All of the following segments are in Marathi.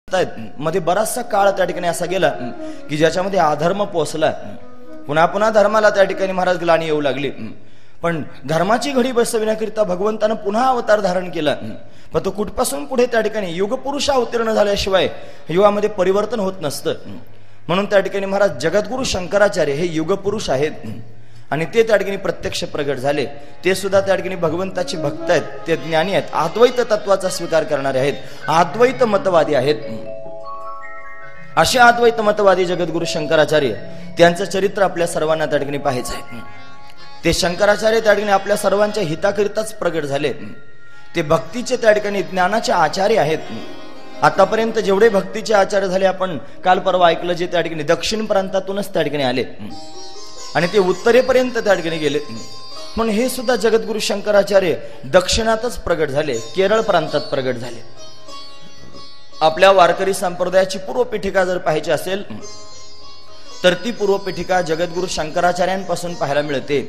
मध्ये बराचसा काळ त्या ठिकाणी असा गेला की ज्याच्यामध्ये अधर्म पोचला, पुन्हा पुन्हा धर्माला त्या ठिकाणी महाराज ग्लानी येऊ लागली. पण धर्माची घडी बसविण्याकरिता भगवंतानं पुन्हा अवतार धारण केला. पण तो कुठपासून पुढे त्या ठिकाणी युगपुरुष अवतीर्ण झाल्याशिवाय युगामध्ये परिवर्तन होत नसतं. म्हणून त्या ठिकाणी महाराज जगद्गुरु शंकराचार्य हे युगपुरुष आहेत आणि ते त्या ठिकाणी प्रत्यक्ष प्रगट झाले. ते सुद्धा त्या ठिकाणी भगवंताचे भक्त आहेत, ते ज्ञानी आहेत, अद्वैत तत्वाचा स्वीकार करणारे आहेत, अद्वैत मतवादी आहेत. असे अद्वैत मतवादी जगद्गुरु शंकराचार्य, त्यांचं चरित्र आपल्या सर्वांना त्या ठिकाणी पाहायचं आहे. ते शंकराचार्य त्या ठिकाणी आपल्या सर्वांच्या हिताकरिताच प्रगट झाले. ते भक्तीचे त्या ठिकाणी ज्ञानाचे आचार्य आहेत. आतापर्यंत जेवढे भक्तीचे आचार्य झाले, आपण काल परवा ऐकलं, जे त्या ठिकाणी दक्षिण प्रांतातूनच त्या ठिकाणी आले आणि ते उत्तरेपर्यंत त्या ठिकाणी गेले. म्हणून हे सुद्धा जगद्गुरु शंकराचार्य दक्षिणातच प्रगट झाले, केरळ प्रांतात प्रगट झाले. आपल्या वारकरी संप्रदायाची पूर्वपीठिका जर पाहायची असेल तर ती पूर्वपीठिका जगद्गुरु शंकराचार्यांपासून पाहायला मिळते.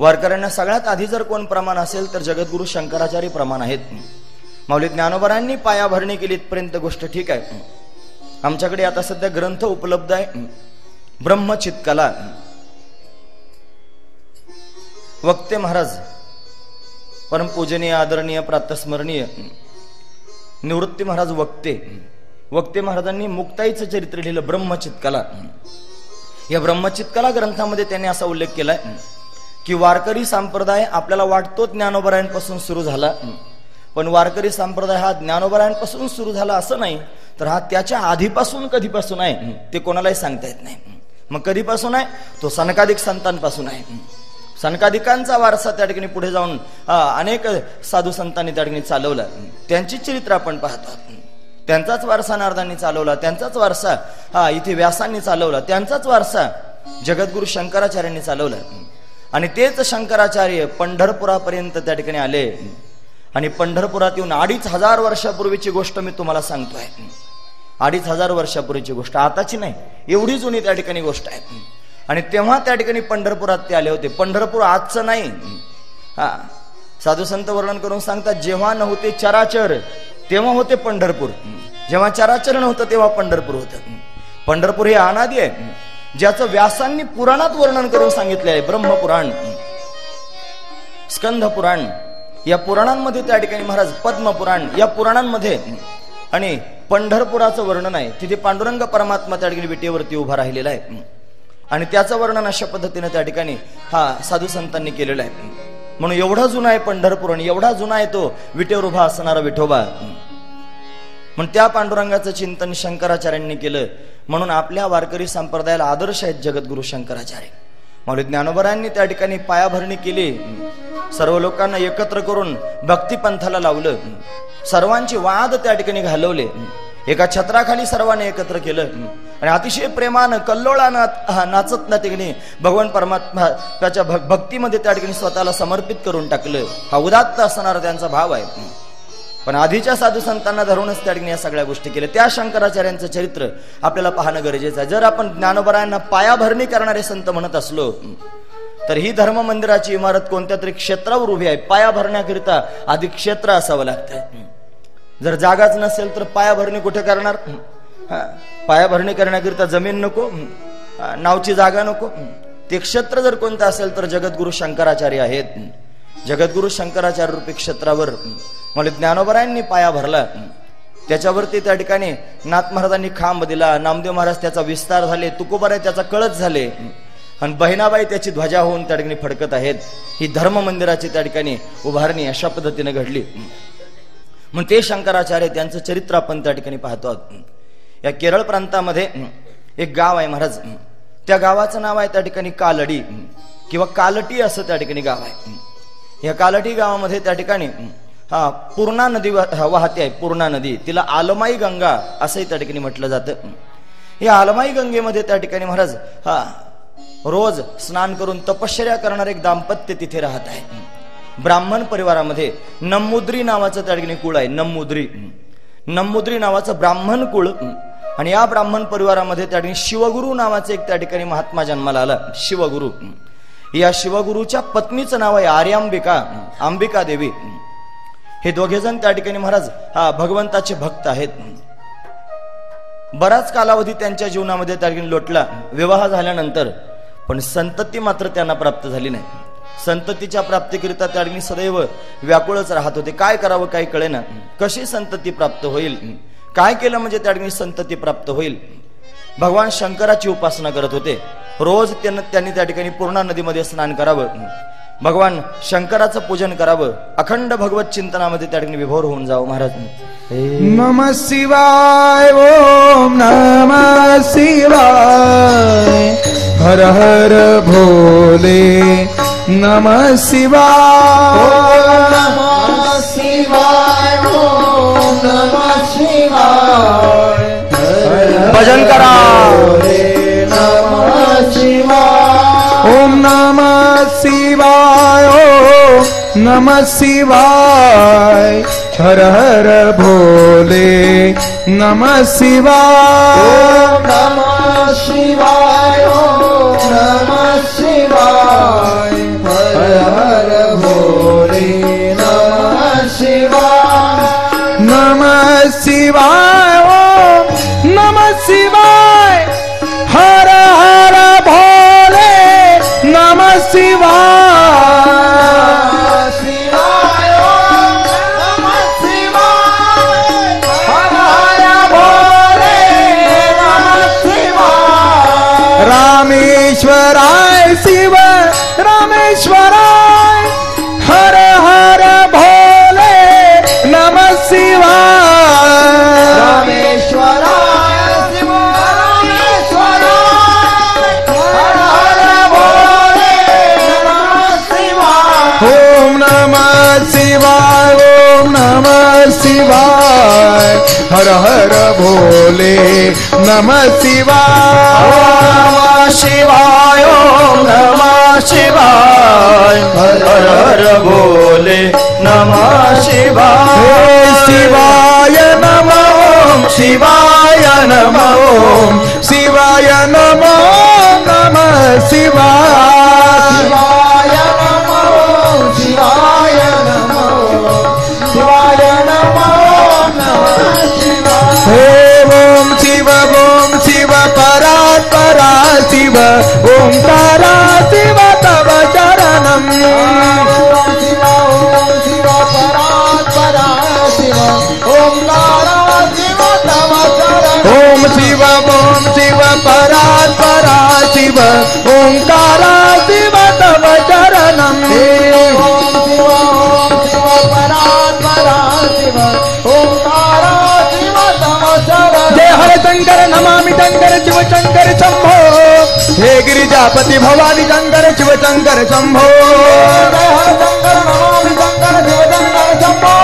वारकऱ्यांना सगळ्यात आधी जर कोण प्रमाण असेल तर जगद्गुरु शंकराचार्य प्रमाण आहेत. माऊली ज्ञानोबरांनी पायाभरणी केली इथपर्यंत गोष्ट ठीक आहे. आमच्याकडे आता सध्या ग्रंथ उपलब्ध आहे, ब्रह्मचित्कला. वक्ते महाराज परमपूजनीय आदरणीय प्रातस्मरणीय निवृत्ती महाराज वक्ते महाराजांनी मुक्ताईचं चरित्र लिहिलं, ब्रह्मचित्कला. या ब्रह्मचित्कला ग्रंथामध्ये त्यांनी असा उल्लेख केलाय की वारकरी संप्रदाय आपल्याला वाटतो ज्ञानोबरायांपासून सुरू झाला, पण वारकरी संप्रदाय हा ज्ञानोबरायांपासून सुरू झाला असं नाही, तर हा त्याच्या आधीपासून कधीपासून आहे ते कोणालाही सांगता येत नाही. मग कधीपासून आहे? तो सनकादिक संतांपासून आहे. सनकादिकांचा वारसा त्या ठिकाणी पुढे जाऊन अनेक साधू संतांनी त्या ठिकाणी चालवला. त्यांची चरित्र आपण पाहतो. त्यांचाच वारसा नारदांनी चालवला, त्यांचाच वारसा इथे व्यासांनी चालवला, त्यांचाच वारसा जगद्गुरु शंकराचार्यांनी चालवला. आणि तेच शंकराचार्य पंढरपुरापर्यंत त्या ठिकाणी आले. आणि पंढरपुरात येऊन 2500 वर्षापूर्वीची गोष्ट मी तुम्हाला सांगतोय. 2500 वर्षापूर्वीची गोष्ट, आताची नाही, एवढी जुनी त्या ठिकाणी गोष्ट आहे. आणि तेव्हा त्या ठिकाणी पंढरपुरात ते आले होते. पंढरपूर आजचं नाही. साधू संत वर्णन करून सांगतात, जेव्हा नव्हते चराचर तेव्हा होते पंढरपूर, जेव्हा चराचर नव्हतं तेव्हा पंढरपूर होतं. पंढरपूर हे अनादी आहे, ज्याचं व्यासांनी पुराणात वर्णन करून सांगितले आहे. ब्रह्मपुराण, स्कंध पुराण, या पुराणांमध्ये त्या ठिकाणी महाराज पद्मपुराण, या पुराणांमध्ये आणि पंढरपुराचं वर्णन आहे. तिथे पांडुरंग परमात्मा त्या ठिकाणी विटेवरती उभा राहिलेला आहे आणि त्याचं वर्णन अशा पद्धतीने त्या ठिकाणी साधू संतांनी केलेलं आहे. म्हणून एवढा जुना आहे पंढरपूर आणि एवढा जुना आहे तो विटेवर उभा असणारा विठोबा. म्हणून त्या पांडुरंगाचं चिंतन शंकराचार्यांनी केलं. म्हणून आपल्या वारकरी संप्रदायाला आदर्श आहेत जगद्गुरु शंकराचार्य. माऊली ज्ञानोबरांनी त्या ठिकाणी पायाभरणी केली, सर्व लोकांना एकत्र करून भक्तिपंथाला लावलं, सर्वांचे वाद त्या ठिकाणी घालवले, एका छत्राखाली सर्वांनी एकत्र केलं आणि अतिशय प्रेमानं कल्लोळानं नाचत ना ठिकाणी भगवान परमात्मा त्याच्या भक्तीमध्ये त्या ठिकाणी स्वतःला समर्पित करून टाकलं. हा उदात्त असणारा त्यांचा भाव आहे. पण आधीच्या साधू संतांना धरूनच त्या ठिकाणी या सगळ्या गोष्टी केल्या. त्या शंकराचार्यांचं चरित्र आपल्याला पाहणं गरजेचं आहे. जर आपण ज्ञानोबरायांना पायाभरणी करणारे संत म्हणत असलो तर ही धर्म मंदिराची इमारत कोणत्या तरी क्षेत्रावर उभी आहे. पाया भरण्याकरिता आधी क्षेत्र असावं लागतं. जर जागाच नसेल तर पायाभरणी कुठे करणार? पायाभरणी करण्याकरिता जमीन नको, नावची जागा नको. ते क्षेत्र जर कोणतं असेल तर जगद्गुरु शंकराचार्य आहेत. जगद्गुरु शंकराचार्य रूपी क्षेत्रावर मला ज्ञानोबरायांनी पाया भरला. त्याच्यावरती त्या ठिकाणी नाथ महाराजांनी खांब दिला, नामदेव महाराज त्याचा विस्तार झाले, तुकोबाराय त्याचा कळस झाले आणि बहिणाबाई त्याची ध्वजा होऊन त्या ठिकाणी फडकत आहेत. ही धर्म मंदिराची त्या ठिकाणी उभारणी अशा पद्धतीने घडली. मग ते शंकराचार्य, त्यांचं चरित्र आपण त्या ठिकाणी पाहतो. या केरळ प्रांतामध्ये एक गाव आहे महाराज, त्या गावाचं नाव आहे त्या ठिकाणी कालडी किंवा कालटी असं त्या ठिकाणी गाव आहे. या कालटी गावामध्ये त्या ठिकाणी पूर्णा नदी वाहते आहे. पूर्णा नदी, तिला आलमाई गंगा असंही त्या ठिकाणी म्हटलं जातं. या आलमाई गंगेमध्ये त्या ठिकाणी महाराज रोज स्नान करून तपश्चर्या करणारे एक दाम्पत्य तिथे राहत आहे. ब्राह्मण परिवारामध्ये नम्मुद्री नावाचं त्या ठिकाणी कुळ आहे. नम्मुद्री नावाचं ब्राह्मण कुळ. आणि या ब्राह्मण परिवारामध्ये त्या ठिकाणी शिवगुरु नावाचं एक त्या ठिकाणी महात्मा जन्माला आला. शिवगुरु, या शिवगुरूच्या पत्नीचं नाव आहे आर्यांबिका, अंबिका देवी. हे दोघे जण त्या ठिकाणी महाराज भगवंताचे भक्त आहेत. बराच कालावधी त्यांच्या जीवनामध्ये त्या ठिकाणी लोटला, विवाह झाल्यानंतर, पण संतती मात्र त्यांना प्राप्त झाली नाही. संततीच्या प्राप्तीकरिता त्या ठिकाणी सदैव व्याकुळच राहत होते. काय करावं काही कळेना. कशी संतती प्राप्त होईल, काय केलं म्हणजे त्या ठिकाणी संतती प्राप्त होईल. भगवान शंकराची उपासना करत होते. रोज त्यांनी त्या ठिकाणी पूर्णा नदीमध्ये स्नान करावं, भगवान शंकराचं पूजन करावं, अखंड भगवत चिंतनामध्ये त्या ठिकाणी विभोर होऊन जावं. महाराज नमः शिवाय ओम नमः शिवाय हर हर भोले नमः शिवाय नमः शिवाय ओम नमः शिवाय भजन करा. नमः शिवाय ओम नमः शिवाय ओम नमः शिवाय हर हर भोले नमः शिवाय नमः शिवाय ओम नमः शिवाय हर हर भोले नमः शिवाय नमः शिवाय ओम नमः शिवाय हर हर भोले नमः शिवाय रामेश्वराय शिव रामेश्वराय हर हर भोले नमः शिवाय रामेश्वराय शिव रामेश्वराय हर हर भोले नमः शिवाय ओम नमः शिवाय ओम नमः शिवाय हर हर भोले नमः शिवाय शिवाय ओम नमः शिवाय हर हर भोले नमः शिवाय. शिवाय नमः ओम शिवाय नमः ओम शिवाय नमः नमः शिवाय. शिवाय नमः ओम शिवाय नमः शिवाय नमः नमः शिवाय. ओम शिव परात्परा शिव ओंकारा शिव तव चरणम. शिव परात्परा शिव ओंकारा शिव तव चरणम. ओम शिव परात्परा शिव ओंकारा शिव तव चरणम. ओम शिव परात्परा शिव ओंकारा शिव तव चरणम. जय हर शंकर नमामि शंकर शिव शंकर शंभो हे गिरिजापति भवानी शंकर शिव शंकर शंभो. जय हर शंकर नमामि शंकर शिव शंकर शंभो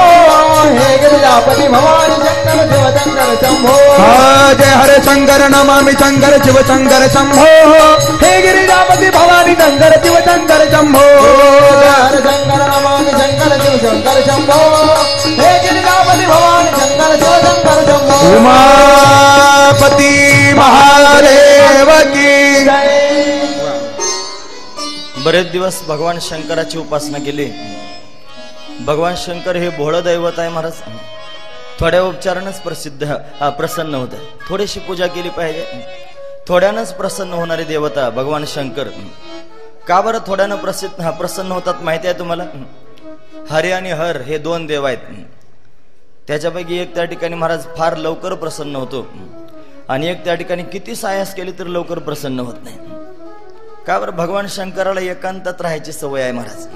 हे गिरिजापति भवानी शंकर शिव शंकर शंभो. जय हर शंकर नमामि शंकर शिव शंकर शंभो हे गिरिजापति भवानी शंकर शिव शंकर शंभो. जय हर शंकर नमामि शंकर शिव शंकर शंभो हे गिरिजापति भवानी शंकर शिव शंकर शंभो. उमापति महादेव की जय. बरेच दिवस भगवान शंकराची उपासना केली. भगवान शंकर हे भोळ दैवत आहे महाराज. थोड्या उपचारानंच प्रसन्न होत. थोडीशी पूजा केली पाहिजे. थोड्यानंच प्रसन्न होणारे देवता भगवान शंकर. का बरं थोड्यानं प्रसन्न होतात माहिती आहे तुम्हाला? हरी आणि हर हे दोन देव आहेत. त्याच्यापैकी एक त्या ठिकाणी महाराज फार लवकर प्रसन्न होतो आणि एक त्या ठिकाणी किती सायास केली तर लवकर प्रसन्न होत नाही. का बरं? भगवान शंकराला एकांतात राहायची सवय आहे महाराज.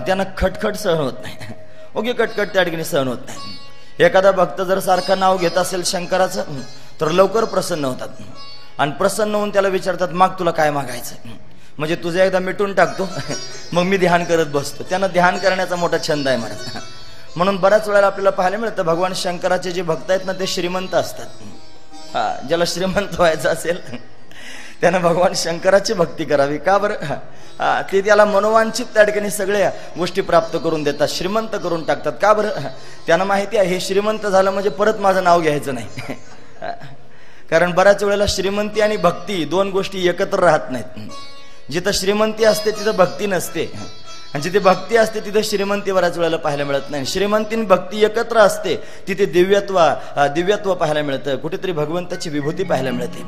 त्यांना खटखट सहन होत नाही. ओके, कटकट त्या ठिकाणी सहन होत नाही. एखादा भक्त जर सारखं नाव घेत असेल शंकराचं तर लवकर प्रसन्न होतात आणि प्रसन्न होऊन त्याला विचारतात माग तुला काय मागायचं, म्हणजे तुझं एकदा मिटून टाकतो मग मी ध्यान करत बसतो. त्यांना ध्यान करण्याचा मोठा छंद आहे महाराज. म्हणून बऱ्याच वेळेला आपल्याला पाहायला मिळतं भगवान शंकराचे जे भक्त आहेत ना ते श्रीमंत असतात. ज्याला श्रीमंत व्हायचं असेल त्यानं भगवान शंकराची भक्ती करावी. का बरं? ते त्याला मनोवांछित त्या ठिकाणी सगळ्या गोष्टी प्राप्त करून देतात, श्रीमंत करून टाकतात. का बरं? त्यांना माहिती आहे हे श्रीमंत झालं म्हणजे परत माझं नाव घ्यायचं नाही. कारण बऱ्याच वेळेला श्रीमंती आणि भक्ती दोन गोष्टी एकत्र राहत नाहीत. जिथं श्रीमंती असते तिथं भक्ती नसते आणि जिथे भक्ती असते तिथे श्रीमंती बऱ्याच वेळेला पाहायला मिळत नाही. श्रीमंती आणि भक्ती एकत्र असते तिथे दिव्यत्व पाहायला मिळतं, कुठेतरी भगवंताची विभूती पाहायला मिळते.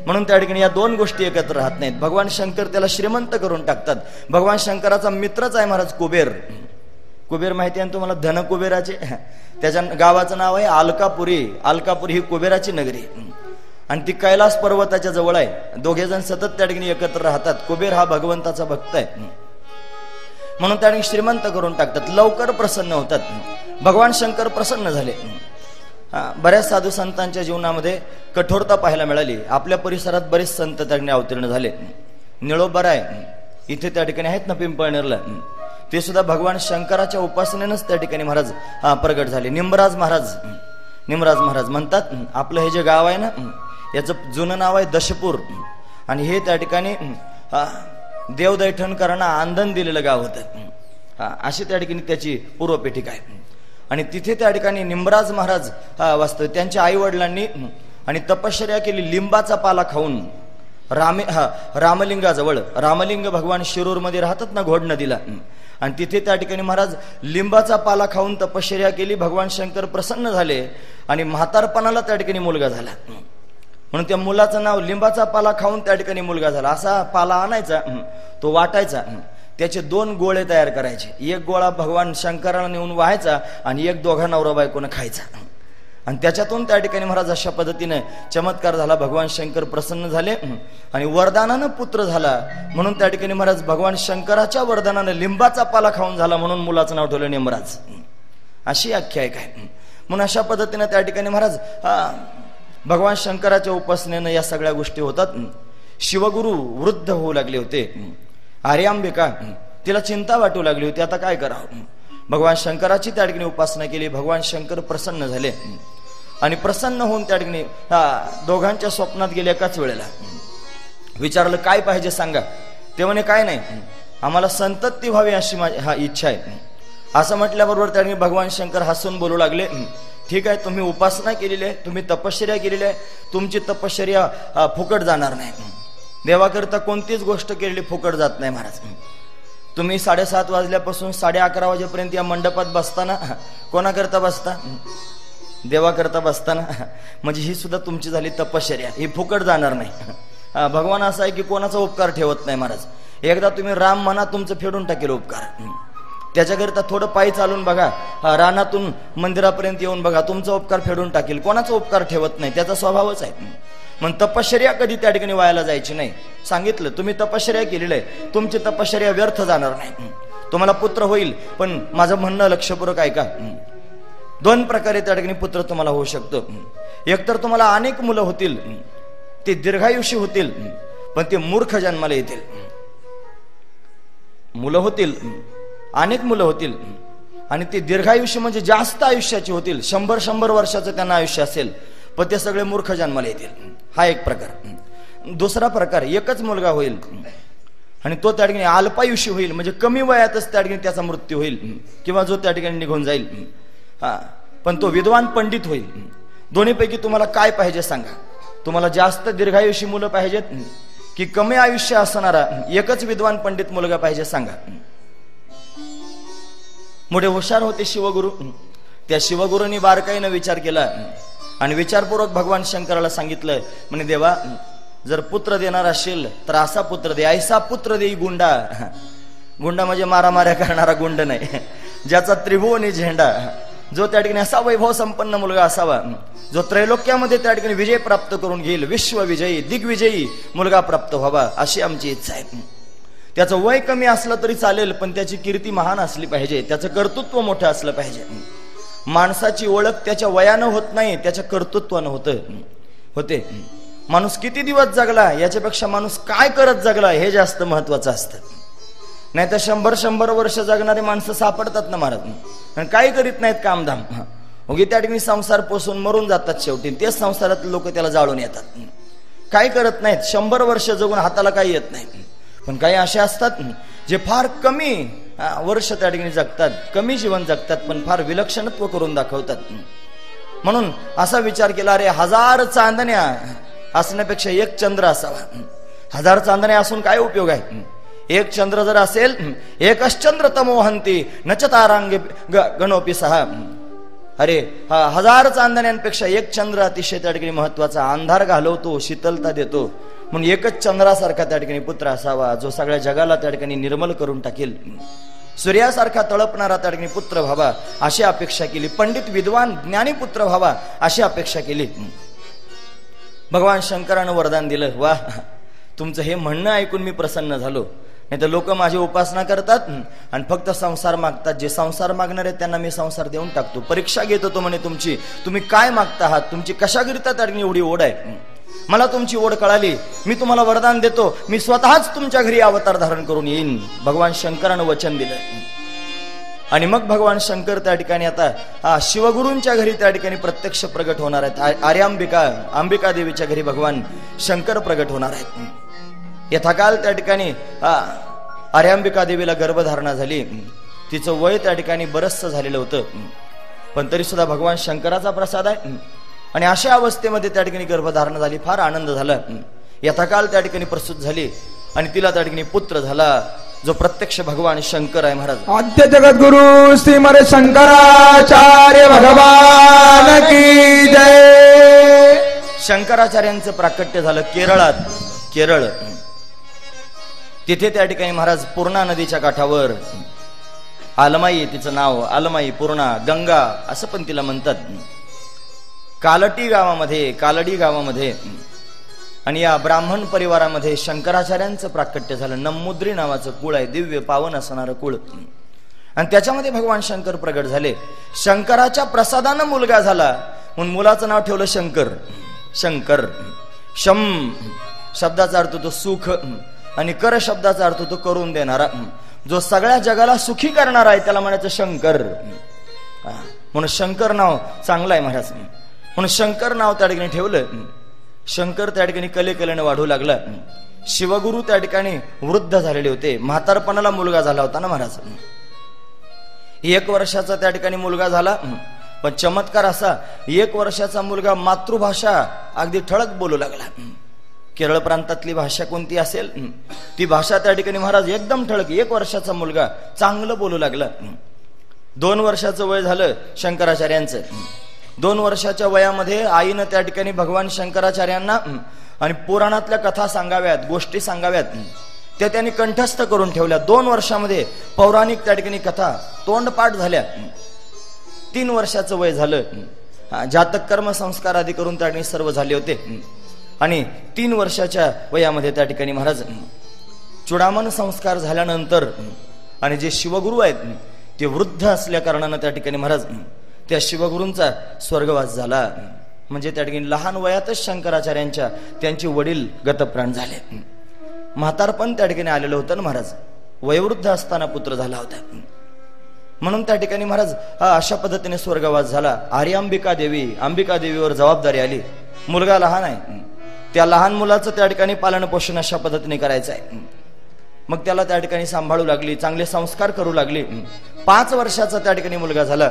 म्हणून त्या ठिकाणी या दोन गोष्टी एकत्र राहत नाहीत. भगवान शंकर त्याला श्रीमंत करून टाकतात. भगवान शंकराचा मित्रच आहे महाराज कुबेर. कुबेर माहिती आहे तुम्हाला, धन कुबेराचे. त्याच्या गावाचं नाव आहे अलकापुरी. अलकापुरी ही कुबेराची नगरी आणि ती कैलास पर्वताच्या जवळ आहे. दोघे जण सतत त्या ठिकाणी एकत्र राहतात. कुबेर हा भगवंताचा भक्त आहे म्हणून त्या ठिकाणी श्रीमंत करून टाकतात. लवकर प्रसन्न होतात. भगवान शंकर प्रसन्न झाले. बऱ्याच साधू संतांच्या जीवनामध्ये कठोरता पाहायला मिळाली. आपल्या परिसरात बरेच संत त्या ठिकाणी अवतीर्ण झाले. निळोबर आहे इथे त्या ठिकाणी आहेत ना पिंपळनेरला, ते सुद्धा भगवान शंकराच्या उपासनेनंच त्या ठिकाणी महाराज प्रगट झाले. निमराज महाराज म्हणतात आपलं हे जे गाव आहे ना याचं जुनं नाव आहे दशपूर आणि हे त्या ठिकाणी देवदैठणकरांना आंदण दिलेलं गाव होतं. अशी त्या ठिकाणी त्याची पूर्वपेटिका आहे आणि तिथे त्या ठिकाणी निमराज महाराज वास्तव त्यांच्या आई वडिलांनी आणि तपश्चर्या केली. लिंबाचा पाला खाऊन रामलिंगाजवळ, रामलिंग भगवान शिरूरमध्ये राहतात ना घोड नदीला, आणि तिथे त्या ठिकाणी महाराज लिंबाचा पाला खाऊन तपश्चर्या केली. भगवान शंकर प्रसन्न झाले आणि म्हातारपणाला त्या ठिकाणी मुलगा झाला. म्हणून त्या मुलाचं नाव लिंबाचा पाला खाऊन त्या ठिकाणी मुलगा झाला. असा पाला आणायचा, तो वाटायचा, त्याचे 2 गोळे तयार करायचे. एक गोळा भगवान शंकराला नेऊन व्हायचा आणि एक दोघा नवरा बायकोनं खायचा. आणि त्याच्यातून त्या ठिकाणी महाराज अशा पद्धतीने चमत्कार झाला. भगवान शंकर प्रसन्न झाले आणि वरदानानं पुत्र झाला. म्हणून त्या ठिकाणी महाराज भगवान शंकराच्या वरदानानं लिंबाचा पाला खाऊन झाला म्हणून मुलाचं नाव ठेवलं निमराज. अशी आख्यायिका आहे. म्हणून अशा पद्धतीने त्या ठिकाणी महाराज भगवान शंकराच्या उपासनेनं या सगळ्या गोष्टी होतात. शिवगुरु वृद्ध होऊ लागले होते. आर्यांबिका तिला चिंता वाटू लागली होती, आता काय करावं. भगवान शंकराची त्या ठिकाणी उपासना केली. भगवान शंकर प्रसन्न झाले आणि प्रसन्न होऊन त्या ठिकाणी दोघांच्या स्वप्नात गेले एकाच वेळेला. विचारलं काय पाहिजे सांगा. ते म्हणे काय नाही, आम्हाला संतती व्हावी अशी माझी इच्छा आहे. असं म्हटल्याबरोबर त्या ठिकाणी भगवान शंकर हसून बोलू लागले, ठीक आहे, तुम्ही उपासना केलेली आहे, तुम्ही तपश्चर्या केलेली आहे, तुमची तपश्चर्या फुकट जाणार नाही. देवाकरता कोणतीच गोष्ट केलेली फुकट जात नाही महाराज. तुम्ही 7:30 वाजल्यापासून 11:30 वाजेपर्यंत या मंडपात बसताना कोणाकरता बसता? देवाकरता बसताना. म्हणजे ही सुद्धा तुमची झाली तपश्चर्या, ही फुकट जाणार नाही. भगवान असा आहे की कोणाचा उपकार ठेवत नाही महाराज. एकदा तुम्ही राम म्हणा, तुमचं फेडून टाकेल उपकार. त्याच्याकरिता थोडं पायी चालून बघा, रानातून मंदिरापर्यंत येऊन बघा, तुमचा उपकार फेडून टाकेल. कोणाचा उपकार ठेवत नाही, त्याचा स्वभावच आहे. मग तपश्चर्या कधी त्या ठिकाणी वायाला जायची नाही. सांगितलं तुम्ही तपश्चर्या केलेलं आहे, तुमची तपश्चर्या व्यर्थ जाणार नाही. तुम्हाला पुत्र होईल, पण माझं म्हणणं लक्षपूर्वक ऐका. 2 प्रकारे त्या ठिकाणी पुत्र तुम्हाला होऊ शकतो. एकतर तुम्हाला अनेक मुलं होतील, ते दीर्घायुषी होतील, पण ते मूर्ख जन्माला येतील. मुलं होतील, अनेक मुलं होतील आणि ते दीर्घायुष्य म्हणजे जास्त आयुष्याचे होतील. 100 वर्षाचं त्यांना आयुष्य असेल, पण ते सगळे मूर्ख जन्माला येतील. हा एक प्रकार. दुसरा प्रकार, एकच मुलगा होईल आणि तो त्या ठिकाणी अल्पायुष्य होईल, म्हणजे कमी वयातच त्या ठिकाणी त्याचा मृत्यू होईल किंवा जो त्या ठिकाणी निघून जाईल. पण तो विद्वान पंडित होईल. दोन्हीपैकी तुम्हाला काय पाहिजे सांगा. तुम्हाला जास्त दीर्घायुषी मुलं पाहिजेत की कमी आयुष्य असणारा एकच विद्वान पंडित मुलगा पाहिजे सांगा. मोठे हुशार होते शिवगुरु. त्या शिवगुरूंनी बारकाईनं विचार केला आणि विचारपूर्वक भगवान शंकराला सांगितलं, म्हणे देवा, जर पुत्र देणार असेल तर असा पुत्र दे, ऐसा पुत्र देई गुंडा. गुंडा म्हणजे मारामाऱ्या करणारा गुंड नाही, ज्याचा त्रिभुवनी झेंडा, जो त्या ठिकाणी असा वैभव संपन्न मुलगा असावा, जो त्रैलोक्यामध्ये त्या ठिकाणी विजय प्राप्त करून घेईल, विश्वविजयी दिग्विजयी मुलगा प्राप्त व्हावा, अशी आमची इच्छा आहे. त्याचं वय कमी असलं तरी चालेल, पण त्याची कीर्ती महान असली पाहिजे, त्याचं कर्तृत्व मोठं असलं पाहिजे. माणसाची ओळख त्याच्या वयानं होत नाही, त्याच्या कर्तृत्वानं होते. माणूस किती दिवस जगला याच्यापेक्षा माणूस काय करत जगला हे जास्त महत्वाचं असतं. नाही तर 100 वर्ष जगणारी माणसं सापडतात ना महाराज, आणि काही करीत नाहीत कामधाम. उगी त्या ठिकाणी संसार पोसून मरून जातात. शेवटी तेच संसारात लोक त्याला जाळून येतात. काही करत नाहीत, 100 वर्ष जगून हाताला काही येत नाही. पण काही असे असतात जे फार कमी वर्ष त्या ठिकाणी जगतात, कमी जीवन जगतात, पण फार विलक्षणत्व करून दाखवतात. म्हणून असा विचार केला, अरे 1000 चांदण्या असण्यापेक्षा एक चंद्र असावा. 1000 चांदण्या असून काय उपयोग आहे. एक चंद्र जर असेल, एकच चंद्र तमोहंती नच तारांगे गणोपी सहा. अरे हजार चांदण्यांपेक्षा एक चंद्र अतिशय त्या ठिकाणी महत्वाचा. अंधार घालवतो, शीतलता देतो. म्हणून एकच चंद्रासारखा त्या ठिकाणी पुत्र असावा, जो सगळ्या जगाला त्या ठिकाणी निर्मल करून टाकेल. सूर्यासारखा तळपणारा त्या ठिकाणी पुत्र व्हावा अशी अपेक्षा केली. पंडित विद्वान ज्ञानी पुत्र व्हावा अशी अपेक्षा केली. भगवान शंकरानं वरदान दिलं. वा, तुमचं हे म्हणणं ऐकून मी प्रसन्न झालो. नाही तर लोक माझी उपासना करतात आणि फक्त संसार मागतात. जे संसार मागणार आहेत त्यांना मी संसार देऊन टाकतो. परीक्षा घेत होतो म्हणे तुमची, तुम्ही काय मागता आहात, तुमची कशाकरिता त्या ठिकाणी एवढी ओढ आहे. मला तुमची ओढ कळाली, मी तुम्हाला वरदान देतो, मी स्वतःच तुमच्या घरी अवतार धारण करून येईन. भगवान शंकरानं वचन दिलं. आणि मग भगवान शंकर त्या ठिकाणी आता शिवगुरूंच्या घरी त्या ठिकाणी प्रत्यक्ष प्रगट होणार आहेत. अंबिका देवीच्या घरी भगवान शंकर प्रगट होणार आहेत. यथाकाल त्या ठिकाणी आर्यांबिका देवीला गर्भधारणा झाली. तिचं वय त्या ठिकाणी बरचसं झालेलं होतं, पण तरी सुद्धा भगवान शंकराचा प्रसाद आहे. आणि अशा अवस्थेमध्ये त्या ठिकाणी गर्भधारणा झाली. फार आनंद झाला. यथाकाल त्या ठिकाणी प्रसूत झाली आणि तिला त्या ठिकाणी पुत्र झाला, जो प्रत्यक्ष भगवान शंकर आहे. महाराज आद्य जगद्गुरु श्रीमद शंकराचार्य भगवान की जय. शंकराचार्यांचं प्राकट्य झालं केरळात. केरळ, तिथे त्या ठिकाणी महाराज पूर्णा नदीच्या काठावर, आलमाई तिचं नाव, आलमाई, पूर्णा, गंगा असं पण तिला म्हणतात. कालडी गावामध्ये आणि या ब्राह्मण परिवारामध्ये शंकराचार्यांचं प्राकट्य झालं. नम्मुद्री नावाचं कुळ आहे, दिव्य पावन असणारं कुळ. आणि त्याच्यामध्ये भगवान शंकर प्रगट झाले. शंकराच्या प्रसादानं मुलगा झाला म्हणून मुलाचं नाव ठेवलं शंकर. शंकर, शम शब्दाचा अर्थ तो सुख आणि कर शब्दाचा अर्थ तो करून देणारा. जो सगळ्या जगाला सुखी करणारा आहे त्याला म्हणायचं शंकर. म्हणून शंकर नाव चांगलं आहे महाराज. म्हणून शंकर नाव त्या ठिकाणी ठेवलं. शंकर त्या ठिकाणी कलेने वाढू लागला. शिवगुरु त्या ठिकाणी वृद्ध झालेले होते. म्हातारपणाला मुलगा झाला होता ना महाराज. 1 वर्षाचा त्या ठिकाणी मुलगा झाला. पण चमत्कार असा, 1 वर्षाचा मुलगा मातृभाषा अगदी ठळक बोलू लागला. केरळ प्रांतातली भाषा कोणती असेल ती भाषा त्या ठिकाणी महाराज एकदम ठळक. 1 वर्षाचा मुलगा चांगलं बोलू लागला. 2 वर्षाचं वय झालं शंकराचार्यांचं. 2 वर्षाच्या वयामध्ये आईनं त्या ठिकाणी भगवान शंकराचार्यांना आणि पुराणातल्या कथा सांगाव्यात, गोष्टी सांगाव्यात, त्या त्यांनी कंठस्थ करून ठेवल्या. 2 वर्षामध्ये पौराणिक त्या ठिकाणी कथा तोंडपाठ झाल्या. 3 वर्षाचं वय झालं. जातक कर्म संस्कार आदी करून त्या ठिकाणी सर्व झाले होते. आणि 3 वर्षाच्या वयामध्ये त्या ठिकाणी महाराज चुडामण संस्कार झाल्यानंतर आणि जे शिवगुरु आहेत ते वृद्ध असल्या कारणानं त्या ठिकाणी महाराज त्या शिवगुरूंचा स्वर्गवास झाला. म्हणजे त्या ठिकाणी लहान वयातच शंकराचार्यांच्या त्यांचे वडील गतप्राण झाले. म्हातारपण त्या ठिकाणी आलेलं होतं ना महाराज. वयोवृद्ध असताना पुत्र झाला होता. म्हणून त्या ठिकाणी महाराज अशा पद्धतीने स्वर्गवास झाला. आर्यांबिका देवीवर जबाबदारी आली. मुलगा लहान आहे, त्या लहान मुलाचं त्या ठिकाणी पालन पोषण अशा पद्धतीने करायचं आहे. मग त्याला त्या ठिकाणी सांभाळू लागली, चांगले संस्कार करू लागली. 5 वर्षाचा त्या ठिकाणी मुलगा झाला.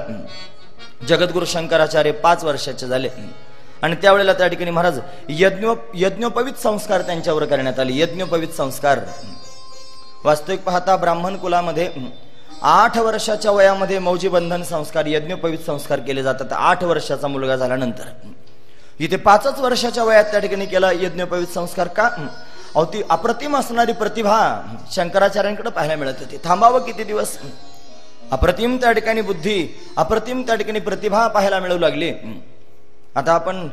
जगद्गुरु शंकराचार्य 5 वर्षाचे झाले. आणि त्यावेळेला त्या ठिकाणी महाराज यज्ञोपवीत संस्कार त्यांच्यावर करण्यात आले. यज्ञोपवीत संस्कार वास्तविक पाहता ब्राह्मण कुलामध्ये 8 वर्षाच्या वयामध्ये मौजी बंधन संस्कार, यज्ञोपवीत संस्कार केले जातात. 8 वर्षाचा मुलगा झाल्यानंतर इथे 5च वर्षाच्या वयात त्या ठिकाणी केला यज्ञोपवीत संस्कार. का? ती अप्रतिम असणारी प्रतिभा शंकराचार्यांकडे पाहायला मिळत होती. थांबावं किती दिवस. अप्रतिम त्या ठिकाणी बुद्धी, अप्रतिम त्या ठिकाणी प्रतिभा पाहायला मिळू लागली. आता आपण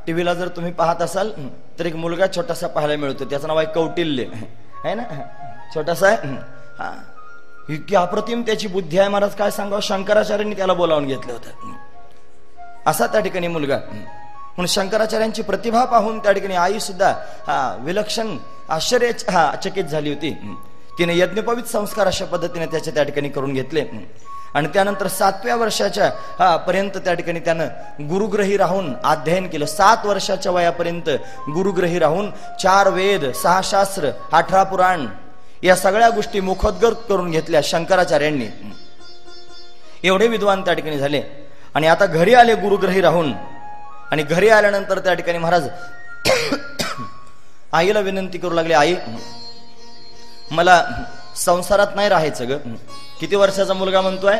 टीव्हीला जर तुम्ही पाहत असाल तर एक मुलगा छोटासा पाहायला मिळतो. त्याचं नाव आहे कौटिल्य, आहे ना, छोटासा आहे. इतकी अप्रतिम त्याची बुद्धी आहे महाराज, काय सांगावं. शंकराचार्यांनी त्याला बोलावून घेतलं होतं. असा त्या ठिकाणी मुलगा. म्हणून शंकराचार्यांची प्रतिभा पाहून त्या ठिकाणी आई सुद्धा विलक्षण आश्चर्यचकित झाली होती. तिने यज्ञोपवीत संस्कार अशा पद्धतीने त्याच्या त्या ठिकाणी करून घेतले. आणि त्यानंतर 7व्या वर्षाच्या पर्यंत त्या ठिकाणी त्यानं गुरुग्रही राहून अध्ययन केलं. 7 वर्षाच्या वयापर्यंत गुरुग्रही राहून 4 वेद, 6 शास्त्र, 18 पुराण या सगळ्या गोष्टी मुखोद्गत करून घेतल्या शंकराचार्यांनी. एवढे विद्वान त्या ठिकाणी झाले. आणि आता घरी आले गुरुग्रही राहून. आणि घरी आल्यानंतर त्या ठिकाणी महाराज आईला विनंती करू लागले, आई मला संसारात नाही राहायचं ग. किती वर्षाचा मुलगा म्हणतोय?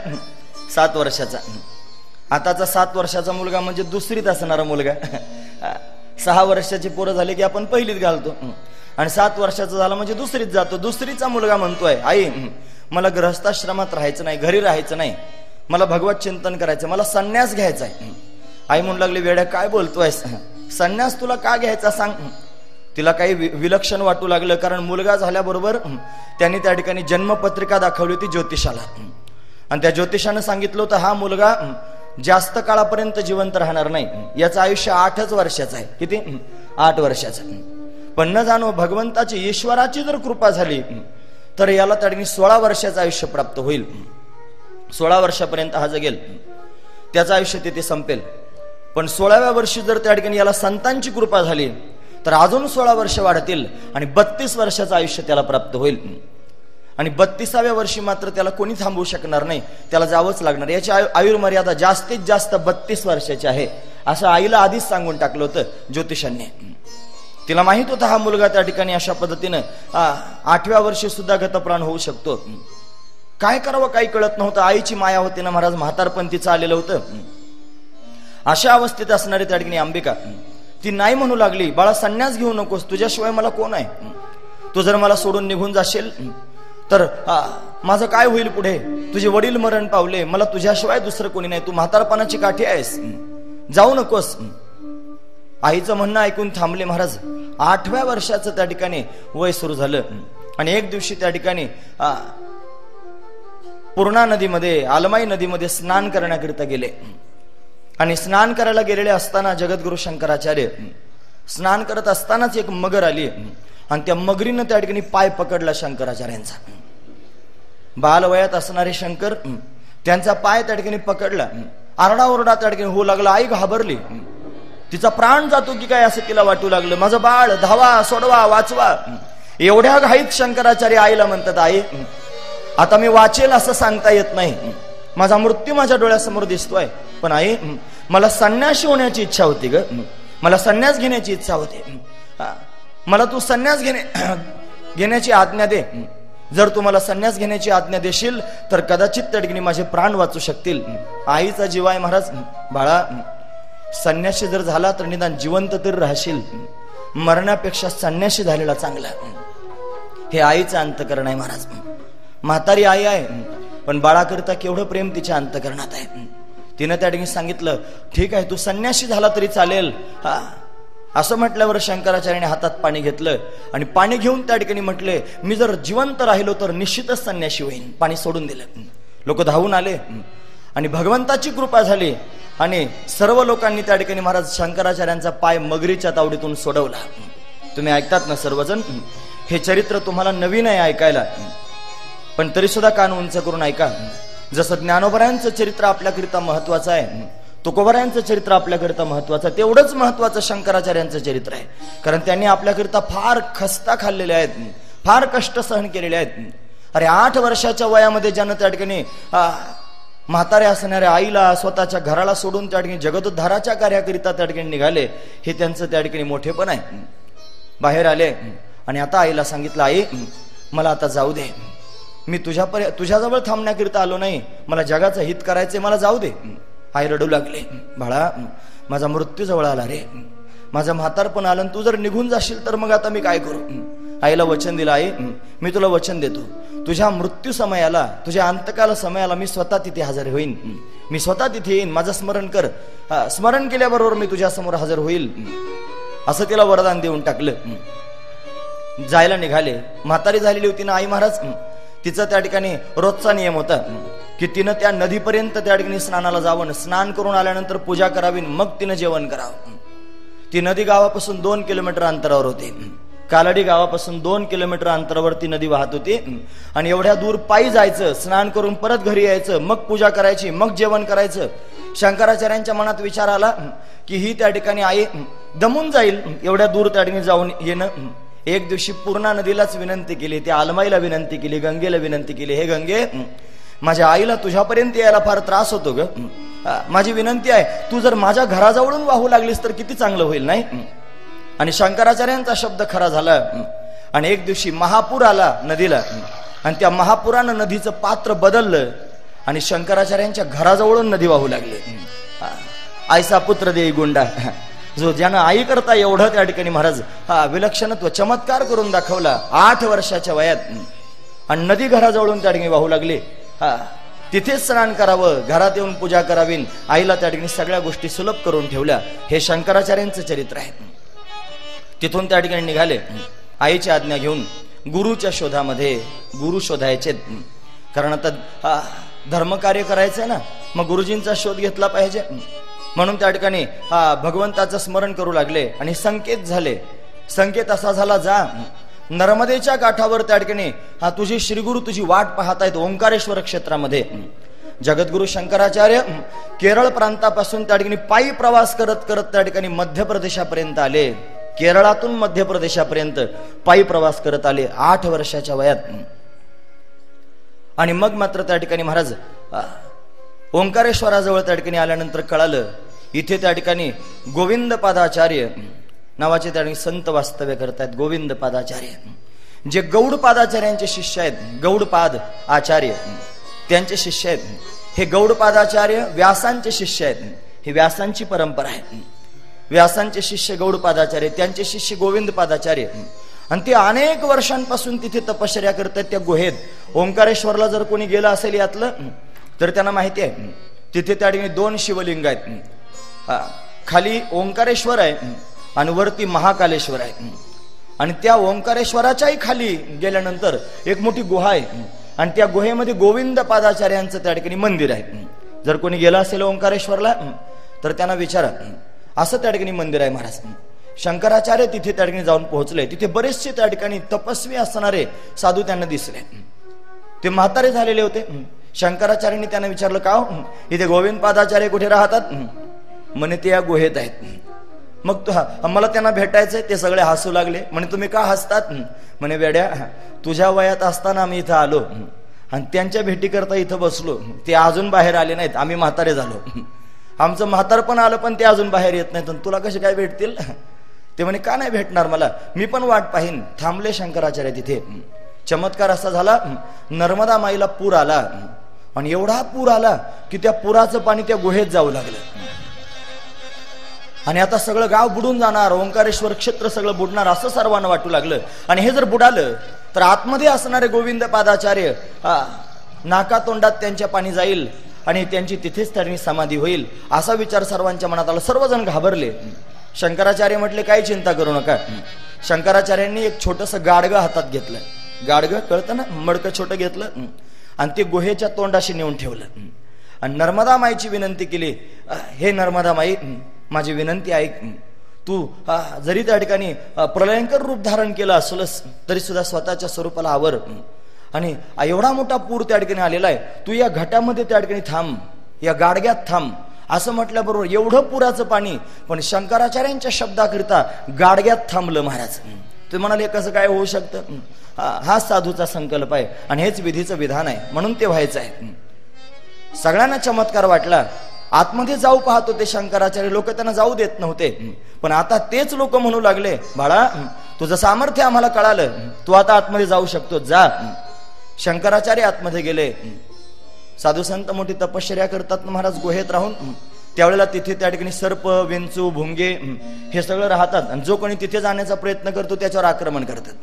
7 वर्षाचा. आताचा 7 वर्षाचा मुलगा म्हणजे दुसरीत असणारा मुलगा. 6 वर्षाची पोरं झाली की आपण पहिलीत घालतो, आणि 7 वर्षाचा झाला म्हणजे दुसरीत जातो. दुसरीचा मुलगा म्हणतोय, आई मला गृहस्थाश्रमात राहायचं नाही, घरी राहायचं नाही, मला भगवत चिंतन करायचं, मला संन्यास घ्यायचा आहे. आई म्हणू लागली, वेड्या काय बोलतोयस, संन्यास तुला का घ्यायचा सांग. तिला काही विलक्षण वाटू लागलं, कारण मुलगा झाल्याबरोबर त्यांनी त्या ठिकाणी जन्मपत्रिका दाखवली होती ज्योतिषाला, आणि त्या ज्योतिषानं सांगितलं होतं हा मुलगा जास्त काळापर्यंत जिवंत राहणार नाही, याचं आयुष्य 8च वर्षाचं आहे. किती? 8 वर्षाचं. पण न जाणो भगवंताची, ईश्वराची जर कृपा झाली तर याला त्या ठिकाणी 16 वर्षाचं आयुष्य प्राप्त होईल. 16 वर्षापर्यंत हा जगेल, त्याचं आयुष्य तिथे संपेल. पण 16व्या वर्षी जर त्या ठिकाणी याला संतांची कृपा झाली तर अजून 16 वर्ष वाढतील आणि 32 वर्षाचं आयुष्य त्याला प्राप्त होईल. आणि 32व्या वर्षी मात्र त्याला कोणी थांबवू शकणार नाही, त्याला जावंच लागणार. याची आयुर्मर्यादा जास्तीत जास्त 32 वर्षाची आहे, असं आईला आधीच सांगून टाकलं होतं ज्योतिषांनी. तिला माहित होता हा मुलगा त्या ठिकाणी अशा पद्धतीनं 8व्या वर्षी सुद्धा गतप्राण होऊ शकतो. काय करावं काही कळत नव्हतं. आईची माया होती ना महाराज, म्हातारपण तिचं आलेलं होतं. अशा अवस्थेत असणारी त्या ठिकाणी अंबिका ती नाही म्हणू लागली, बाळा संन्यास घेऊ नकोस, तुझ्याशिवाय मला कोण आहे, तू जर मला सोडून निघून जाशील तर माझं काय होईल पुढे, तुझे वडील मरण पावले, मला तुझ्याशिवाय दुसरं कोणी नाही, तू म्हातारपणाची काठी आहेस, जाऊ नकोस. आईचं म्हणणं ऐकून थांबले महाराज. 8व्या वर्षाचं त्या ठिकाणी वय सुरू झालं, आणि एक दिवशी त्या ठिकाणी पूर्णा नदीमध्ये, आलमाई नदीमध्ये स्नान करण्याकरिता गेले. आणि स्नान करायला गेलेले असताना जगद्गुरु शंकराचार्य स्नान करत असतानाच एक मगर आली, आणि त्या मगरीनं त्या ठिकाणी पाय पकडला शंकराचार्यांचा. बालवयात असणारे शंकर त्यांचा पाय त्या ठिकाणी पकडला. आरडाओरडा त्या ठिकाणी होऊ लागला. आई घाबरली, तिचा प्राण जातो की काय असं तिला वाटू लागलं. माझं बाळ, धावा, सोडवा, वाचवा. एवढ्या घाईत शंकराचार्य आईला म्हणतात, आई आता मी वाचेल असं सांगता येत नाही, माझा मृत्यू माझ्या डोळ्यासमोर दिसतोय, पण आई मला संन्यासी होण्याची इच्छा होती ग, मला संन्यास घेण्याची इच्छा होती, मला तू संन्यास घेण्याची आज्ञा दे. जर तू मला संन्यास घेण्याची आज्ञा देशील तर कदाचित त्या ठिकाणी माझे प्राण वाचू शकतील. आईचा जीव आहे महाराज. बाळा संन्यासी जर झाला तर निदान जिवंत तरी राहशील, मरण्यापेक्षा संन्यासी झालेला चांगला. हे आईचं अंतकरण आहे महाराज. म्हातारी आई आहे, पण बाळाकरिता केवढं प्रेम तिच्या अंतकरणात आहे. तिनं त्या ठिकाणी सांगितलं, ठीक आहे तू संन्यासी झाला तरी चालेल. असं म्हटल्यावर शंकराचार्याने हातात पाणी घेतलं, आणि पाणी घेऊन त्या ठिकाणी म्हटले, मी जर जिवंत राहिलो तर निश्चितच संन्यासी होईन. पाणी सोडून दिलं. लोक धावून आले, आणि भगवंताची कृपा झाली, आणि सर्व लोकांनी त्या ठिकाणी महाराज शंकराचार्यांचा पाय मगरीच्या तावडीतून सोडवला. तुम्ही ऐकतात ना सर्वजण, हे चरित्र तुम्हाला नवीन आहे ऐकायला, पण तरी सुद्धा कान उंच करून ऐका. जसं ज्ञानोबरायांचं चरित्र आपल्याकरिता महत्वाचं आहे, तुकोबरायांचं चरित्र आपल्याकरिता महत्वाचं आहे, तेवढंच महत्वाचं शंकराचार्यांचं चरित्र आहे. कारण त्यांनी आपल्याकरिता फार खस्ता खाल्लेल्या आहेत, फार कष्ट सहन केलेले आहेत. अरे 8 वर्षाच्या वयामध्ये ज्यानं त्या ठिकाणी म्हाताऱ्या असणाऱ्या आईला, स्वतःच्या घराला सोडून त्या ठिकाणी जगदोद्धाराच्या कार्याकरिता त्या ठिकाणी निघाले, हे त्यांचं त्या ठिकाणी मोठेपण आहे. बाहेर आले, आणि आता आईला सांगितलं, आई मला आता जाऊ दे, मी तुझ्याजवळ थांबण्याकरिता आलो नाही, मला जगाचं हित करायचंय, मला जाऊ दे. आई रडू लागले, बाळा माझा मृत्यू जवळ आला रे, माझं म्हातारपण आलं, तू जर निघून जाशील तर मग आता मी काय करू. आईला वचन दिलं, आई मी तुला वचन देतो, तुझ्या मृत्यू समयाला, तुझ्या अंतकाल समयाला मी स्वतः तिथे हजर होईन, मी स्वतः तिथे येईन, माझं स्मरण कर, स्मरण केल्याबरोबर मी तुझ्या समोर हजर होईल, असं तिला वरदान देऊन टाकलं. जायला निघाले. म्हातारी झालेली होती ना आई महाराज, तिचा त्या ठिकाणी रोजचा नियम होता की तिनं त्या नदीपर्यंत त्या ठिकाणी स्नानाला जावं, स्नान करून आल्यानंतर पूजा करावी, मग तिनं जेवण करावं. ती नदी गावापासून 2 किलोमीटर अंतरावर होती. कालडी गावापासून 2 किलोमीटर अंतरावर ती नदी वाहत होती, आणि एवढ्या दूर पायी जायचं, स्नान करून परत घरी यायचं, मग पूजा करायची, मग जेवण करायचं. शंकराचार्यांच्या मनात विचार आला की ही त्या ठिकाणी आई दमून जाईल एवढ्या दूर त्या ठिकाणी जाऊन येणं. एक दिवशी पूर्णा नदीलाच विनंती केली, त्या आलमाईला विनंती केली, गंगेला विनंती केली, हे गंगे माझ्या आईला तुझ्यापर्यंत यायला फार त्रास होतो ग, माझी विनंती आहे तू जर माझ्या घराजवळून वाहू लागलीस तर किती चांगलं होईल नाही. आणि शंकराचार्यांचा शब्द खरा झाला. आणि एक दिवशी महापूर आला नदीला आणि त्या महापुरानं नदीचं पात्र बदललं आणि शंकराचार्यांच्या घराजवळून नदी वाहू लागली. आयसा पुत्र देई गुंडा, जो ज्यानं आई करता एवढं त्या ठिकाणी महाराज विलक्षणत्व चमत्कार करून दाखवला 8 वर्षाच्या वयात. आणि नदी घराजवळून त्या ठिकाणी वाहू लागली. तिथेच स्नान करावं, घरात येऊन पूजा करावी, आईला त्या ठिकाणी सगळ्या गोष्टी सुलभ करून ठेवल्या. हे शंकराचार्यांचं चरित्र आहे. तिथून त्या ठिकाणी निघाले आईची आज्ञा घेऊन गुरुच्या शोधामध्ये. गुरु शोधायचे, कारण आता धर्मकार्य करायचंय ना, मग गुरुजींचा शोध घेतला पाहिजे. म्हणून त्या ठिकाणी भगवंताचं स्मरण करू लागले आणि संकेत झाले. संकेत असा झाला, जा नर्मदेच्या काठावर त्या ठिकाणी तुझी श्रीगुरु तुझी वाट पाहत आहेत ओंकारेश्वर क्षेत्रामध्ये. जगद्गुरु शंकराचार्य केरळ प्रांतापासून त्या ठिकाणी पायी प्रवास करत करत त्या ठिकाणी मध्य प्रदेशापर्यंत आले. केरळातून मध्य प्रदेशापर्यंत पायी प्रवास करत आले 8 वर्षाच्या वयात. आणि मग मात्र त्या ठिकाणी महाराज ओंकारेश्वराजवळ त्या ठिकाणी आल्यानंतर कळालं, इथे त्या ठिकाणी गोविंद पादाचार्य नावाचे त्या ठिकाणी संत वास्तव्य करतायत. गोविंद पादाचार्य जे गौड पादाचार्यांचे शिष्य आहेत, गौडपाद आचार्य त्यांचे शिष्य आहेत. हे गौड पादाचार्य व्यासांचे शिष्य आहेत. ही व्यासांची परंपरा आहे. व्यासांचे शिष्य गौड पादाचार्य, त्यांचे शिष्य गोविंद पादाचार्य. आणि ते अनेक वर्षांपासून तिथे तपश्चर्या करतात त्या गुहेत. ओंकारेश्वरला जर कोणी गेलं असेल यातलं तर त्यांना माहिती आहे, तिथे त्या ठिकाणी 2 शिवलिंग आहेत. खाली ओंकारेश्वर आहे आणि वरती महाकालेश्वर आहे. आणि त्या ओंकारेश्वराच्याही खाली गेल्यानंतर एक मोठी गुहा आहे आणि त्या गुहेमध्ये गोविंद पादाचार्यांचं त्या ठिकाणी मंदिर आहे. जर कोणी गेलं असेल ओंकारेश्वरला तर त्यांना विचारा, असं त्या ठिकाणी मंदिर आहे महाराज. शंकराचार्य तिथे त्या ठिकाणी जाऊन पोहोचले. तिथे बरेचसे त्या ठिकाणी तपस्वी असणारे साधू त्यांना दिसले. ते म्हातारे झालेले होते. शंकराचार्यांनी त्यांना विचारलं, का इथे गोविंद पादाचार्य कुठे राहतात? म्हणे ते या गुहेत आहेत. मग मला त्यांना भेटायचंय. ते सगळे हसू लागले. म्हणे तुम्ही का हसतात? म्हणे वेड्या, तुझ्या वयात असताना आम्ही इथं आलो आणि त्यांच्या भेटी करता इथं बसलो. ते अजून बाहेर आले नाहीत, आम्ही म्हातारे झालो. आमचं म्हातार पण आलं पण ते अजून बाहेर येत नाहीत. तुला कसे काय भेटतील? ते म्हणे का नाही भेटणार मला, मी पण वाट पाहीन. थांबले शंकराचार्य तिथे. चमत्कार असा झाला, नर्मदा माईला पूर आला आणि एवढा पूर आला की त्या पुराचं पाणी त्या गुहेत जाऊ लागलं. आणि आता सगळं गाव बुडून जाणार, ओंकारेश्वर क्षेत्र सगळं बुडणार असं सर्वांना वाटू लागलं. आणि हे जर बुडालं तर आतमध्ये असणारे गोविंद पादाचार्य नाकातोंडात त्यांच्या पाणी जाईल आणि त्यांची तिथेच त्यांनी समाधी होईल असा विचार सर्वांच्या मनात आला. सर्वजण घाबरले. शंकराचार्य म्हटले काही चिंता करू नका. शंकराचार्यांनी एक छोटंसं गाडगं हातात घेतलं. गाडगं कळतं ना, मडकं छोटं घेतलं आणि ते गुहेच्या तोंडाशी नेऊन ठेवलं आणि नर्मदा माईची विनंती केली, हे नर्मदा माई, माझी विनंती ऐक. तू जरी त्या ठिकाणी प्रलयंकर रूप धारण केलं असलस तरी सुद्धा स्वतःच्या स्वरूपाला आवर. आणि एवढा मोठा पूर त्या ठिकाणी आलेला आहे, तू या घाटामध्ये त्या ठिकाणी थांब, या गाडग्यात थांब. असं म्हटल्याबरोबर एवढं पुराचं पाणी पण शंकराचार्यांच्या शब्दाकरिता गाडग्यात थांबलं महाराज. ते म्हणाले कसं काय होऊ शकतं? हा साधूचा संकल्प आहे आणि हेच विधीचं विधान आहे म्हणून ते व्हायचं आहे. सगळ्यांना चमत्कार वाटला. आतमध्ये जाऊ पाहत होते शंकराचार्य, लोक त्यांना जाऊ देत नव्हते. पण आता तेच लोक म्हणू लागले, बाळा तुझं सामर्थ्य आम्हाला कळालं, तू आता आतमध्ये जाऊ शकतो, जा. शंकराचार्य आतमध्ये गेले. साधू संत मोठी तपश्चर्या करतात महाराज गुहेत राहून. त्यावेळेला तिथे त्या ठिकाणी सर्प, विंचू, भुंगे हे सगळं राहतात आणि जो कोणी तिथे जाण्याचा प्रयत्न करतो त्याच्यावर आक्रमण करतात.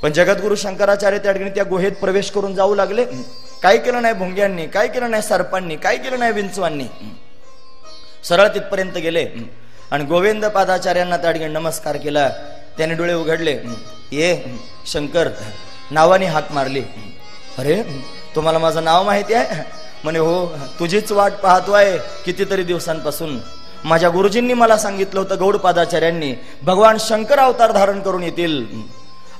पण जगद्गुरु शंकराचार्य त्या ठिकाणी त्या गुहेत प्रवेश करून जाऊ लागले. काय केलं नाही भुंग्यांनी, काय केलं नाही सर्पांनी, काय केलं नाही विंचवांनी. सरळ तिथपर्यंत गेले आणि गोविंद पादाचार्यांना त्या ठिकाणी नमस्कार केला. त्याने डोळे उघडले. ये शंकर नावाने हाक मारली. अरे तुम्हाला माझं नाव माहिती आहे? म्हणे हो, तुझीच वाट पाहतोय कितीतरी दिवसांपासून. माझ्या गुरुजींनी मला सांगितलं होतं, गौड पादाचार्यांनी भगवान शंकर अवतार धारण करून येतील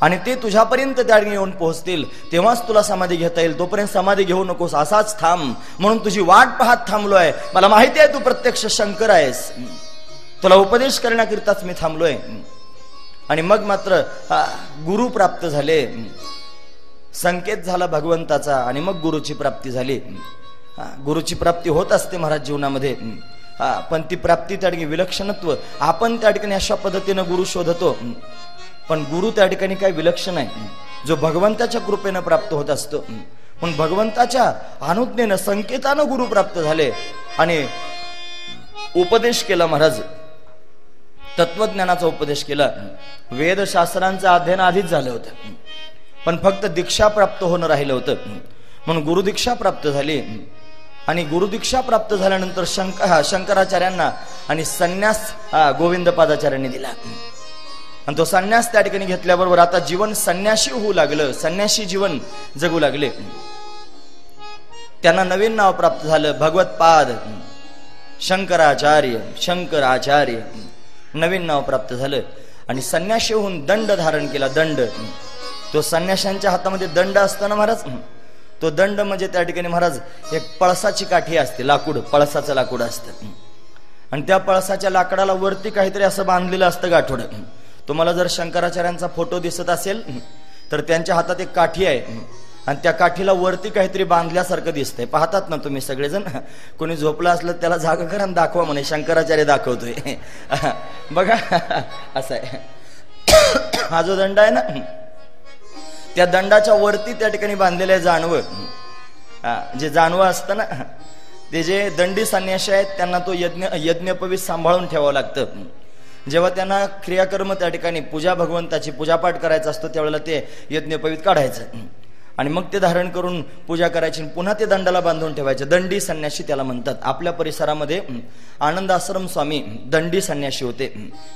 आणि ते तुझ्यापर्यंत त्या ठिकाणी येऊन पोहोचतील, तेव्हाच तुला समाधी घेता येईल. तोपर्यंत समाधी घेऊ नकोस, असाच थांब. म्हणून तुझी वाट पाहत थांबलोय. मला माहिती आहे तू प्रत्यक्ष शंकर आहेस. तुला उपदेश करण्याकरिताच मी थांबलोय. आणि मग मात्र गुरु प्राप्त झाले. संकेत झाला भगवंताचा आणि मग गुरुची प्राप्ती झाली. गुरुची प्राप्ती होत असते महाराज जीवनामध्ये. पण ती प्राप्ती त्या ठिकाणी विलक्षणत्व आपण त्या ठिकाणी अशा पद्धतीनं गुरु शोधतो. पण गुरु त्या ठिकाणी काही विलक्षण आहे, जो भगवंताच्या कृपेनं प्राप्त होत असतो. पण भगवंताच्या अनुज्ञेनं संकेतानं गुरु प्राप्त झाले आणि उपदेश केला महाराज, तत्वज्ञानाचा उपदेश केला. वेदशास्त्रांचं अध्ययन आधीच झालं होतं, पण फक्त दीक्षा प्राप्त होणं राहिलं होतं. म्हणून गुरुदीक्षा प्राप्त झाली आणि गुरुदीक्षा प्राप्त झाल्यानंतर शंकराचार्यांना आणि संन्यास गोविंदपादाचार्यांनी दिला. आणि तो संन्यास त्या ठिकाणी घेतल्याबरोबर आता जीवन संन्यासी होऊ लागलं, संन्यासी जीवन जगू लागले. त्यांना नवीन नाव प्राप्त झालं, भगवतपाद शंकराचार्य. शंकराचार्य नवीन नाव प्राप्त झालं. आणि संन्यासी होऊन दंड धारण केला. दंड, तो संन्याशांच्या हातामध्ये दंड असताना महाराज, तो दंड म्हणजे त्या ठिकाणी महाराज एक पळसाची काठी असते, लाकूड, पळसाचं लाकूड असतं. आणि त्या पळसाच्या लाकडाला वरती काहीतरी असं बांधलेलं असतं गाठोड. तुम्हाला जर शंकराचार्यांचा फोटो दिसत असेल तर त्यांच्या हातात एक काठी आहे आणि त्या काठीला वरती काहीतरी बांधल्यासारखं दिसतंय. पाहतात ना तुम्ही सगळेजण. कोणी झोपलं असलं त्याला जागा करा आणि दाखवा म्हणे शंकराचार्य दाखवतोय. बघा असं आहे. हा जो दंड आहे ना, त्या दंडाच्या वरती त्या ठिकाणी बांधलेलं आहे जानवं. जे जानवं असतं ना, ते जे दंडी संन्यासी आहेत त्यांना तो यज्ञपवीत सांभाळून ठेवावं लागतं. जेव्हा त्यांना क्रियाकर्म त्या ठिकाणी पूजा, भगवंताची पूजापाठ करायचा असतो त्यावेळेला ते यज्ञपवीत काढायचं आणि मग ते धारण करून पूजा करायची. पुन्हा ते दंडाला बांधून ठेवायचे. दंडी संन्यासी त्याला म्हणतात. आपल्या परिसरामध्ये आनंद आश्रम स्वामी दंडी संन्यासी होते.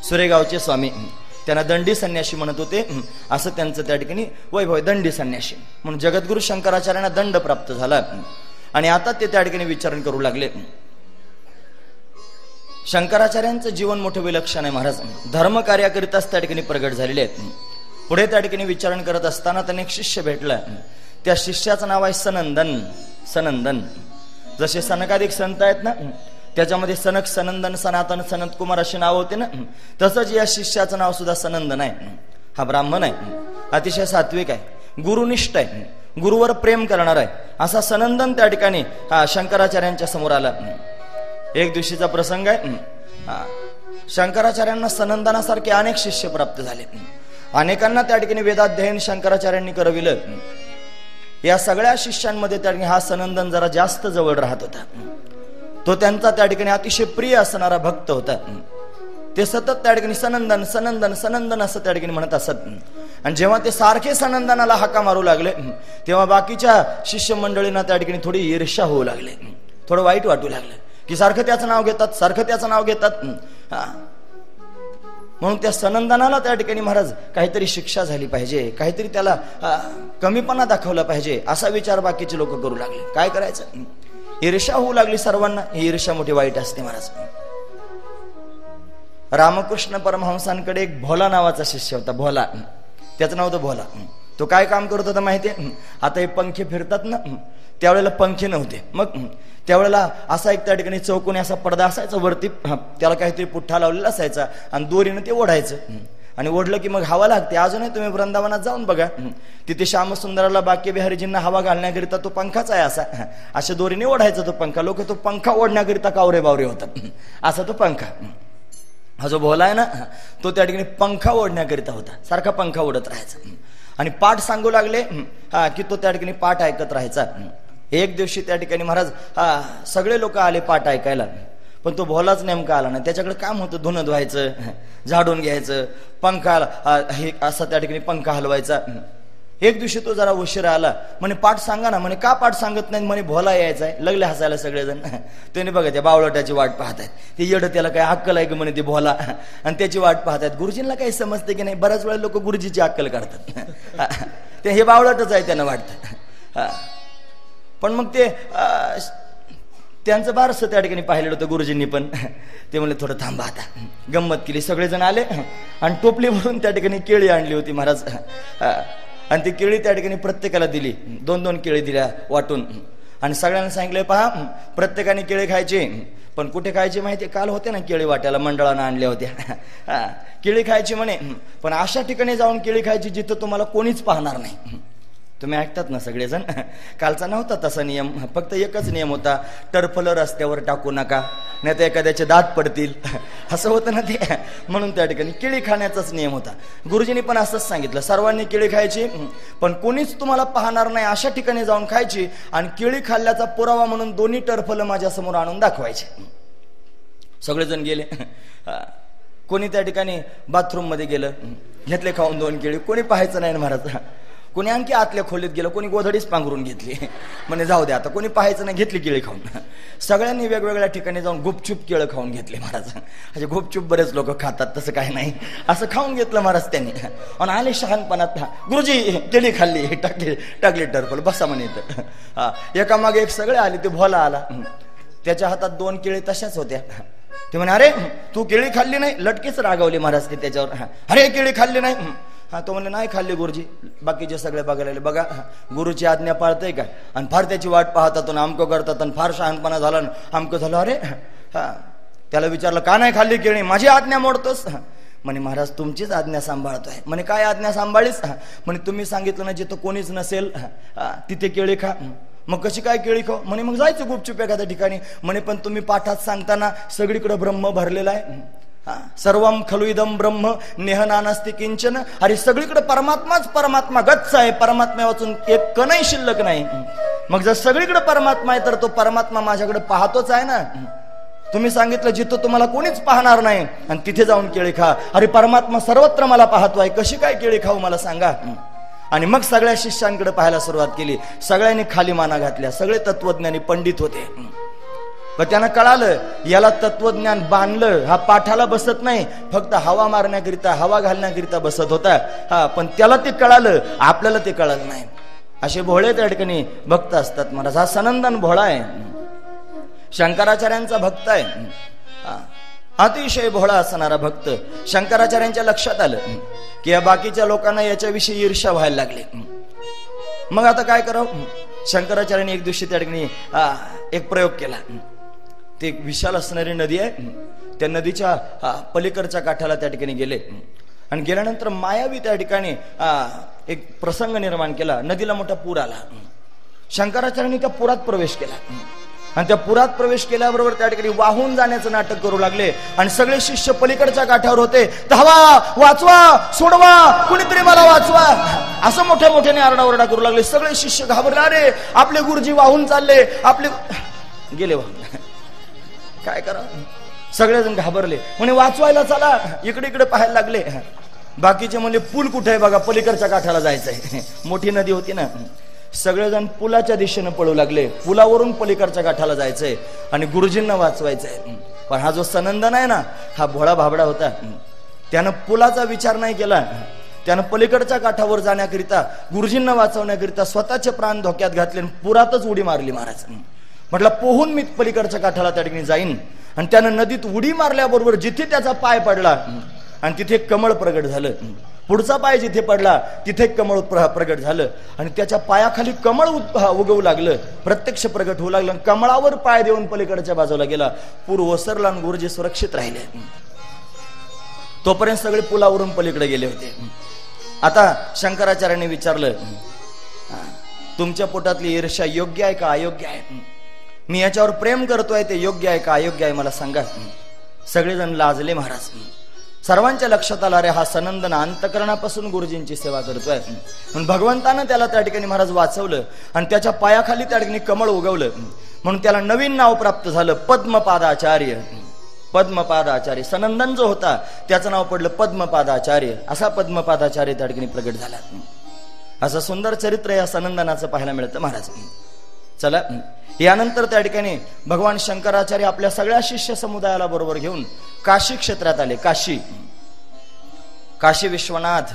सुरेगावचे स्वामी त्यांना दंडी संन्यासी म्हणत होते. असं त्यांचं त्या ठिकाणी वैभव, दंडी संन्यासी. म्हणून जगद्गुरु शंकराचार्यांना दंड प्राप्त झाला आणि आता ते त्या ठिकाणी विचारण करू लागले. शंकराचार्यांचं जीवन मोठं विलक्षण आहे महाराज. धर्म कार्याकरिताच त्या ठिकाणी प्रगट झालेले आहेत. पुढे त्या ठिकाणी विचारण करत असताना त्यांनी एक शिष्य भेटला. त्या शिष्याचं नाव आहे सनंदन. सनंदन. जसे सनकाधिक संत आहेत ना, त्याच्यामध्ये सनक, सनंदन, सनातन, सनत कुमार असे नाव होते ना, तसंच या शिष्याचं नाव सुद्धा सनंदन आहे. हा ब्राह्मण आहे, अतिशय सात्विक आहे, गुरुनिष्ठ आहे, गुरुवर प्रेम करणार आहे. असा सनंदन त्या ठिकाणी शंकराचार्यांच्या समोर आला. एक दिवशीचा प्रसंग आहे. शंकराचार्यांना सनंदनासारखे अनेक शिष्य प्राप्त झाले. अनेकांना त्या ठिकाणी वेदाध्ययन शंकराचार्यांनी करविलं. या सगळ्या शिष्यांमध्ये त्या ठिकाणी हा सनंदन जरा जास्त जवळ राहत होता. तो त्यांचा त्या ठिकाणी अतिशय प्रिय असणारा भक्त होता. ते सतत त्या ठिकाणी सनंदन सनंदन सनंदन असं त्या ठिकाणी म्हणत असत. आणि जेव्हा ते सारखे सनंदनाला हाका मारू लागले तेव्हा बाकीच्या शिष्यमंडळींना त्या ठिकाणी थोडी ईर्ष्या होऊ लागले, थोडं वाईट वाटू लागलं की सारखं त्याचं नाव घेतात, सारखं त्याचं नाव घेतात. म्हणून त्या सनंदनाला त्या ठिकाणी महाराज काहीतरी शिक्षा झाली पाहिजे, काहीतरी त्याला कमीपणा दाखवला पाहिजे असा विचार बाकीचे लोक करू लागले. काय करायचं, ईर्ष्या होऊ लागली सर्वांना. ही ईर्ष्या मोठी वाईट असते महाराज. रामकृष्ण परमहंसांकडे एक भोला नावाचा शिष्य होता. भोला, त्याचं नाव होतं भोला. तो काय काम करत होता माहितीये, आता हे पंखे फिरतात ना, त्यावेळेला पंखे नव्हते. मग त्यावेळेला असा एक त्या ठिकाणी चौकोनी असा पडदा असायचा वरती, त्याला काहीतरी पुठ्ठा लावलेला असायचा आणि दोरीनं ते ओढायचं आणि ओढलं की मग हवा लागते. अजूनही तुम्ही वृंदावनात जाऊन बघा, तिथे श्यामसुंदराला बाकी बिहारीजींना हवा घालण्याकरिता तो पंखाच आहे. अशा दोरीने ओढायचा तो पंखा. लोक तो पंखा ओढण्याकरिता कावरे बावरे होतात. असा तो पंखा. हा जो भोला आहे ना, तो त्या ठिकाणी पंखा ओढण्याकरिता होता. सारखा पंखा ओढत राहायचा आणि पाठ सांगू लागले की तो त्या ठिकाणी पाठ ऐकत राहायचा. एक दिवशी त्या ठिकाणी महाराज सगळे लोक आले पाठ ऐकायला, पण तो भोलाच नेमका आला नाही. त्याच्याकडे काम होतं, धुणं धुवायचं, झाडून घ्यायचं, पंखा हे असा त्या ठिकाणी पंखा हलवायचा. एक दिवशी तो जरा उशिरा आला. म्हणे पाठ सांगा ना. म्हणे का पाठ सांगत नाही. म्हणे भोला यायचा आहे. लगले हसायला सगळेजण. त्याने बघा त्या बावळटाची वाट पाहत आहेत. ते येडं, त्याला काय अक्कल आहे की म्हणे ते भोला, आणि त्याची वाट पाहत आहेत. गुरुजींना काही समजते की नाही. बऱ्याच वेळा लोक गुरुजीची अक्कल काढतात. ते हे बावळटच आहे त्यांना वाटतं. पण मग ते त्यांचं बारसं त्या ठिकाणी पाहिलेलं होतं गुरुजींनी. पण ते म्हणले थोडं थांबा, आता गंमत केली. सगळेजण आले आणि टोपली भरून त्या ठिकाणी केळी आणली होती महाराज. आणि ती केळी त्या ठिकाणी प्रत्येकाला दिली. 2-2 केळी दिल्या वाटून. आणि सगळ्यांना सांगितलं, पहा प्रत्येकाने केळी खायची. पण कुठे खायची माहिती, काल होते ना केळी वाट्याला, मंडळानं आणल्या होत्या. केळी खायची म्हणे, पण अशा ठिकाणी जाऊन केळी खायची जिथं तुम्हाला कोणीच पाहणार नाही. तुम्ही ऐकतात ना सगळेजण. कालचा नव्हता तसा नियम, फक्त एकच नियम होता, टरफलं रस्त्यावर टाकू नका, नाही तर एखाद्याचे दात पडतील, असं होतं ना ते. म्हणून त्या ठिकाणी केळी खाण्याचाच नियम होता. गुरुजींनी पण असंच सांगितलं, सर्वांनी केळी खायची, पण कोणीच तुम्हाला पाहणार नाही अशा ठिकाणी जाऊन खायची, आणि केळी खाल्ल्याचा पुरावा म्हणून दोन्ही टरफलं माझ्या समोर आणून दाखवायचे. सगळेजण गेले. कोणी त्या ठिकाणी बाथरूम मध्ये गेलं, घेतले खाऊन 2 केळी, कोणी पाहायचं नाही महाराज. कोणी आणखी आतल्या खोलीत गेलं, कोणी गोधडीच पांघरून घेतली, म्हणजे जाऊ द्या आता, कोणी पाहायचं नाही, घेतली केळी खाऊन. सगळ्यांनी वेगवेगळ्या ठिकाणी जाऊन गुपचूप केळं खाऊन घेतले महाराज. म्हणजे गुपचूप बरेच लोक खातात, तसं काही नाही, असं खाऊन घेतलं महाराज त्यांनी. आणि आले शहाणपणात, गुरुजी केळी खाल्ली, टाकली टरफल, बसा म्हणे इथं. एका मागे एक सगळे आले. ते भोला आला, त्याच्या हातात 2 केळी तशाच होत्या. ते म्हणे, अरे तू केळी खाल्ली नाही, लटकीच रागावली महाराज ते त्याच्यावर. अरे केळी खाल्ली नाही. तो म्हणले, नाही खाल्ली गुरुजी. बाकीचे सगळे बघायला लागले, बघा गुरुची आज्ञा पाळतंय का, आणि फार त्याची वाट पाहतात, आमकं करतात, आणि फार शहाणपणा झाला, आमकं झालं. अरे त्याला विचारलं, का नाही खाल्ली केळी, माझी आज्ञा मोडतोस. म्हणे, महाराज तुमचीच आज्ञा सांभाळतोय. म्हणे, काय आज्ञा सांभाळीस. म्हणे, तुम्ही सांगितलं ना जिथं कोणीच नसेल तिथे केळी खा. मग कशी काय केळी खाऊ. म्हणे, मग जायचं गुपचूप एखाद्या ठिकाणी. म्हणे, पण तुम्ही पाठात सांगताना सगळीकडे ब्रह्म भरलेला आहे, सर्वम खलु इदम ब्रह्म नेह नास्ति किंचन. अरे सगळीकडे परमात्माच परमात्मा गच्च आहे, परमात्मा वाचून एक कणही शिल्लक नाही. मग जर सगळीकडे परमात्मा आहे तर तो परमात्मा माझ्याकडे पाहतोच आहे ना. तुम्ही सांगितलं जिथं तुम्हाला कोणीच पाहणार नाही आणि तिथे जाऊन केळी खा. अरे परमात्मा सर्वत्र मला पाहतोय, कशी काय केळी खाऊ मला सांगा. आणि मग सगळ्या शिष्यांकडे पाहायला सुरुवात केली. सगळ्यांनी खाली माना घातल्या. सगळे तत्वज्ञानी पंडित होते. पण त्यांना कळालं याला तत्वज्ञान बांधलं, हा पाठाला बसत नाही, फक्त हवा मारण्याकरिता, हवा घालण्याकरिता बसत होता. पण त्याला ते कळालं, आपल्याला ते कळलं नाही. असे भोळे त्या ठिकाणी भक्त असतात महाराज. हा सनंदन भोळा आहे, शंकराचार्यांचा भक्त आहे, अतिशय भोळा असणारा भक्त. शंकराचार्यांच्या लक्षात आलं की या बाकीच्या लोकांना याच्याविषयी ईर्ष्या व्हायला लागली. मग आता काय करावं. शंकराचार्यांनी एक दिवशी त्या ठिकाणी एक प्रयोग केला. ते एक विशाल असणारी नदी आहे, त्या नदीच्या पलीकडच्या काठाला त्या ठिकाणी गेले, आणि गेल्यानंतर मायावी त्या ठिकाणी एक प्रसंग निर्माण केला. नदीला मोठा पूर आला. शंकराचार्यांनी त्या पुरात प्रवेश केला, आणि त्या पुरात प्रवेश केल्याबरोबर त्या ठिकाणी वाहून जाण्याचं नाटक करू लागले. आणि सगळे शिष्य पलीकडच्या काठावर होते. धावा, वाचवा, सोडवा, कुणीतरी मला वाचवा, असं मोठ्या मोठ्याने आरडाओरडा करू लागले. सगळे शिष्य घाबरले. अरे आपले गुरुजी वाहून चालले, आपले गेले वाहून, काय करा. सगळेजण घाबरले. म्हणे वाचवायला चला. इकडे इकडे पाहायला लागले. बाकीचे म्हणले पूल कुठे आहे बघा, पलीकडच्या काठाला जायचंय. मोठी नदी होती ना. सगळेजण पुलाच्या दिशेनं पळू लागले. पुलावरून पलीकडच्या काठाला जायचंय आणि गुरुजींना वाचवायचंय. पण हा जो सनंदन आहे ना, हा भोळा भाबडा होता. त्यानं पुलाचा विचार नाही केला. त्यानं पलीकडच्या काठावर जाण्याकरिता, गुरुजींना वाचवण्याकरिता स्वतःचे प्राण धोक्यात घातले, पुरातच उडी मारली महाराज. म्हटलं पोहून मी पलीकडच्या काठाला त्या ठिकाणी जाईन. आणि त्यानं नदीत उडी मारल्याबरोबर जिथे त्याचा पाय पडला आणि तिथे कमळ प्रगट झालं. पुढचा पाय जिथे पडला तिथे कमळ प्रगट झालं, आणि त्याच्या पायाखाली कमळ उगवू लागलं, प्रत्यक्ष प्रगट होऊ लागलं. कमळावर पाय देऊन पलीकडच्या बाजूला गेला. पूर ओसरला आणि गुरुजी सुरक्षित राहिले. तोपर्यंत सगळे पुलावरून पलीकडे गेले होते. आता शंकराचार्यांनी विचारलं, तुमच्या पोटातली ईर्ष्या योग्य आहे का अयोग्य आहे. मी याच्यावर प्रेम करतोय, ते योग्य आहे का अयोग्य आहे मला सांगा. सगळेजण लाजले महाराज. सर्वांच्या लक्षात आला, अरे हा सनंदन अंतकरणापासून गुरुजींची सेवा करतोय. म्हणून भगवंतानं त्याला त्या ठिकाणी महाराज वाचवलं आणि त्याच्या पायाखाली त्या ठिकाणी कमळ उगवलं. म्हणून त्याला नवीन नाव प्राप्त झालं, पद्मपादाचार्य. पद्मपादाचार्य सनंदन जो होता त्याचं नाव पडलं पद्मपादाचार्य. असा पद्मपादाचार्य त्या ठिकाणी प्रगट झाला. असं सुंदर चरित्र या सनंदनाचं पाहायला मिळतं महाराज. चला, यानंतर त्या ठिकाणी भगवान शंकराचार्य आपल्या सगळ्या शिष्य समुदायाला बरोबर घेऊन काशी क्षेत्रात आले. काशी विश्वनाथ,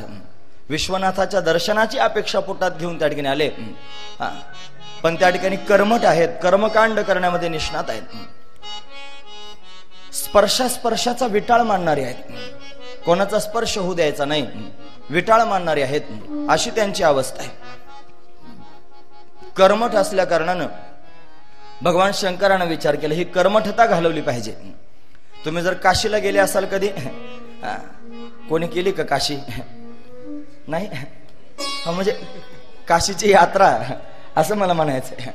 विश्वनाथाच्या दर्शनाची अपेक्षा पोटात घेऊन त्या ठिकाणी आले. पण त्या ठिकाणी कर्मठ आहेत, कर्मकांड करण्यामध्ये निष्णात आहेत. स्पर्शाचा विटाळ मानणारे आहेत. कोणाचा स्पर्श होऊ द्यायचा नाही, विटाळ मानणारे आहेत. अशी त्यांची अवस्था आहे. कर्मठ असल्या कारणानं भगवान शंकरानं विचार केला, ही कर्मठता घालवली पाहिजे. तुम्ही जर काशीला गेले असाल कधी, कोणी केली का काशी? नाही. म्हणजे काशीची यात्रा असं मला म्हणायचंय.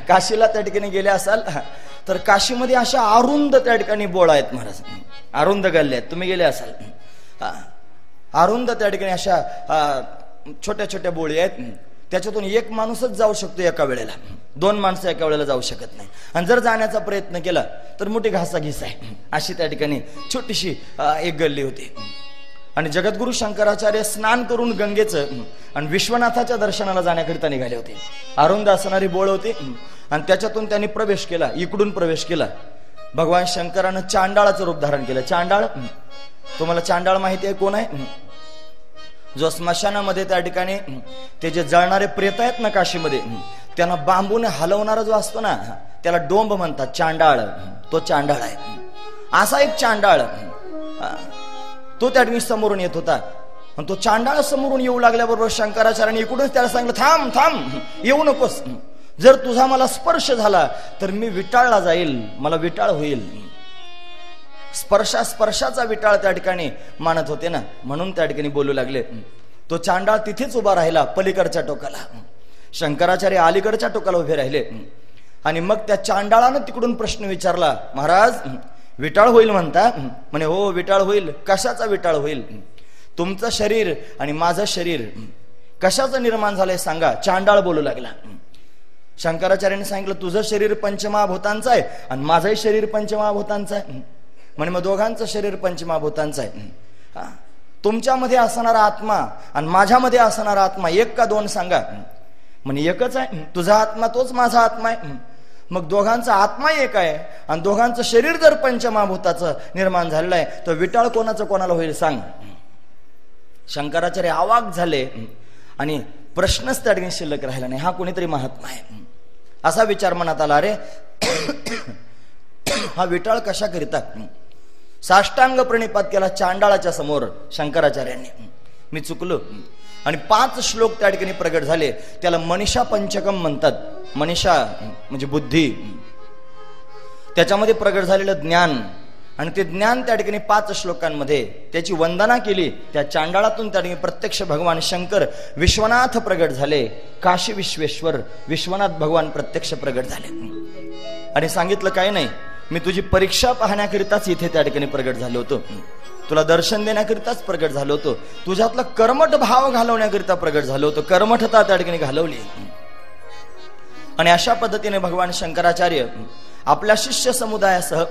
काशीला त्या ठिकाणी गेले असाल तर काशीमध्ये अशा अरुंद त्या ठिकाणी बोळ आहेत महाराज, अरुंद गल्ले आहेत. तुम्ही गेले असाल, अरुंद त्या ठिकाणी अशा छोट्या छोट्या बोळी आहेत. त्याच्यातून एक माणूसच जाऊ शकतो एका वेळेला, 2 माणसं एका वेळेला जाऊ शकत नाही. आणि जर जाण्याचा प्रयत्न केला तर मोठी घासाघीस आहे. अशी त्या ठिकाणी छोटीशी एक गल्ली होती. आणि जगद्गुरु शंकराचार्य स्नान करून गंगेचं आणि विश्वनाथाच्या दर्शनाला जाण्याकरिता निघाले होते. अरुंद असणारी बोळ होती आणि त्याच्यातून त्यांनी प्रवेश केला, इकडून प्रवेश केला. भगवान शंकरानं चांडाळाचं रूप धारण केलं. चांडाळ, तुम्हाला चांडाळ माहिती आहे कोण आहे? जो स्मशानामध्ये त्या ठिकाणी ते जे जळणारे प्रेत आहेत ना काशीमध्ये, त्यांना बांबूने हलवणारा जो असतो ना, त्याला डोंब म्हणतात. चांडाळ, तो चांडाळ आहे. असा एक चांडाळ तो त्या ठिकाणी समोरून येत होता. आणि तो चांडाळ समोरून येऊ लागल्याबरोबर शंकराचार्याने इकडूनच त्याला सांगितलं, थांब थांब, येऊ नकोस. जर तुझा मला स्पर्श झाला तर मी विटाळला जाईल, मला विटाळ होईल. स्पर्शाचा विटाळ त्या ठिकाणी मानत होते ना, म्हणून त्या ठिकाणी बोलू लागले. तो चांडाळ तिथेच उभा राहिला पलीकडच्या टोकाला, शंकराचार्य अलीकडच्या टोकाला उभे राहिले. आणि मग त्या चांडाळानं तिकडून प्रश्न विचारला, महाराज विटाळ होईल म्हणता? म्हणे हो विटाळ होईल. कशाचा विटाळ होईल? तुमचं शरीर आणि माझं शरीर कशाचं निर्माण झालंय सांगा. चांडाळ बोलू लागला. शंकराचार्याने सांगितलं, तुझं शरीर पंचमहाभूतांचं आहे आणि माझंही शरीर पंचमहाभूतांचं आहे. म्हणे मग दोघांचं शरीर पंचमहाभूतांचं आहे. तुमच्यामध्ये असणारा आत्मा आणि माझ्यामध्ये असणारा आत्मा एक का 2 सांगा. म्हणे एकच आहे. तुझा आत्मा तोच माझा आत्मा आहे. मग दोघांचा आत्मा एक आहे आणि दोघांचं शरीर जर पंचमहाभूताचं निर्माण झालेलं आहे तर विटाळ कोणाचं कोणाला होईल सांग. शंकराचार्य अवाक झाले आणि प्रश्नच त्या ठिकाणी शिल्लक राहिला नाही. हा कोणीतरी महात्मा आहे असा विचार मनात आला. अरे हा विटाळ कशा करिता? साष्टांग प्रणिपात केला चांडाळाच्या समोर शंकराचार्यांनी. मी चुकलो. आणि 5 श्लोक त्या ठिकाणी प्रगट झाले. त्याला मनीषा पंचकम म्हणतात. मनीषा म्हणजे बुद्धी, त्याच्यामध्ये प्रगट झालेलं ज्ञान. आणि ते ज्ञान त्या ठिकाणी 5 श्लोकांमध्ये त्याची वंदना केली. त्या चांडाळातून त्या ठिकाणी प्रत्यक्ष भगवान शंकर विश्वनाथ प्रगट झाले. काशी विश्वेश्वर विश्वनाथ भगवान प्रत्यक्ष प्रगट झाले. आणि सांगितलं काही नाही, मी तुझी परीक्षा पाहण्याकरिताच इथे त्या ठिकाणी प्रगट झालो होतो, तुला दर्शन देण्याकरिताच प्रगट झालो होतो, तुझ्यातला कर्मठ भाव घालवण्याकरिता प्रगट झालो होतो. कर्मठता त्या ठिकाणी घालवली. आणि अशा पद्धतीने भगवान शंकराचार्य आपल्या शिष्य समुदायासह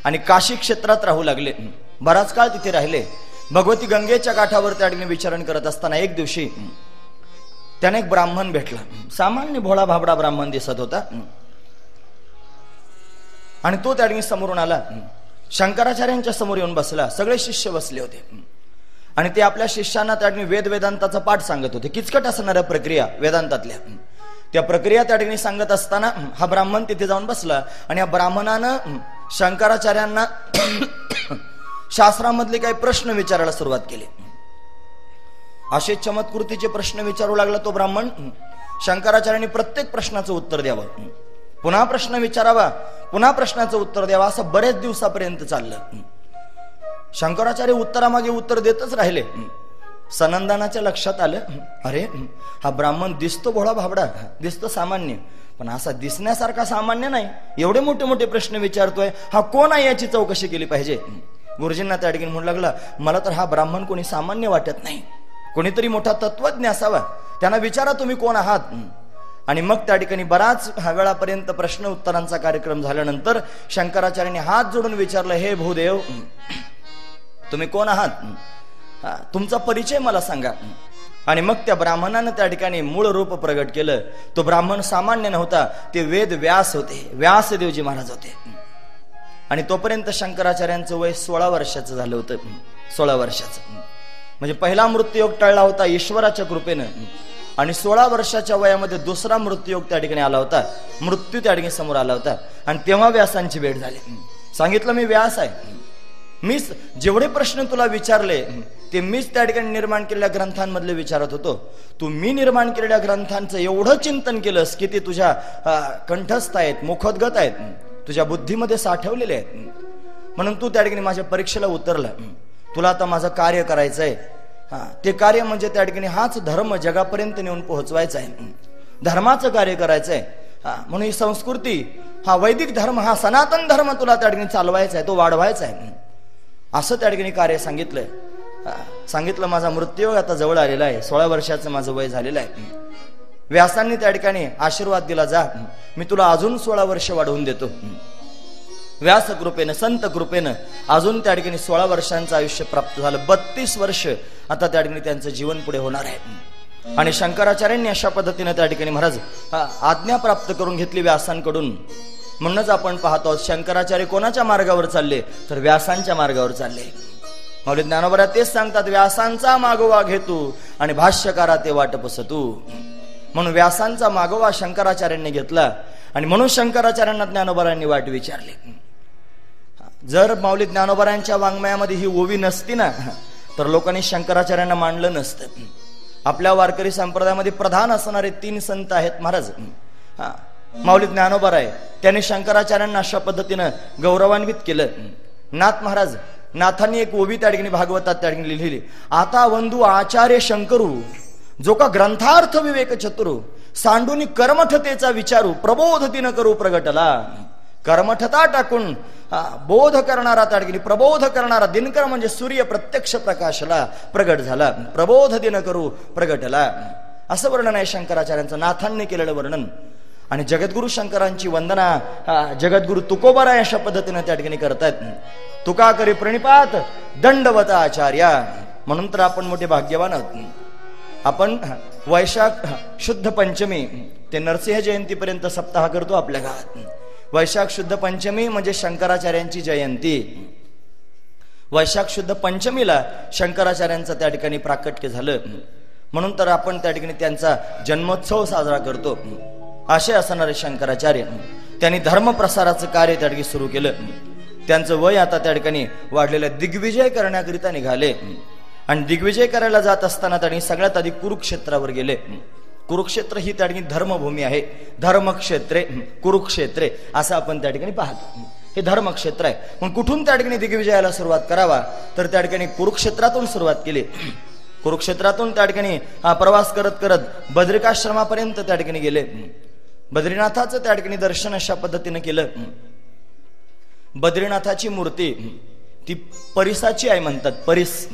आणि काशी क्षेत्रात राहू लागले. बराच काळ तिथे राहिले. भगवती गंगेच्या काठावर त्या ठिकाणी विचरण करत असताना एक दिवशी त्याने एक ब्राह्मण भेटला. सामान्य भोळा भाबडा ब्राह्मण दिसत होता. आणि तो त्या ठिकाणी समोरून आला, शंकराचार्यांच्या समोर येऊन बसला. सगळे शिष्य बसले होते आणि ते आपल्या शिष्यांना त्या ठिकाणी वेदांताचा पाठ सांगत होते. किचकट असणाऱ्या प्रक्रिया वेदांतातल्या त्या प्रक्रिया त्या ठिकाणी सांगत असताना हा ब्राह्मण तिथे जाऊन बसला. आणि या ब्राह्मणानं शंकराचार्यांना शास्त्रामधले काही प्रश्न विचारायला सुरुवात केली. असे चमत्कृतीचे प्रश्न विचारू लागला तो ब्राह्मण. शंकराचार्यांनी प्रत्येक प्रश्नाचं उत्तर द्यावं, पुन्हा प्रश्न विचारावा, पुन्हा प्रश्नाचं उत्तर द्यावा, असं बरेच दिवसापर्यंत चाललं. शंकराचार्य उत्तरामागे उत्तर देतच राहिले. सनंदनाच्या लक्षात आलं, अरे हा ब्राह्मण दिसतो भोळा भाबडा, दिसतो सामान्य, पण असा दिसण्यासारखा सामान्य नाही. एवढे मोठे मोठे प्रश्न विचारतोय, हा कोण आहे याची चौकशी केली पाहिजे. गुरुजींना त्या ठिकाणी म्हणू लागला, मला तर हा ब्राह्मण कोणी सामान्य वाटत नाही, कोणीतरी मोठा तत्वज्ञ असावा, त्यांना विचारा तुम्ही कोण आहात. आणि मग त्या ठिकाणी बराच वेळापर्यंत प्रश्न उत्तरांचा कार्यक्रम झाल्यानंतर शंकराचार्यांनी हात जोडून विचारलं, हे भूदेव तुम्ही कोण आहात, तुमचा परिचय मला सांगा. आणि मग त्या ब्राह्मणानं त्या ठिकाणी मूळ रूप प्रगट केलं. तो ब्राह्मण सामान्य नव्हता, ते वेद व्यास होते, व्यासदेवजी महाराज होते. आणि तोपर्यंत शंकराचार्यांचं वय 16 वर्षाचं झालं होतं. 16 वर्षाचं म्हणजे पहिला मृत्यूयोग टळला होता ईश्वराच्या कृपेनं. आणि 16 वर्षाच्या वयामध्ये दुसरा मृत्यूयोग त्या ठिकाणी आला होता, मृत्यू त्या ठिकाणी समोर आला होता. आणि तेव्हा व्यासांची भेट झाली. सांगितलं, मी व्यास आहे, मीच जेवढे प्रश्न तुला विचारले ते मीच त्या ठिकाणी निर्माण केलेल्या ग्रंथांमधले विचारत होतो. तू मी निर्माण केलेल्या ग्रंथांचं एवढं चिंतन केलंस की ते तुझ्या कंठस्थ आहेत, मुखोद्गत आहेत, तुझ्या बुद्धीमध्ये साठवलेले आहेत. म्हणून तू त्या ठिकाणी माझ्या परीक्षेला उतरला. तुला आता माझं कार्य करायचंय. ते कार्य म्हणजे त्या ठिकाणी हाच धर्म जगापर्यंत नेऊन पोहोचवायचा आहे, धर्माचं कार्य करायचं आहे. म्हणून ही संस्कृती, हा वैदिक धर्म, हा सनातन धर्म तुला त्या ठिकाणी चालवायचा आहे, तो वाढवायचा आहे, असं त्या ठिकाणी कार्य सांगितलंय. सांगितलं माझा मृत्यूयोग आता जवळ आलेला आहे, 16 वर्षाचं माझं वय झालेलं आहे. व्यासांनी त्या ठिकाणी आशीर्वाद दिला, जा मी तुला अजून 16 वर्ष वाढवून देतो. व्यास कृपेनं, संत कृपेनं अजून त्या ठिकाणी 16 वर्षांचं आयुष्य प्राप्त झालं. 32 वर्ष आता त्या ठिकाणी त्यांचं जीवन पुढे होणार आहे. आणि शंकराचार्यांनी अशा पद्धतीने त्या ठिकाणी महाराज आज्ञा प्राप्त करून घेतली व्यासांकडून. म्हणूनच आपण पाहतो शंकराचार्य कोणाच्या मार्गावर चालले, तर व्यासांच्या मार्गावर चालले. माऊली ज्ञानोबा तेच सांगतात, व्यासांचा मागोवा घेतू आणि भाष्यकारा ते वाट पसतू. म्हणून व्यासांचा मागोवा शंकराचार्यांनी घेतला आणि म्हणून शंकराचार्यांना ज्ञानोबारांनी वाट विचारली. जर माऊली ज्ञानोबारांच्या वाङ्मयामध्ये ही ओवी नसती ना, तर लोकांनी शंकराचार्यांना मानलं नसतं. आपल्या वारकरी संप्रदायामध्ये प्रधान असणारे 3 संत आहेत महाराज. माऊली ज्ञानोबाराय त्यांनी शंकराचार्यांना अशा पद्धतीनं गौरवान्वित केलं. नाथ महाराज, नाथांनी एक ओवी त्या ठिकाणी भागवतात त्या ठिकाणी लिहिली, आता वंदू आचार्य शंकरू जो का ग्रंथार्थ विवेक चतुरू सांडूनी कर्मठतेचा विचारू प्रबोध दिन करू प्रगटला. कर्मठता टाकून बोध करणारा त्या ठिकाणी प्रबोध करणारा दिनकर म्हणजे सूर्य प्रत्यक्ष प्रकाशला प्रगट झाला, प्रबोध दिन करू प्रगटला, असं वर्णन आहे शंकराचार्यांचं, नाथांनी केलेलं वर्णन. आणि जगद्गुरु शंकरांची वंदना जगद्गुरु तुकोबाराय अशा पद्धतीने त्या ठिकाणी करतात. तुका करी प्रणिपात दंडवत आचार्या. म्हणून तर आपण मोठे भाग्यवान आहोत. आपण वैशाख शुद्ध पंचमी ते नरसिंह जयंतीपर्यंत सप्ताह करतो आपल्या गावात. वैशाख शुद्ध पंचमी म्हणजे शंकराचार्यांची जयंती. वैशाख शुद्ध पंचमीला शंकराचार्यांचं त्या ठिकाणी प्राकट्य झालं, म्हणून तर आपण त्या ठिकाणी त्यांचा जन्मोत्सव साजरा करतो. असे असणारे शंकराचार्य त्यांनी धर्मप्रसाराचं कार्य त्या ठिकाणी सुरू केलं. त्यांचं वय आता त्या ठिकाणी वाढलेलं, दिग्विजय करण्याकरिता निघाले. आणि दिग्विजय करायला जात असताना त्यांनी सगळ्यात आधी कुरुक्षेत्रावर गेले. कुरुक्षेत्र ही त्या ठिकाणी धर्मभूमी आहे, धर्मक्षेत्रे कुरुक्षेत्रे असं आपण त्या ठिकाणी पाहतो. हे धर्मक्षेत्र आहे. मग कुठून त्या ठिकाणी दिग्विजयाला सुरुवात करावा, तर त्या ठिकाणी कुरुक्षेत्रातून सुरुवात केली. कुरुक्षेत्रातून त्या ठिकाणी प्रवास करत करत बद्रिकाश्रमापर्यंत त्या ठिकाणी गेले. बद्रीनाथाचं त्या ठिकाणी दर्शन अशा पद्धतीने केलं. बद्रीनाथाची मूर्ती ती परिसाची आहे म्हणतात, परिस.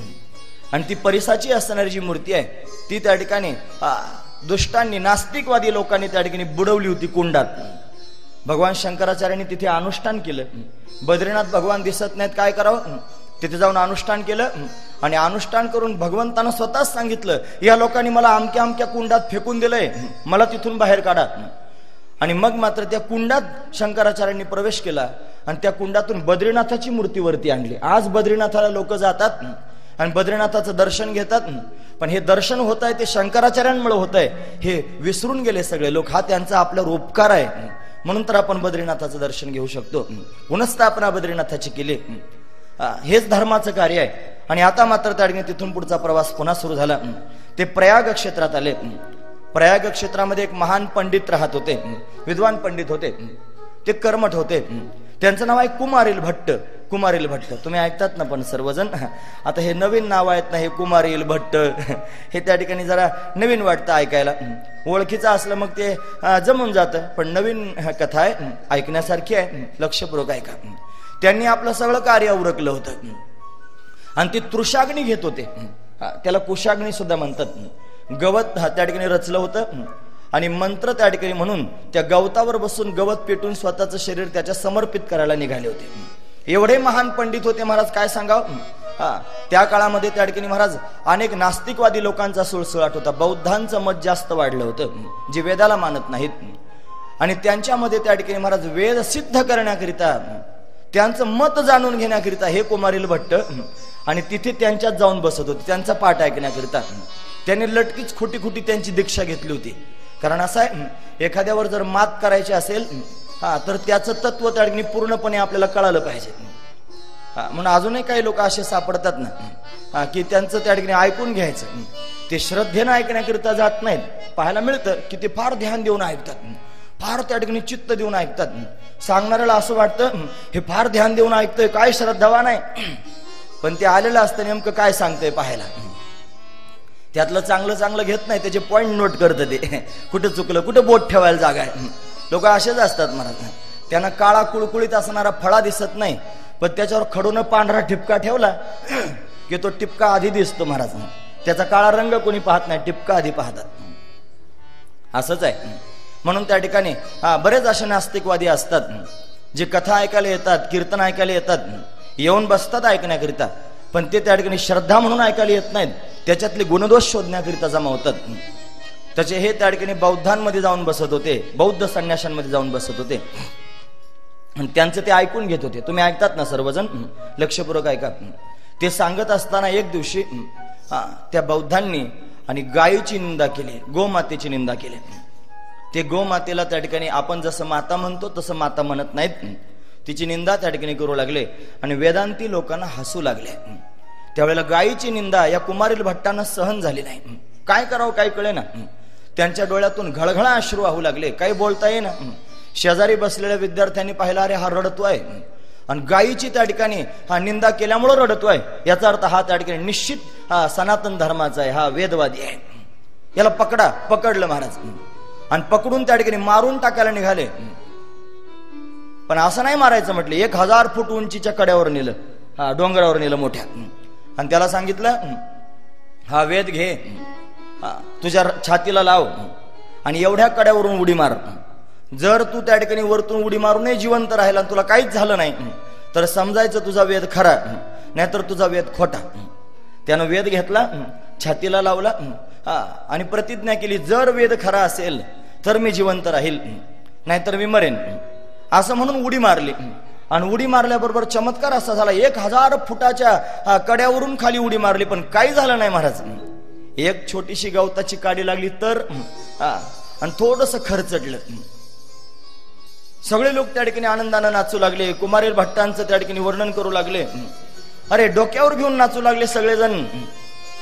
आणि ती परिसाची असणारी जी मूर्ती आहे ती त्या ठिकाणी दुष्टांनी, नास्तिकवादी लोकांनी त्या ठिकाणी बुडवली होती कुंडात. भगवान शंकराचार्यांनी तिथे अनुष्ठान केलं. बद्रीनाथ भगवान दिसत नाहीत, काय करावं, तिथे जाऊन अनुष्ठान केलं. आणि अनुष्ठान करून भगवंतानं स्वतःच सांगितलं, या लोकांनी मला अमक्या अमक्या कुंडात फेकून दिलंय, मला तिथून बाहेर काढा. आणि मग मात्र त्या कुंडात शंकराचार्यांनी प्रवेश केला आणि त्या कुंडातून बद्रीनाथाची मूर्ती वरती आणली. आज बद्रीनाथाला लोक जातात आणि बद्रीनाथाचं दर्शन घेतात, पण हे दर्शन होत आहे ते शंकराचार्यांमुळे होत आहे हे विसरून गेले सगळे लोक. हा त्यांचा आपल्यावर उपकार आहे, म्हणून तर आपण बद्रीनाथाचं दर्शन घेऊ शकतो. पुनःस्थापना बद्रीनाथाची केली. हेच धर्माचं कार्य आहे. आणि आता मात्र त्या ठिकाणी तिथून पुढचा प्रवास पुन्हा सुरू झाला. ते प्रयाग क्षेत्रात आले. प्रयाग क्षेत्रामध्ये एक महान पंडित राहत होते, विद्वान पंडित होते, ते कर्मठ होते. त्यांचं नाव आहे कुमारिल भट्ट. कुमारिल भट्ट तुम्ही ऐकतात ना पण सर्वजण. आता हे नवीन नाव आहेत ना, हे कुमारिल भट्ट, हे त्या ठिकाणी जरा नवीन वाटतं ऐकायला. ओळखीचं असलं मग ते जमून जातं, पण नवीन कथा आहे, ऐकण्यासारखी आहे, लक्षपूर्वक ऐका. त्यांनी आपलं सगळं कार्य उरकलं होतं आणि ती तृषाग्नी घेत होते. त्याला कुशाग्नी सुद्धा म्हणतात. गवत त्या ठिकाणी रचलं होतं आणि मंत्र त्या ठिकाणी म्हणून त्या गवतावर बसून गवत पेटून स्वतःचं शरीर त्याच्या समर्पित करायला निघाले होते. एवढे महान पंडित होते महाराज, काय सांगावं. त्या काळामध्ये त्या ठिकाणी महाराज अनेक नास्तिकवादी लोकांचा सुळसुळाट होता. बौद्धांचं मत जास्त वाढलं होतं, जे वेदाला मानत नाहीत. आणि त्यांच्यामध्ये त्या ठिकाणी महाराज वेद सिद्ध करण्याकरिता, त्यांचं मत जाणून घेण्याकरिता हे कुमारिल भट्ट आणि तिथे त्यांच्यात जाऊन बसत होते त्यांचा पाठ ऐकण्याकरिता. त्यांनी लटकीच खोटी खोटी त्यांची दीक्षा घेतली होती. कारण असं आहे, एखाद्यावर जर मात करायची असेल तर त्याचं तत्व त्या ठिकाणी पूर्णपणे आपल्याला कळालं पाहिजे. म्हणून अजूनही काही लोक असे सापडतात ना की त्यांचं त्या ठिकाणी ऐकून घ्यायचं, ते श्रद्धेनं ऐकण्याकरिता जात नाहीत. पाहायला मिळतं की ते फार ध्यान देऊन ऐकतात, फार त्या ठिकाणी चित्त देऊन ऐकतात. सांगणाऱ्याला असं वाटतं हे फार ध्यान देऊन ऐकतंय, काय श्रद्धावान आहे, पण ते आलेलं असतं नेमकं काय सांगतंय पाहायला. त्यातलं चांगलं चांगलं घेत नाही, त्याचे पॉइंट नोट करतं ते, कुठं चुकलं, कुठं बोट ठेवायला जागा आहे. लोक असेच असतात महाराज. त्यांना काळा कुळकुळीत असणारा फळा दिसत नाही, पण त्याच्यावर खडून पांढरा ठिपका ठेवला की तो टिपका आधी दिसतो महाराज. त्याचा काळा रंग कोणी पाहत नाही, टिपका आधी पाहतात. असंच आहे. म्हणून त्या ठिकाणी बरेच असे नास्तिकवादी असतात जे कथा ऐकायला येतात, कीर्तन ऐकायला येतात, येऊन बसतात ऐकण्याकरिता, पण ते त्या ठिकाणी श्रद्धा म्हणून ऐकायला येत नाहीत, त्याच्यातले गुणदोष शोधण्याकरिता जमा होतात. त्याचे हे त्या ठिकाणी बौद्धांमध्ये जाऊन बसत होते, बौद्ध संन्याशांमध्ये जाऊन बसत होते आणि त्यांचं ते ऐकून घेत होते. तुम्ही ऐकतात ना सर्वजण, लक्षपूर्वक ऐका. ते सांगत असताना एक दिवशी त्या बौद्धांनी आणि गायीची निंदा केली, गोमातेची निंदा केली. ते गोमातेला त्या ठिकाणी आपण जसं माता म्हणतो तसं माता म्हणत नाहीत, तिची निंदा त्या ठिकाणी करू लागले आणि वेदांती लोकांना हसू लागले. त्यावेळेला गायीची निंदा या कुमारील भट्टांना सहन झाली नाही. काय करावं काय कळे ना. त्यांच्या डोळ्यातून घळघळा अश्रू वाहू लागले, काही बोलता येईना. शेजारी बसलेल्या विद्यार्थ्यांनी पाहिला, अरे हा रडतोय आणि गायीची त्या ठिकाणी निंदा केल्यामुळे रडतोय, याचा अर्थ हा त्या ठिकाणी निश्चित सनातन धर्माचा आहे, हा वेदवादी आहे, याला पकडा. पकडलं महाराज आणि पकडून त्या ठिकाणी मारून टाकायला निघाले. पण असं नाही मारायचं म्हटलं, 1000 फूट उंचीच्या कड्यावर नेलं, डोंगरावर नेलं मोठ्या, आणि त्याला सांगितलं हा वेद घे, तुझ्या छातीला लाव आणि एवढ्या कड्यावरून उडी मार. जर तू त्या ठिकाणी वरतून उडी मारूनही जिवंत राहिला आणि तुला काहीच झालं नाही तर समजायचं तुझा वेद खरा, नाहीतर तुझा वेद खोटा. त्यानं वेद घेतला, छातीला लावला आणि प्रतिज्ञा केली, जर वेद खरा असेल तर मी जिवंत राहील, नाहीतर मी मरेन. असं म्हणून उडी मारली आणि उडी मारल्याबरोबर चमत्कार असा झाला, 1000 फुटाच्या कड्यावरून खाली उडी मारली, पण काही झालं नाही महाराज. एक छोटीशी गवताची काडी लागली तर आणि थोडस खरचटलं. सगळे लोक त्या ठिकाणी आनंदानं नाचू लागले. कुमारील भट्टांचं त्या ठिकाणी वर्णन करू लागले. अरे डोक्यावर घेऊन नाचू लागले सगळेजण.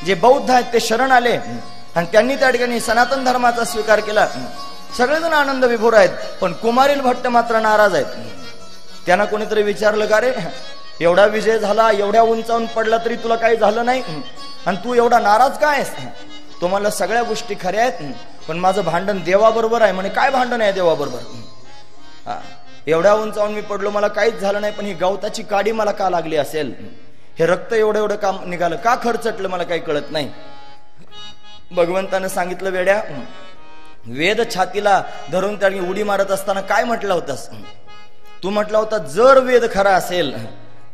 जे बौद्ध आहेत ते शरण आले आणि त्यांनी त्या ठिकाणी सनातन धर्माचा स्वीकार केला. सगळेजण आनंद विभोर आहेत, पण कुमारील भट्ट मात्र नाराज आहेत. त्यांना कोणीतरी विचारलं, का रे एवढा विजय झाला, एवढ्या उंचावून पडला तरी तुला काही झालं नाही आणि तू एवढा नाराज काय आहेस? तुम्हाला सगळ्या गोष्टी खऱ्या आहेत, पण माझं भांडण देवाबरोबर आहे. म्हणे काय भांडण आहे देवाबरोबर? एवढ्या उंचावून मी पडलो, मला काहीच झालं नाही, पण ही गवताची काडी मला का लागली असेल? हे रक्त एवढं एवढं काम निघालं का खरचटलं मला काही कळत नाही. भगवंतानं सांगितलं, वेड्या, वेद छातीला धरून त्याने उडी मारत असताना काय म्हटलं होतास? तू म्हटला होता जर वेद खरा असेल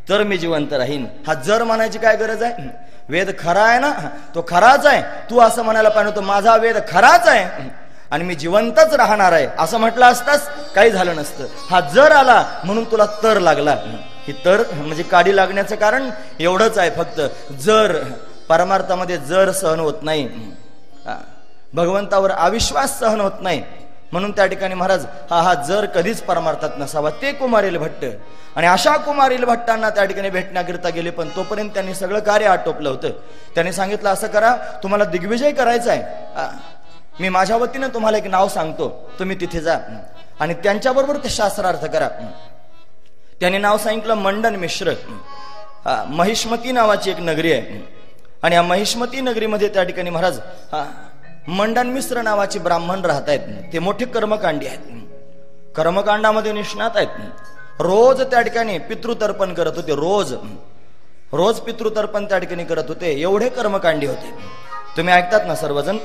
तर मी जिवंत राहीन. हा जर म्हणायची काय गरज आहे? वेद खरा आहे ना, तो खराच आहे. तू असं म्हणायला पाहिजे होतं, माझा वेद खराच आहे आणि मी जिवंतच राहणार आहे, असं म्हटलं असतास काही झालं नसतं. हा जर आला म्हणून तुला तर लागला. ही तर म्हणजे काडी लागण्याचं कारण एवढंच आहे फक्त, जर परमार्थामध्ये जर सहन होत नाही, भगवंतावर अविश्वास सहन होत नाही, म्हणून त्या ठिकाणी महाराज हा जर कधीच परमार्थात नसावा. ते कुमारील भट्ट आणि अशा कुमारील भट्टांना त्या ठिकाणी भेटण्याकरिता गेले, पण तोपर्यंत त्यांनी सगळं कार्य आटोपलं होतं. त्यांनी सांगितलं, असं करा, तुम्हाला दिग्विजय करायचा आहे, मी माझ्या वतीनं तुम्हाला एक नाव सांगतो, तुम्ही तिथे जा आणि त्यांच्याबरोबर ते शास्त्रार्थ करा. त्यांनी नाव सांगितलं मंडन मिश्र. महिष्मती नावाची एक नगरी आहे आणि या महिष्मती नगरीमध्ये त्या ठिकाणी महाराज मंडन मिश्र नावाचे ब्राह्मण राहत आहेत. ते मोठे कर्मकांडी आहेत, कर्मकांडामध्ये निष्णात आहेत. रोज त्या ठिकाणी पितृतर्पण करत होते, रोज पितृतर्पण त्या ठिकाणी करत होते. एवढे कर्मकांडी होते. तुम्ही ऐकतात ना सर्वजण,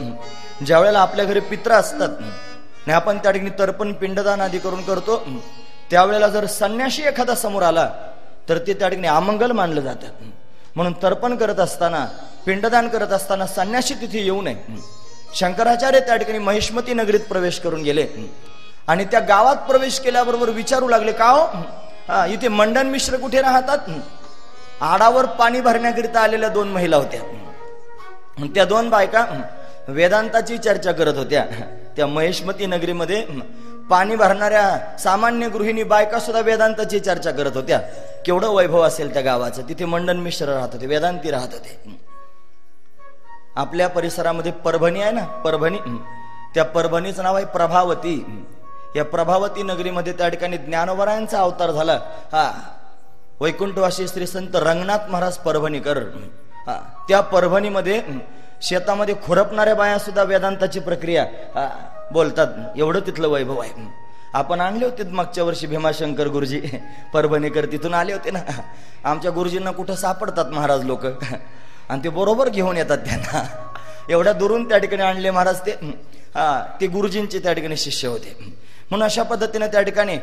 ज्या वेळेला आपल्या घरी पित्र असतात आणि आपण त्या ठिकाणी तर्पण पिंडदान आदी करून करतो, त्यावेळेला जर संन्याशी एखादा समोर आला तर ते त्या ठिकाणी अमंगल मानलं जातं. म्हणून तर्पण करत असताना, पिंडदान करत असताना संन्याशी तिथे येऊ नये. शंकराचार्य त्या ठिकाणी महिष्मती नगरीत प्रवेश करून गेले आणि त्या गावात प्रवेश केल्याबरोबर विचारू लागले, का हो इथे मंडन मिश्र कुठे राहतात? आडावर पाणी भरण्याकरिता आलेल्या 2 महिला होत्या. त्या 2 बायका वेदांताची चर्चा करत होत्या. त्या महिष्मती नगरीमध्ये पाणी भरणाऱ्या सामान्य गृहिणी बायका सुद्धा वेदांताची चर्चा करत होत्या. केवढं वैभव असेल त्या गावाचं. तिथे मंडन मिश्र राहत होते, वेदांती राहत होते. आपल्या परिसरामध्ये परभणी आहे ना, परभणी, त्या परभणीचं नाव आहे प्रभावती. या प्रभावती नगरीमध्ये त्या ठिकाणी ज्ञानोबरायांचा अवतार झाला. वैकुंठवासी श्री संत रंगनाथ महाराज परभणीकर. त्या परभणीमध्ये शेतामध्ये खुरपणाऱ्या बाया सुद्धा वेदांताची प्रक्रिया बोलतात. एवढं तिथलं वैभव आहे. आपण आणले होते मागच्या वर्षी भीमाशंकर गुरुजी परभणीकर, तिथून आले होते ना. आमच्या गुरुजींना कुठं सापडतात महाराज लोक, आणि ते बरोबर घेऊन येतात त्यांना. एवढ्या दुरून त्या ठिकाणी आणले महाराज ते गुरुजींचे त्या ठिकाणी शिष्य होते. म्हणून अशा पद्धतीने त्या ठिकाणी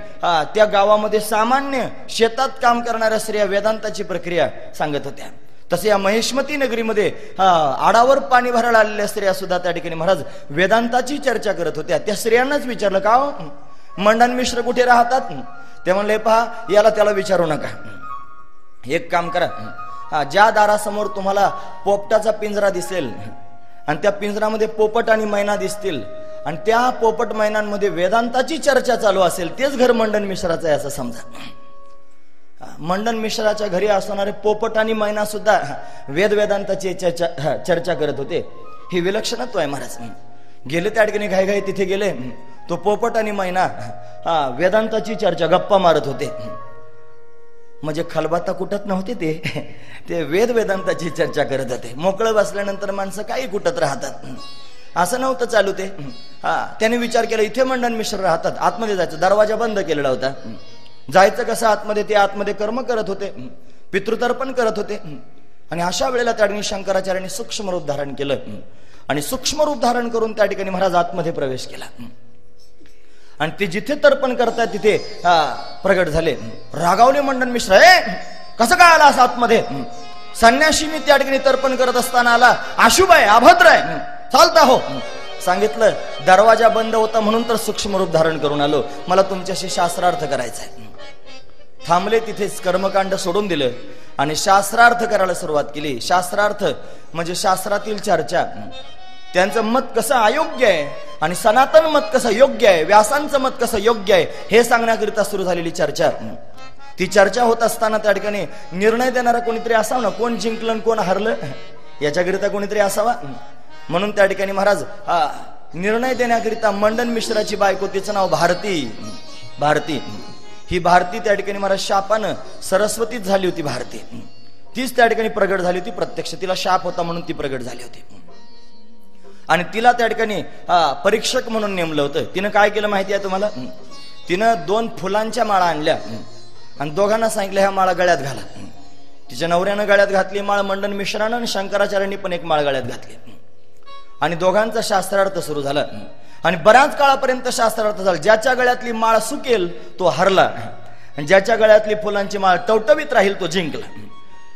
त्या गावामध्ये सामान्य शेतात काम करणाऱ्या स्त्रिया वेदांताची प्रक्रिया सांगत होत्या. तसे या महेशमती नगरीमध्ये आडावर पाणी भरायला आलेल्या स्त्रिया सुद्धा त्या ठिकाणी महाराज वेदांताची चर्चा करत होत्या. त्या स्त्रियांनाच विचारलं, का हो मंडन मिश्र कुठे राहतात? ते म्हणले, पहा याला त्याला विचारू नका, एक काम करा, ज्या दारासमोर तुम्हाला पोपटाचा पिंजरा दिसेल आणि त्या पिंजरामध्ये पोपट आणि मैना दिसतील आणि त्या पोपट मैनांमध्ये वेदांताची चर्चा चालू असेल, तेच घर मंडन मिश्राचं आहे असं समजा. मंडन मिश्राच्या घरी असणारे पोपट आणि मैना सुद्धा वेदांताची चर्चा करत होते. ही विलक्षणत्व आहे महाराज. गेले त्या ठिकाणी घाई तिथे गेले, तो पोपट आणि मैना वेदांताची चर्चा गप्पा मारत होते. म्हणजे खलबत्ता कुटत नव्हते, ते वेदांताची चर्चा करत होते. मोकळं बसल्यानंतर माणसं काही कुटत राहतात असं नव्हतं चालू. ते त्याने विचार केला, इथे मंडन मिश्र राहतात, आतमध्ये जायचं. दरवाजा बंद केलेला होता. जायचं कसं आतमध्ये? ते आतमध्ये कर्म करत होते, पितृतर्पण करत होते. आणि अशा वेळेला त्या ठिकाणी शंकराचार्यांनी सूक्ष्म रूप धारण केलं आणि सूक्ष्म रूप धारण करून त्या ठिकाणी महाराज आतमध्ये प्रवेश केला. आणि ते जिथे तर्पण करतायत तिथे प्रगट झाले. रागावले मंडन मिश्र, कसं काय आला असं आतमध्ये? संन्याशी मी त्या ठिकाणी तर्पण करत असताना आला, अशुभ आहे, अभद्र आहे, चालता हो. सांगितलं, दरवाजा बंद होता म्हणून तर सूक्ष्म रूप धारण करून आलो, मला तुमच्याशी शास्त्रार्थ करायचा आहे. थांबले तिथेच, कर्मकांड सोडून दिलं आणि शास्त्रार्थ करायला सुरुवात केली. शास्त्रार्थ म्हणजे शास्त्रातील चर्चा. त्यांचं मत कसं अयोग्य आहे आणि सनातन मत कसं योग्य आहे, व्यासांचं मत कसं योग्य आहे, हे सांगण्याकरिता सुरू झालेली चर्चा. ती चर्चा होत असताना त्या ठिकाणी निर्णय देणारा कोणीतरी असावा ना, कोण जिंकलं कोण हरलं याच्याकरिता कोणीतरी असावा. म्हणून त्या ठिकाणी महाराज निर्णय देण्याकरिता मंडन मिश्राची बायको, तिचं नाव भारती. ही भारती त्या ठिकाणी महाराज शापानं सरस्वतीच झाली होती. भारती तीच त्या ठिकाणी प्रगट झाली होती प्रत्यक्ष. तिला शाप होता म्हणून ती प्रगट झाली होती. आणि तिला त्या ठिकाणी परीक्षक म्हणून नेमलं होतं. तिनं काय केलं माहिती आहे तुम्हाला? तिनं 2 फुलांच्या माळा आणल्या आणि दोघांना सांगितलं, ह्या माळा गळ्यात घाला. तिच्या नवऱ्यानं गळ्यात घातली माळ, मंडन मिश्रानं आणि शंकराचार्यांनी पण एक माळ गळ्यात घातली. आणि दोघांचा शास्त्रार्थ सुरू झाला. आणि बऱ्याच काळापर्यंत शास्त्रार्थ झाला. ज्याच्या गळ्यातली माळ सुकेल तो हरला आणि ज्याच्या गळ्यातली फुलांची माळ टवटवीत राहील तो जिंकला.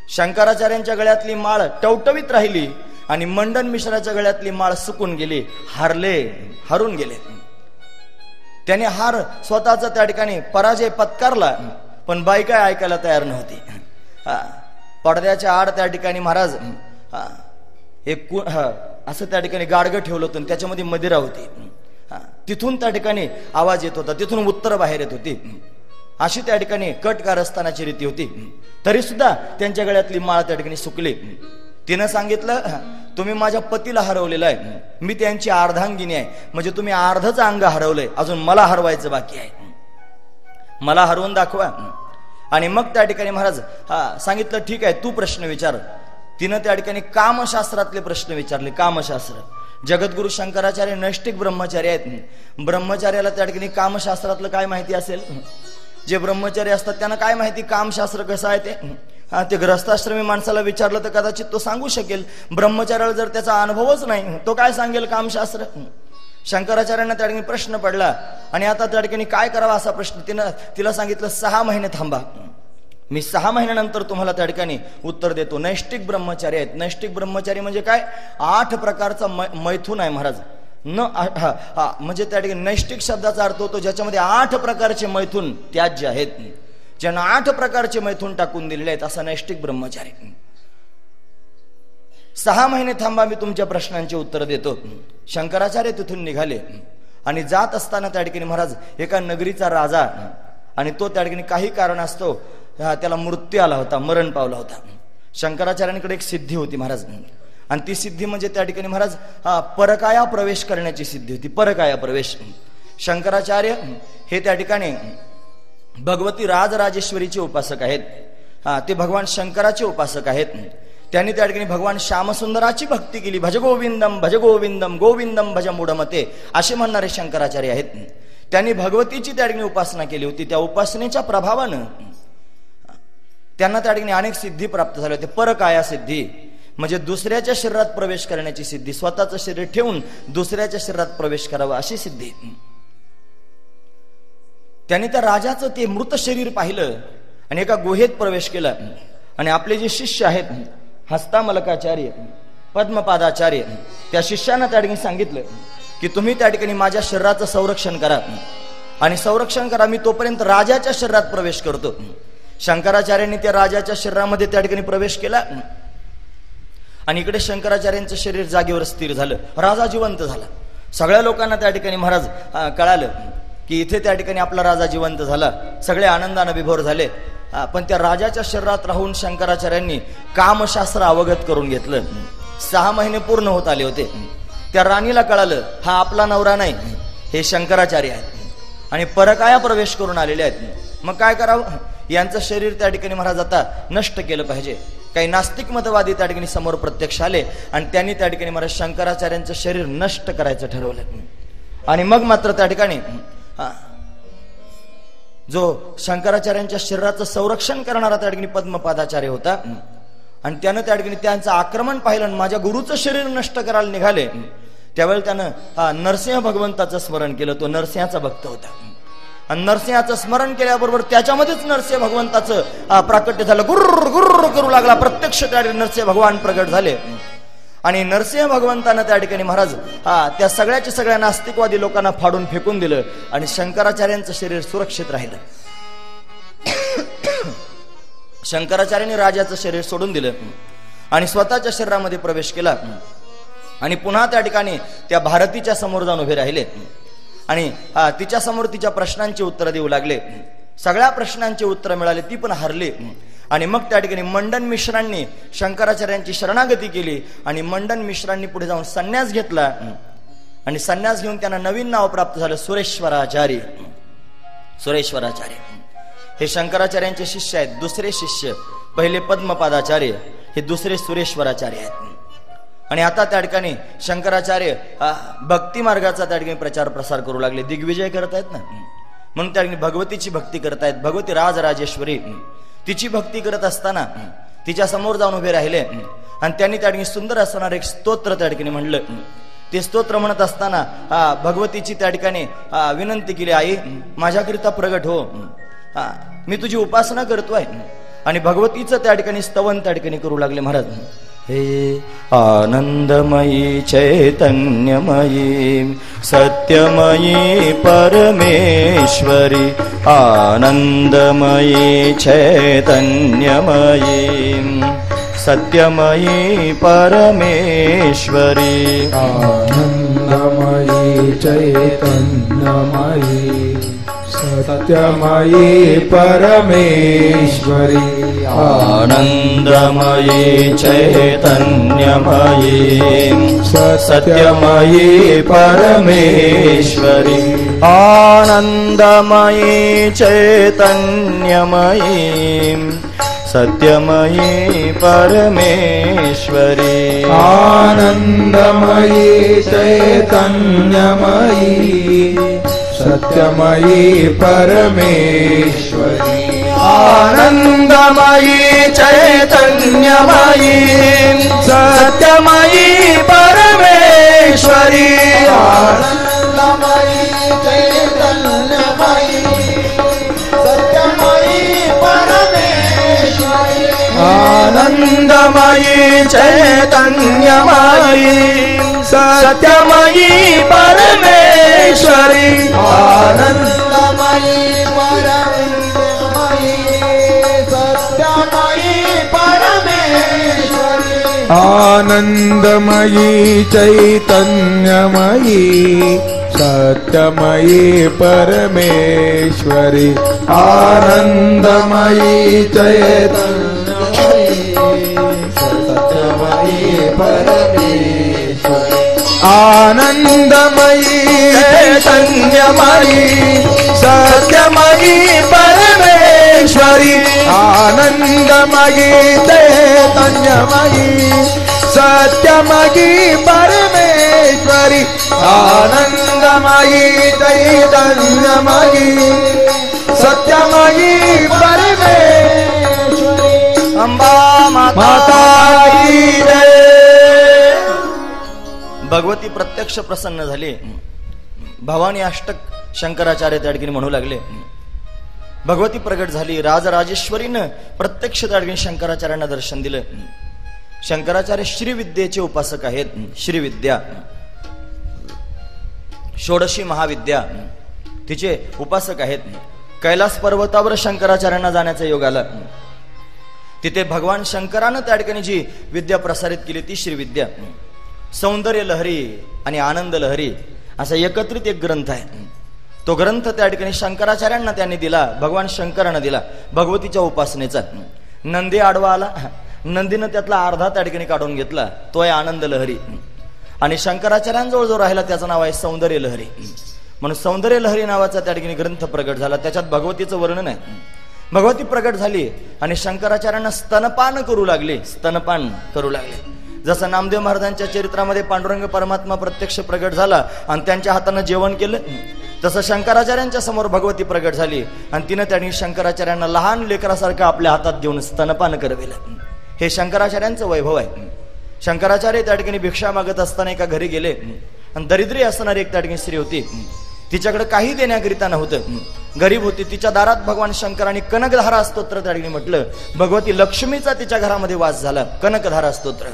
शंकराचार्यांच्या गळ्यातली माळ टवटवीत राहिली आणि मंडन मिश्राच्या गळ्यातली माळ सुकून गेली, हरून गेले. त्याने हार स्वतःचा त्या ठिकाणी पराजय पत्कारला, पण बाई काय ऐकायला तयार नव्हती. पडद्याच्या आड त्या ठिकाणी महाराज एक असं त्या ठिकाणी गाडगं ठेवलं होतं, त्याच्यामध्ये मदिरा होती. तिथून त्या ठिकाणी आवाज येत होता, तिथून उत्तर बाहेर येत होती. अशी त्या ठिकाणी कट कारस्थानाची रीती होती. तरी सुद्धा त्यांच्या गळ्यातली माळ त्या ठिकाणी सुकली. तिनं सांगितलं, तुम्ही माझ्या पतीला हरवलेलं आहे, मी त्यांची अर्धांगिनी आहे, म्हणजे तुम्ही अर्धच अंग हरवलंय, अजून मला हरवायचं बाकी आहे, मला हरवून दाखवा. आणि मग त्या ठिकाणी महाराज सांगितलं, ठीक आहे तू प्रश्न विचार. तिनं त्या ठिकाणी कामशास्त्रातले प्रश्न विचारले. कामशास्त्र, जगद्गुरु शंकराचार्य नैष्टिक ब्रह्मचारी आहेत. ब्रह्मचार्याला त्या ठिकाणी कामशास्त्रातलं काय माहिती असेल? जे ब्रह्मचारी असतात त्यांना काय माहिती कामशास्त्र कसं आहे ते? ते ग्रस्ताश्रमी माणसाला विचारलं तर कदाचित तो सांगू शकेल. ब्रह्मचार्याला जर त्याचा अनुभवच नाही तो काय सांगेल कामशास्त्र? शंकराचार्यांना त्या ठिकाणी प्रश्न पडला आणि आता त्या ठिकाणी काय करावा असा प्रश्न. तिला सांगितलं 6 महिने थांबा, मी 6 महिन्यानंतर तुम्हाला त्या ठिकाणी उत्तर देतो. नैष्टिक ब्रह्मचारी आहेत. नैष्टिक ब्रह्मचारी म्हणजे काय? 8 प्रकारचा मैथून आहे महाराज. म्हणजे त्या ठिकाणी नैष्टिक शब्दाचा अर्थ होतो ज्याच्यामध्ये 8 प्रकारचे मैथून त्याज्य आहेत, ज्यांना 8 प्रकारचे मैथून टाकून दिलेले आहेत, असा नैष्टिक ब्रह्मचारी. 6 महिने थांबा, मी तुमच्या प्रश्नांची उत्तर देतो. शंकराचार्य तिथून निघाले आणि जात असताना त्या ठिकाणी महाराज एका नगरीचा राजा, आणि तो त्या ठिकाणी काही कारणास्तव त्याला मृत्यू आला होता, मरण पावला होता. शंकराचार्यांकडे एक सिद्धी होती महाराज, आणि ती सिद्धी म्हणजे त्या ठिकाणी महाराज परकाया प्रवेश करण्याची सिद्धी होती. परकाया प्रवेश. शंकराचार्य हे त्या ठिकाणी भगवती राजराजेश्वरीचे उपासक आहेत. ते भगवान शंकराचे उपासक आहेत. त्यांनी त्या ठिकाणी भगवान श्यामसुंदराची भक्ती केली. भज गोविंदम भज गोविंदम गोविंदम भज मूढमते असे म्हणणारे शंकराचार्य आहेत. त्यांनी भगवतीची त्या ठिकाणी उपासना केली होती. त्या उपासनेच्या प्रभावानं त्यांना त्या ठिकाणी अनेक सिद्धी प्राप्त झाल्या होत्या. परकाया सिद्धी म्हणजे दुसऱ्याच्या शरीरात प्रवेश करण्याची सिद्धी, स्वतःचं शरीर ठेवून दुसऱ्याच्या शरीरात प्रवेश करावा अशी सिद्धी. त्यांनी त्या राजाचं ते मृत शरीर पाहिलं आणि एका गुहेत प्रवेश केला. आणि आपले जे शिष्य आहेत हस्तामलकाचार्य, पद्मपादाचार्य, त्या शिष्यांना त्या ठिकाणी सांगितलं की तुम्ही त्या ठिकाणी माझ्या शरीराचं संरक्षण करा आणि संरक्षण करा, मी तोपर्यंत राजाच्या शरीरात प्रवेश करतो. शंकराचार्यांनी त्या राजाच्या शरीरामध्ये त्या ठिकाणी प्रवेश केला आणि इकडे शंकराचार्यांचं शरीर जागेवर स्थिर झालं. राजा जिवंत झाला. सगळ्या लोकांना त्या ठिकाणी महाराज कळालं की इथे त्या ठिकाणी आपला राजा जिवंत झाला. सगळे आनंदाने विभोर झाले. पण त्या राजाच्या शरीरात राहून शंकराचार्यांनी कामशास्त्र अवगत करून घेतलं. 6 महिने पूर्ण होत आले होते. त्या राणीला कळालं हा आपला नवरा नाही, हे शंकराचार्य आहेत आणि परकाया प्रवेश करून आलेले आहेत. मग काय करावं, यांचं शरीर त्या ठिकाणी महाराज आता नष्ट केलं पाहिजे. काही नास्तिक मतवादी त्या ठिकाणी समोर प्रत्यक्ष आले आणि त्यांनी त्या ठिकाणी महाराज शंकराचार्यांचं शरीर नष्ट करायचं ठरवलं. आणि मग मात्र त्या ठिकाणी जो शंकराचार्यांच्या शरीराचं संरक्षण करणारा त्या ठिकाणी पद्मपादाचार्य होता आणि त्यानं त्या ठिकाणी त्यांचं आक्रमण पाहिलं आणि माझ्या गुरुचं शरीर नष्ट करायला निघाले. त्यावेळी त्यानं नरसिंह भगवंताचं स्मरण केलं. तो नरसिंहाचा भक्त होता आणि नरसिंहाचं स्मरण केल्याबरोबर त्याच्यामध्येच नरसिंह भगवंताचं प्राकट्य झालं. गुर्र गुर्र करू लागला. प्रत्यक्ष त्या ठिकाणी नरसिंह भगवान प्रगट झाले आणि नरसिंह भगवंतानं त्या ठिकाणी महाराज त्या सगळ्या नास्तिकवादी लोकांना फाडून फेकून दिलं आणि शंकराचार्यांचं शरीर सुरक्षित राहिलं. शंकराचार्यांनी राजाचं शरीर सोडून दिलं आणि स्वतःच्या शरीरामध्ये प्रवेश केला आणि पुन्हा त्या ठिकाणी त्या भारतीच्या समोर जाऊन उभे राहिले आणि तिच्या समोर तिच्या प्रश्नांची उत्तरं देऊ लागले. सगळ्या प्रश्नांची उत्तरं मिळाली, ती पण हरली. आणि मग त्या ठिकाणी मंडन मिश्रांनी शंकराचार्यांची शरणागती केली आणि मंडन मिश्रांनी पुढे जाऊन संन्यास घेतला आणि संन्यास घेऊन त्यांना नवीन नाव प्राप्त झालं, सुरेश्वराचार्य. सुरेश्वराचार्य हे शंकराचार्यांचे शिष्य आहेत. दुसरे शिष्य पहिले पद्मपादाचार्य, हे दुसरे सुरेश्वराचार्य आहेत. आणि आता त्या ठिकाणी शंकराचार्य भक्ती मार्गाचा त्या ठिकाणी प्रचार प्रसार करू लागले. दिग्विजय करतायत ना, म्हणून त्या ठिकाणी भगवतीची भक्ती करतायत. भगवती राजराजेश्वरी तिची भक्ती करत असताना तिच्या समोर जाऊन उभे राहिले आणि त्यांनी त्या ठिकाणी सुंदर असणारं एक स्तोत्र त्या ठिकाणी म्हणलं. ते स्तोत्र म्हणत असताना भगवतीची त्या ठिकाणी विनंती केली, आई माझ्याकरिता प्रगट हो, मी तुझी उपासना करतोय. आणि भगवतीचं त्या ठिकाणी स्तवन त्या ठिकाणी करू लागले महाराज. हे आनंदमयी चैतन्यमयी सत्यमयी परमेश्वरी, आनंदमयी चैतन्यमयी सत्यमयी परमेश्वरी, आनंदमयी चैतन्यमयी सत्यमयी परमेश्वरी, आनंदमयी चैतन्यमयी सत्यमयी परमेश्वरी, आनंदमयी चैतन्यमयी सत्यमयी परमेश्वरी, आनंदमयी चैतन्यमयी सत्यमयी परमेश्वरी, आनंदमयी चैतन्यमयी सत्यमयी परमेश्वरी, आनंदमयी चैतन्यमयी सत्यमयी परमेश्वरी, आनंदमयी चैतन्यमयी सत्यमयी परमेश्वरी, आनंदमयी परमेश्वरी सत्यमयी परमेश्वरी, आनंदमयी चैतन्यमयी सत्यमयी परमेश्वरी, आनंदमयी चैतन्यमयी सत्यमयी परमेश्वरी, आनंदमयी चैतन्यमयी सत्यमयी परमेश्वरी, परमेश्वरी आनंदमयी चैतन्यमयी सत्यमयी परमेश्वरी आनंदमयी चैतन्यमयी सत्यमयी परमेश्वरी अंबा माता की जय। भगवती प्रत्यक्ष प्रसन्न झाली. भवानी अष्टक शंकराचार्य त्या ठिकाणी म्हणू लागले. भगवती प्रगट झाली. राजराजेश्वरीनं प्रत्यक्ष त्या ठिकाणी शंकराचार्यांना दर्शन दिलं. शंकराचार्य श्रीविद्येचे उपासक आहेत. श्रीविद्या षोडशी महाविद्या तिचे उपासक आहेत. कैलास पर्वतावर शंकराचार्यांना जाण्याचा योग आला. तिथे भगवान शंकरानं त्या ठिकाणी जी विद्या प्रसारित केली ती श्रीविद्या. सौंदर्य लहरी आणि आनंद लहरी असा एकत्रित एक ग्रंथ आहे. तो ग्रंथ त्या ठिकाणी शंकराचार्यांना त्यांनी दिला. भगवान शंकरानं दिला भगवतीच्या उपासनेचा. नंदी आडवा आला. नंदीनं त्यातला अर्धा त्या ठिकाणी काढून घेतला. तो आहे आनंद लहरी. आणि शंकराचार्यांजवळ जो राहिला त्याचं नाव आहे सौंदर्य लहरी. म्हणून सौंदर्य लहरी नावाचा त्या ठिकाणी ग्रंथ प्रगट झाला. त्याच्यात भगवतीचं वर्णन आहे. भगवती प्रगट झाली आणि शंकराचार्यांना स्तनपान करू लागले. स्तनपान करू लागले. जसं नामदेव महाराजांच्या चरित्रामध्ये पांडुरंग परमात्मा प्रत्यक्ष प्रगट झाला आणि त्यांच्या हातानं जेवण केलं, तसं शंकराचार्यांच्या समोर भगवती प्रगट झाली आणि तिनं त्यांनी शंकराचार्यांना लहान लेकरासारखं आपल्या हातात घेऊन स्तनपान करविलं. हे शंकराचार्यांचं वैभव आहे. शंकराचार्य त्या ठिकाणी भिक्षा मागत असताना एका घरी गेले आणि दरिद्री असणारी एक त्या ठिकाणी स्त्री होती. तिच्याकडे काही देण्याकरिता नव्हतं. गरीब होती. तिच्या दारात भगवान शंकरांनी कनकधारा स्तोत्र त्या ठिकाणी म्हटलं. भगवती लक्ष्मीचा तिच्या घरामध्ये वास झाला. कनकधारा स्तोत्र.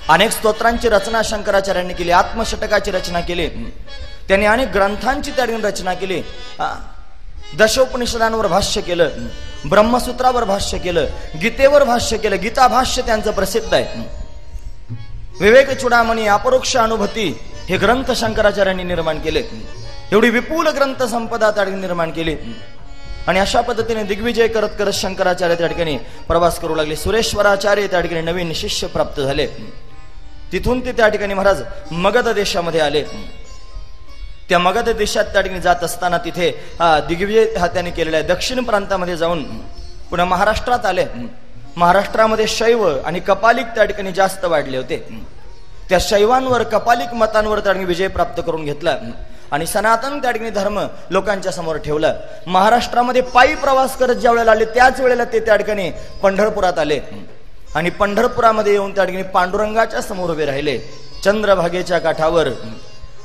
अनेक स्तोत्रांची रचना शंकराचार्यांनी केली. आत्मषटकाची रचना केली. त्यांनी अनेक ग्रंथांची त्या ठिकाणी रचना केली. दशोपनिषदांवर भाष्य केलं. ब्रह्मसूत्रावर भाष्य केलं. गीतेवर भाष्य केलं. गीता भाष्य त्यांचं प्रसिद्ध आहे. विवेक चुडामणी, अपरोक्ष अनुभूती हे ग्रंथ शंकराचार्यांनी निर्माण केले. एवढी विपुल ग्रंथ संपदा त्या ठिकाणी निर्माण केली. आणि अशा पद्धतीने दिग्विजय करत करत शंकराचार्य त्या ठिकाणी प्रवास करू लागले. सुरेश्वराचार्य त्या ठिकाणी नवीन शिष्य प्राप्त झाले. तिथून ते त्या ठिकाणी महाराज मगध देशामध्ये आले. त्या मगध देशात त्या ठिकाणी जात असताना तिथे दिग्विजय हा त्यांनी केलेला आहे. दक्षिण प्रांतामध्ये जाऊन पुन्हा महाराष्ट्रात आले. महाराष्ट्रामध्ये शैव आणि कपालिक त्या ठिकाणी जास्त वाढले होते. त्या शैवांवर कपालिक मतांवर त्या ठिकाणी विजय प्राप्त करून घेतला आणि सनातन त्या ठिकाणी धर्म लोकांच्या समोर ठेवला. महाराष्ट्रामध्ये पायी प्रवास करत ज्या वेळेला आले त्याच वेळेला ते त्या ठिकाणी पंढरपुरात आले आणि पंढरपुरामध्ये येऊन त्या ठिकाणी पांडुरंगाच्या समोर उभे राहिले. चंद्रभागेच्या काठावर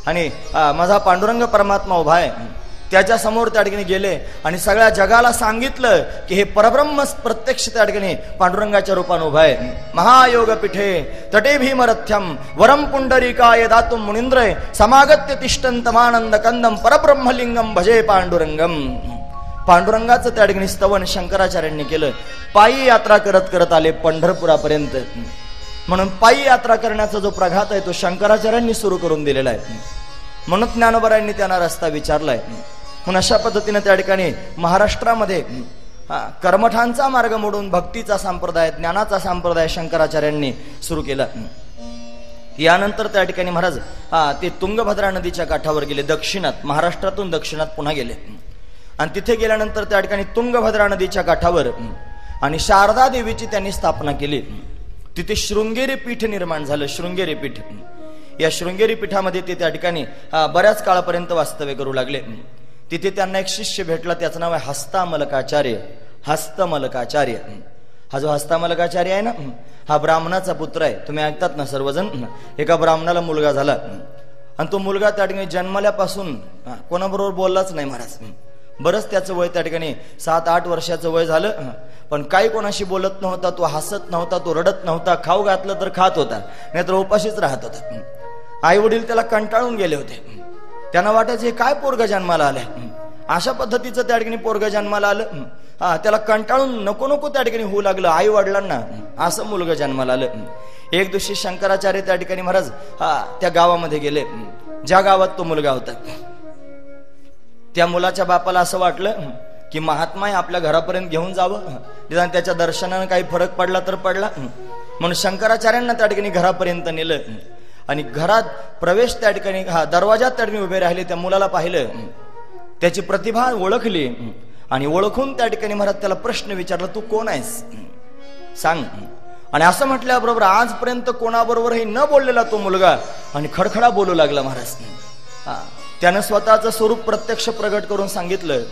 आणि माझा पांडुरंग परमात्मा उभा आहे. त्याच्या समोर त्या ठिकाणी गेले आणि सगळ्या जगाला सांगितलं की हे परब्रह्म प्रत्यक्ष त्या ठिकाणी पांडुरंगाच्या रूपाने उभा आहे. महायोग पीठे तटे भीमरथ्यम वरम पुंडरीकाय दातुम मुनींद्र समागत्य तिष्ठन्तमानंद कंदम परब्रह्मलिंगम भजे पांडुरंगम. पांडुरंगाचं त्या ठिकाणी स्तवन शंकराचार्यांनी केलं. पायी यात्रा करत करत आले पंढरपुरापर्यंत. म्हणून पायी यात्रा करण्याचा जो प्रघात आहे तो शंकराचार्यांनी सुरू करून दिलेला आहे. म्हणून ज्ञानोबरायांनी त्यांना रस्ता विचारलाय. म्हणून अशा पद्धतीने त्या ठिकाणी महाराष्ट्रामध्ये कर्मठांचा मार्ग मोडून भक्तीचा संप्रदाय, ज्ञानाचा संप्रदाय शंकराचार्यांनी सुरू केला. यानंतर त्या ठिकाणी महाराज ते तुंगभद्रा नदीच्या काठावर गेले. दक्षिणात, महाराष्ट्रातून दक्षिणात पुन्हा गेले आणि तिथे गेल्यानंतर त्या ठिकाणी तुंगभद्रा नदीच्या काठावर आणि शारदा देवीची त्यांनी स्थापना केली. तिथे शृंगेरी पीठ निर्माण झालं. शृंगेरी पीठ. या शृंगेरी पीठामध्ये ते त्या ठिकाणी बऱ्याच काळापर्यंत वास्तव्य करू लागले. तिथे त्यांना एक शिष्य भेटला. त्याचं नाव आहे हस्तामलकाचार्य. हस्तमलकाचार्य. हा जो हस्तामलकाचार्य आहे ना, हा ब्राह्मणाचा पुत्र आहे. तुम्ही ऐकतात ना सर्वजण. एका ब्राह्मणाला मुलगा झाला आणि तो मुलगा त्या ठिकाणी जन्मल्यापासून कोणाबरोबर बोललाच नाही महाराज. बरंच त्याचं वय त्या ठिकाणी 7-8 वर्षाचं वय झालं, पण काही कोणाशी बोलत नव्हता. तो हसत नव्हता, तो रडत नव्हता. खाऊ घातलं तर खात होता, नाहीतर उपाशीच राहत होता. आई वडील त्याला कंटाळून गेले होते. त्यांना वाटायचं हे काय पोरग जन्माला आलंय. अशा पद्धतीचं त्या ठिकाणी पोरग जन्माला आलं. त्याला कंटाळून नको नको त्या ठिकाणी होऊ लागलं आई वडिलांना. असं मुलगा जन्माला आलं. एक दिवशी शंकराचार्य त्या ठिकाणी महाराज त्या गावामध्ये गेले ज्या गावात तो मुलगा होता. त्या मुलाच्या बापाला असं वाटलं की महात्मा आपल्या घरापर्यंत घेऊन जावं, निदान त्याच्या दर्शनानं काही फरक पडला तर पडला. म्हणून शंकराचार्यांना त्या ठिकाणी घरापर्यंत नेलं आणि घरात प्रवेश त्या ठिकाणी दरवाजात त्या ठिकाणी उभे राहिले. त्या मुलाला पाहिलं, त्याची प्रतिभा ओळखली आणि ओळखून त्या ठिकाणी महाराज त्याला प्रश्न विचारला, तू कोण आहेस सांग. आणि असं म्हटल्याबरोबर आजपर्यंत कोणाबरोबरही न बोललेला तो मुलगा आणि खडखडा बोलू लागला महाराज. त्यानं स्वतःचं स्वरूप प्रत्यक्ष प्रगट करून सांगितलं,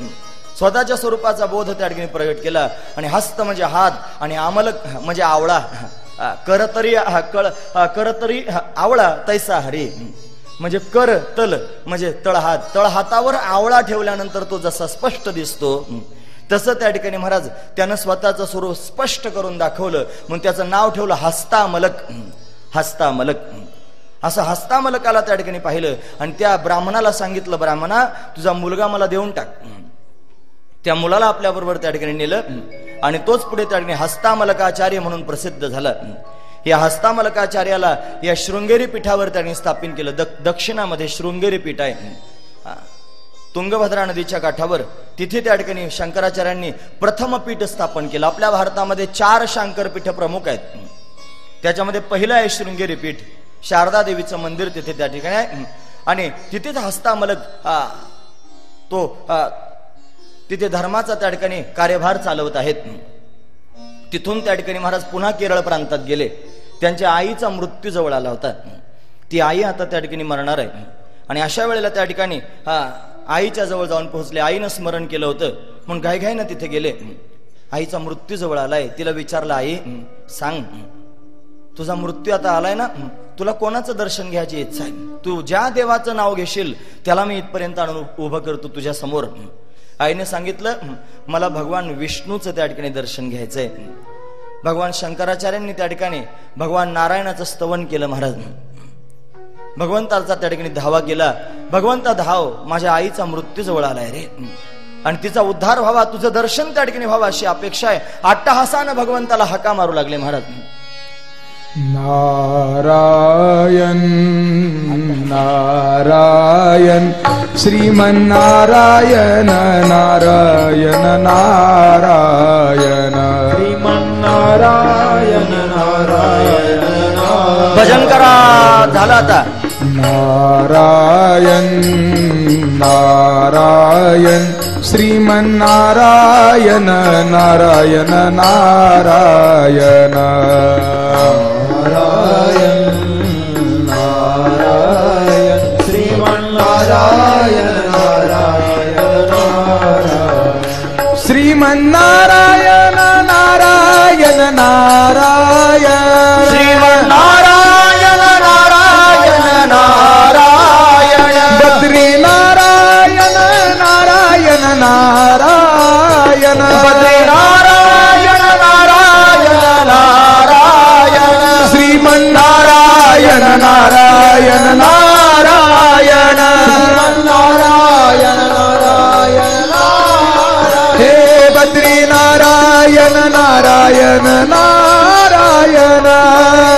स्वतःच्या स्वरूपाचा बोध त्या ठिकाणी प्रगट केला. आणि हस्त म्हणजे हात आणि आमलक म्हणजे आवळा, करतरी आवळा तैसा हरी, म्हणजे कर तल म्हणजे तळहात, तळहातावर आवळा ठेवल्यानंतर तो जसा स्पष्ट दिसतो तसं त्या ठिकाणी महाराज त्यानं स्वतःचं स्वरूप स्पष्ट करून दाखवलं. म्हणून त्याचं नाव ठेवलं हस्तामलक. हस्तामलक असं हस्तामलकाला त्या ठिकाणी पाहिलं आणि त्या ब्राह्मणाला सांगितलं, ब्राह्मणा तुझा मुलगा मला देऊन टाक. त्या मुलाला आपल्या बरोबर त्या ठिकाणी नेलं आणि तोच पुढे त्या ठिकाणी हस्तामलकाचार्य म्हणून प्रसिद्ध झाला. या हस्तामलकाचार्याला या शृंगेरी पीठावर त्यांनी स्थापित केलं. दक्षिणामध्ये शृंगेरी पीठ आहे, तुंगभद्रा नदीच्या काठावर. तिथे त्या ठिकाणी शंकराचार्यांनी प्रथम पीठ स्थापन केलं. आपल्या भारतामध्ये 4 शंकरपीठ प्रमुख आहेत. त्याच्यामध्ये पहिलं आहे शृंगेरी पीठ, शारदा देवीचं मंदिर तिथे त्या ठिकाणी आहे. आणि तिथेच हस्तामलक तो तिथे धर्माचा त्या ठिकाणी कार्यभार चालवत आहेत. तिथून त्या ठिकाणी महाराज पुन्हा केरळ प्रांतात गेले. त्यांच्या आईचा मृत्यू जवळ आला होता. ती आई आता त्या ठिकाणी मरणार आहे. आणि अशा वेळेला त्या ठिकाणी आईच्या जवळ जाऊन पोहोचले. आईनं स्मरण केलं होतं म्हणून घाईघाईनं तिथे गेले. आईचा मृत्यू जवळ आलाय. तिला विचारलं, आई सांग तुझा मृत्यू आता आलाय ना, तुला कोणाचं दर्शन घ्यायची इच्छा आहे? तू ज्या देवाचं नाव घेशील त्याला मी इथपर्यंत आणून उभं करतो तुझ्या समोर. आईने सांगितलं, मला भगवान विष्णूचं त्या ठिकाणी दर्शन घ्यायचंय. भगवान शंकराचार्यांनी त्या ठिकाणी भगवान नारायणाचं स्तवन केलं. महाराज भगवंताचा त्या ठिकाणी धावा केला. भगवंता धाव, माझ्या आईचा मृत्यू जवळ आलाय रे आणि तिचा उद्धार व्हावा, तुझं दर्शन त्या ठिकाणी व्हावं अशी अपेक्षा आहे. अट्टहासानं भगवंताला हाका मारू लागले महाराज. नारायण नारायण श्रीमन्नारायण नारायण नारायण श्रीमन्नारायण नारायण भजन करा. झालं आता. नारायण नारायण श्रीमन्नारायण नारायण नारायण नारायण नारायण श्रीमन्नारायण नारायण नारायण श्रीमन्नारायण नारायण नारायण श्रीमन्नारायण नारायण नारायण बद्री नारायण नारायण नारायण बद्री नारायण नारायण नारायण श्रीमन्नारायण नारायण नारायण नारायण नारायण हे बद्री नारायण नारायण नारायण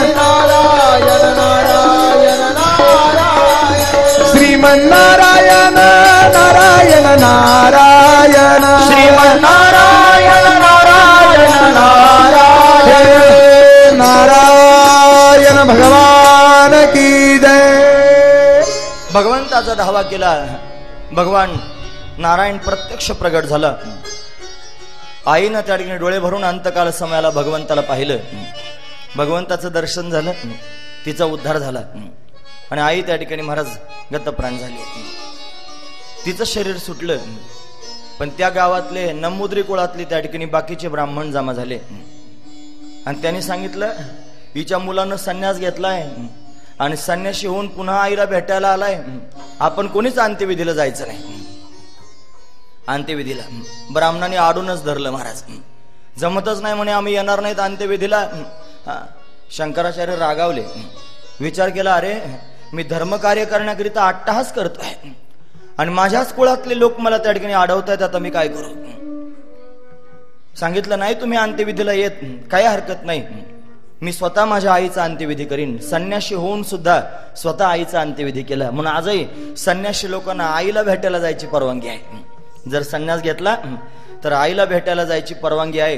नारायण नारायण नारायण श्रीमन्नारायण नारायण नारायण श्रीमन्नारायण नारायण नारायण नारायण भगवान की जय. भगवंताचा धावा केला. भगवान नारायण प्रत्यक्ष प्रगट झाला. आईनं त्या ठिकाणी डोळे भरून अंतकाल समयाला भगवंताला पाहिलं. भगवंताचं दर्शन झालं, तिचा उद्धार झाला आणि आई त्या ठिकाणी महाराज गतप्राण झाली. तिचं शरीर सुटलं. पण त्या गावातले नमुद्री कुळातले त्या ठिकाणी बाकीचे ब्राह्मण जमा झाले आणि त्यांनी सांगितलं, हिच्या मुलानं संन्यास घेतलाय आणि संन्याशी होऊन पुन्हा आईला भेटायला आलाय, आपण कोणीच अंत्यविधीला जायचं नाही. अंत्यविधीला ब्राह्मणाने आडूनच धरलं. महाराज जमतच नाही म्हणे, आम्ही येणार नाहीत अंत्यविधीला. शंकराचार्य रागावले. विचार केला, अरे मी धर्मकार्य करण्याकरिता अट्टहास करतोय आणि माझ्याच कुळातले लोक मला त्या ठिकाणी अडवतायत, आता मी काय करू? सांगितलं, नाही तुम्ही अंत्यविधीला येत, काही हरकत नाही, मी स्वतः माझ्या आईचा अंत्यविधी करीन. संन्याशी होऊन सुद्धा स्वतः आईचा अंत्यविधी केला. म्हणून आजही संन्याशी लोकांना आईला भेटायला जायची परवानगी आहे. जर संन्यास घेतला तर आईला भेटायला जायची परवानगी आहे.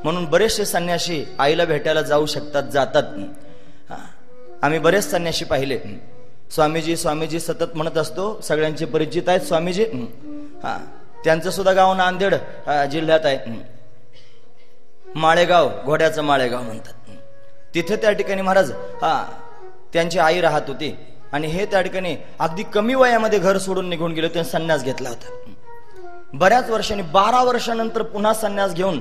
म्हणून बरेचसे संन्याशी आईला भेटायला जाऊ शकतात, जातात. आम्ही बरेच संन्याशी पाहिले. स्वामीजी स्वामीजी सतत म्हणत असतो, सगळ्यांचे परिचित आहेत स्वामीजी. त्यांचं सुद्धा गाव नांदेड जिल्ह्यात आहे. माळेगाव, घोड्याचं माळेगाव म्हणतात. तिथे त्या ठिकाणी महाराज त्यांची आई राहत होती. आणि हे त्या ठिकाणी अगदी कमी वयामध्ये घर सोडून निघून गेले. त्यांनी संन्यास घेतला होता. बऱ्याच वर्षांनी 12 वर्षानंतर पुन्हा संन्यास घेऊन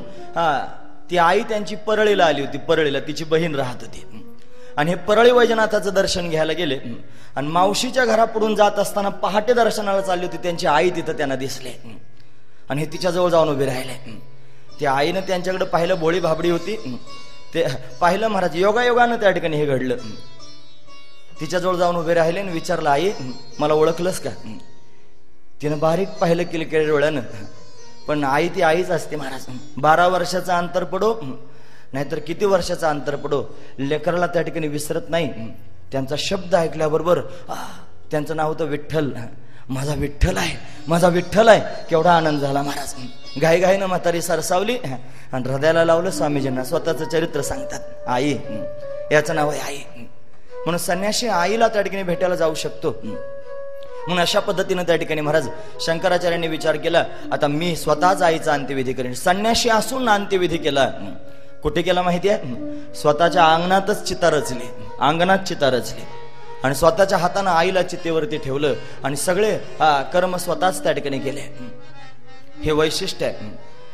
ती आई त्यांची परळीला आली होती. परळीला तिची बहीण राहत होती. आणि हे परळी वैजनाथाचं दर्शन घ्यायला गेले. आणि मावशीच्या घरापुढून जात असताना पहाटे दर्शनाला चालली होती. त्यांची आई तिथं त्यांना दिसले आणि हे तिच्याजवळ जाऊन उभे राहिले. त्या आईनं त्यांच्याकडे पाहिलं. भोळी भाबडी होती. ते पाहिलं महाराज. योगायोगानं त्या ठिकाणी हे घडलं. तिच्याजवळ जाऊन उभे राहिले आणि विचारलं, आई मला ओळखलंस का? तिनं बारीक पाहिलं किलकेळी डोळ्यानं. पण आई ती आईच असते महाराज. 12 वर्षाचा अंतर पडो नाहीतर किती वर्षाचा अंतर पडो, लेकराला त्या ठिकाणी विसरत नाही. त्यांचा शब्द ऐकल्याबरोबर त्यांचं नाव होतं विठ्ठल. माझा विठ्ठल आहे, माझा विठ्ठल आहे. केवढा आनंद झाला महाराज. घाईघाईनं म्हातारी सरसावली आणि हृदयाला लावलं स्वामीजींना. स्वतःचं चरित्र सांगतात. आई, याचं नाव आहे आई. म्हणून संन्यासी आईला त्या ठिकाणी भेटायला जाऊ शकतो. म्हणून अशा पद्धतीनं त्या ठिकाणी महाराज शंकराचार्यांनी विचार केला, आता मी स्वतःच आईचा अंत्यविधी करेन. संन्यासी असून अंत्यविधी केला. कुठे केला माहिती आहे? स्वतःच्या अंगणातच चिता रचली, अंगणात चिता रचली आणि स्वतःच्या हातानं आईला चितेवरती ठेवलं आणि सगळे कर्म स्वतःच त्या ठिकाणी केले. हे वैशिष्ट्य आहे.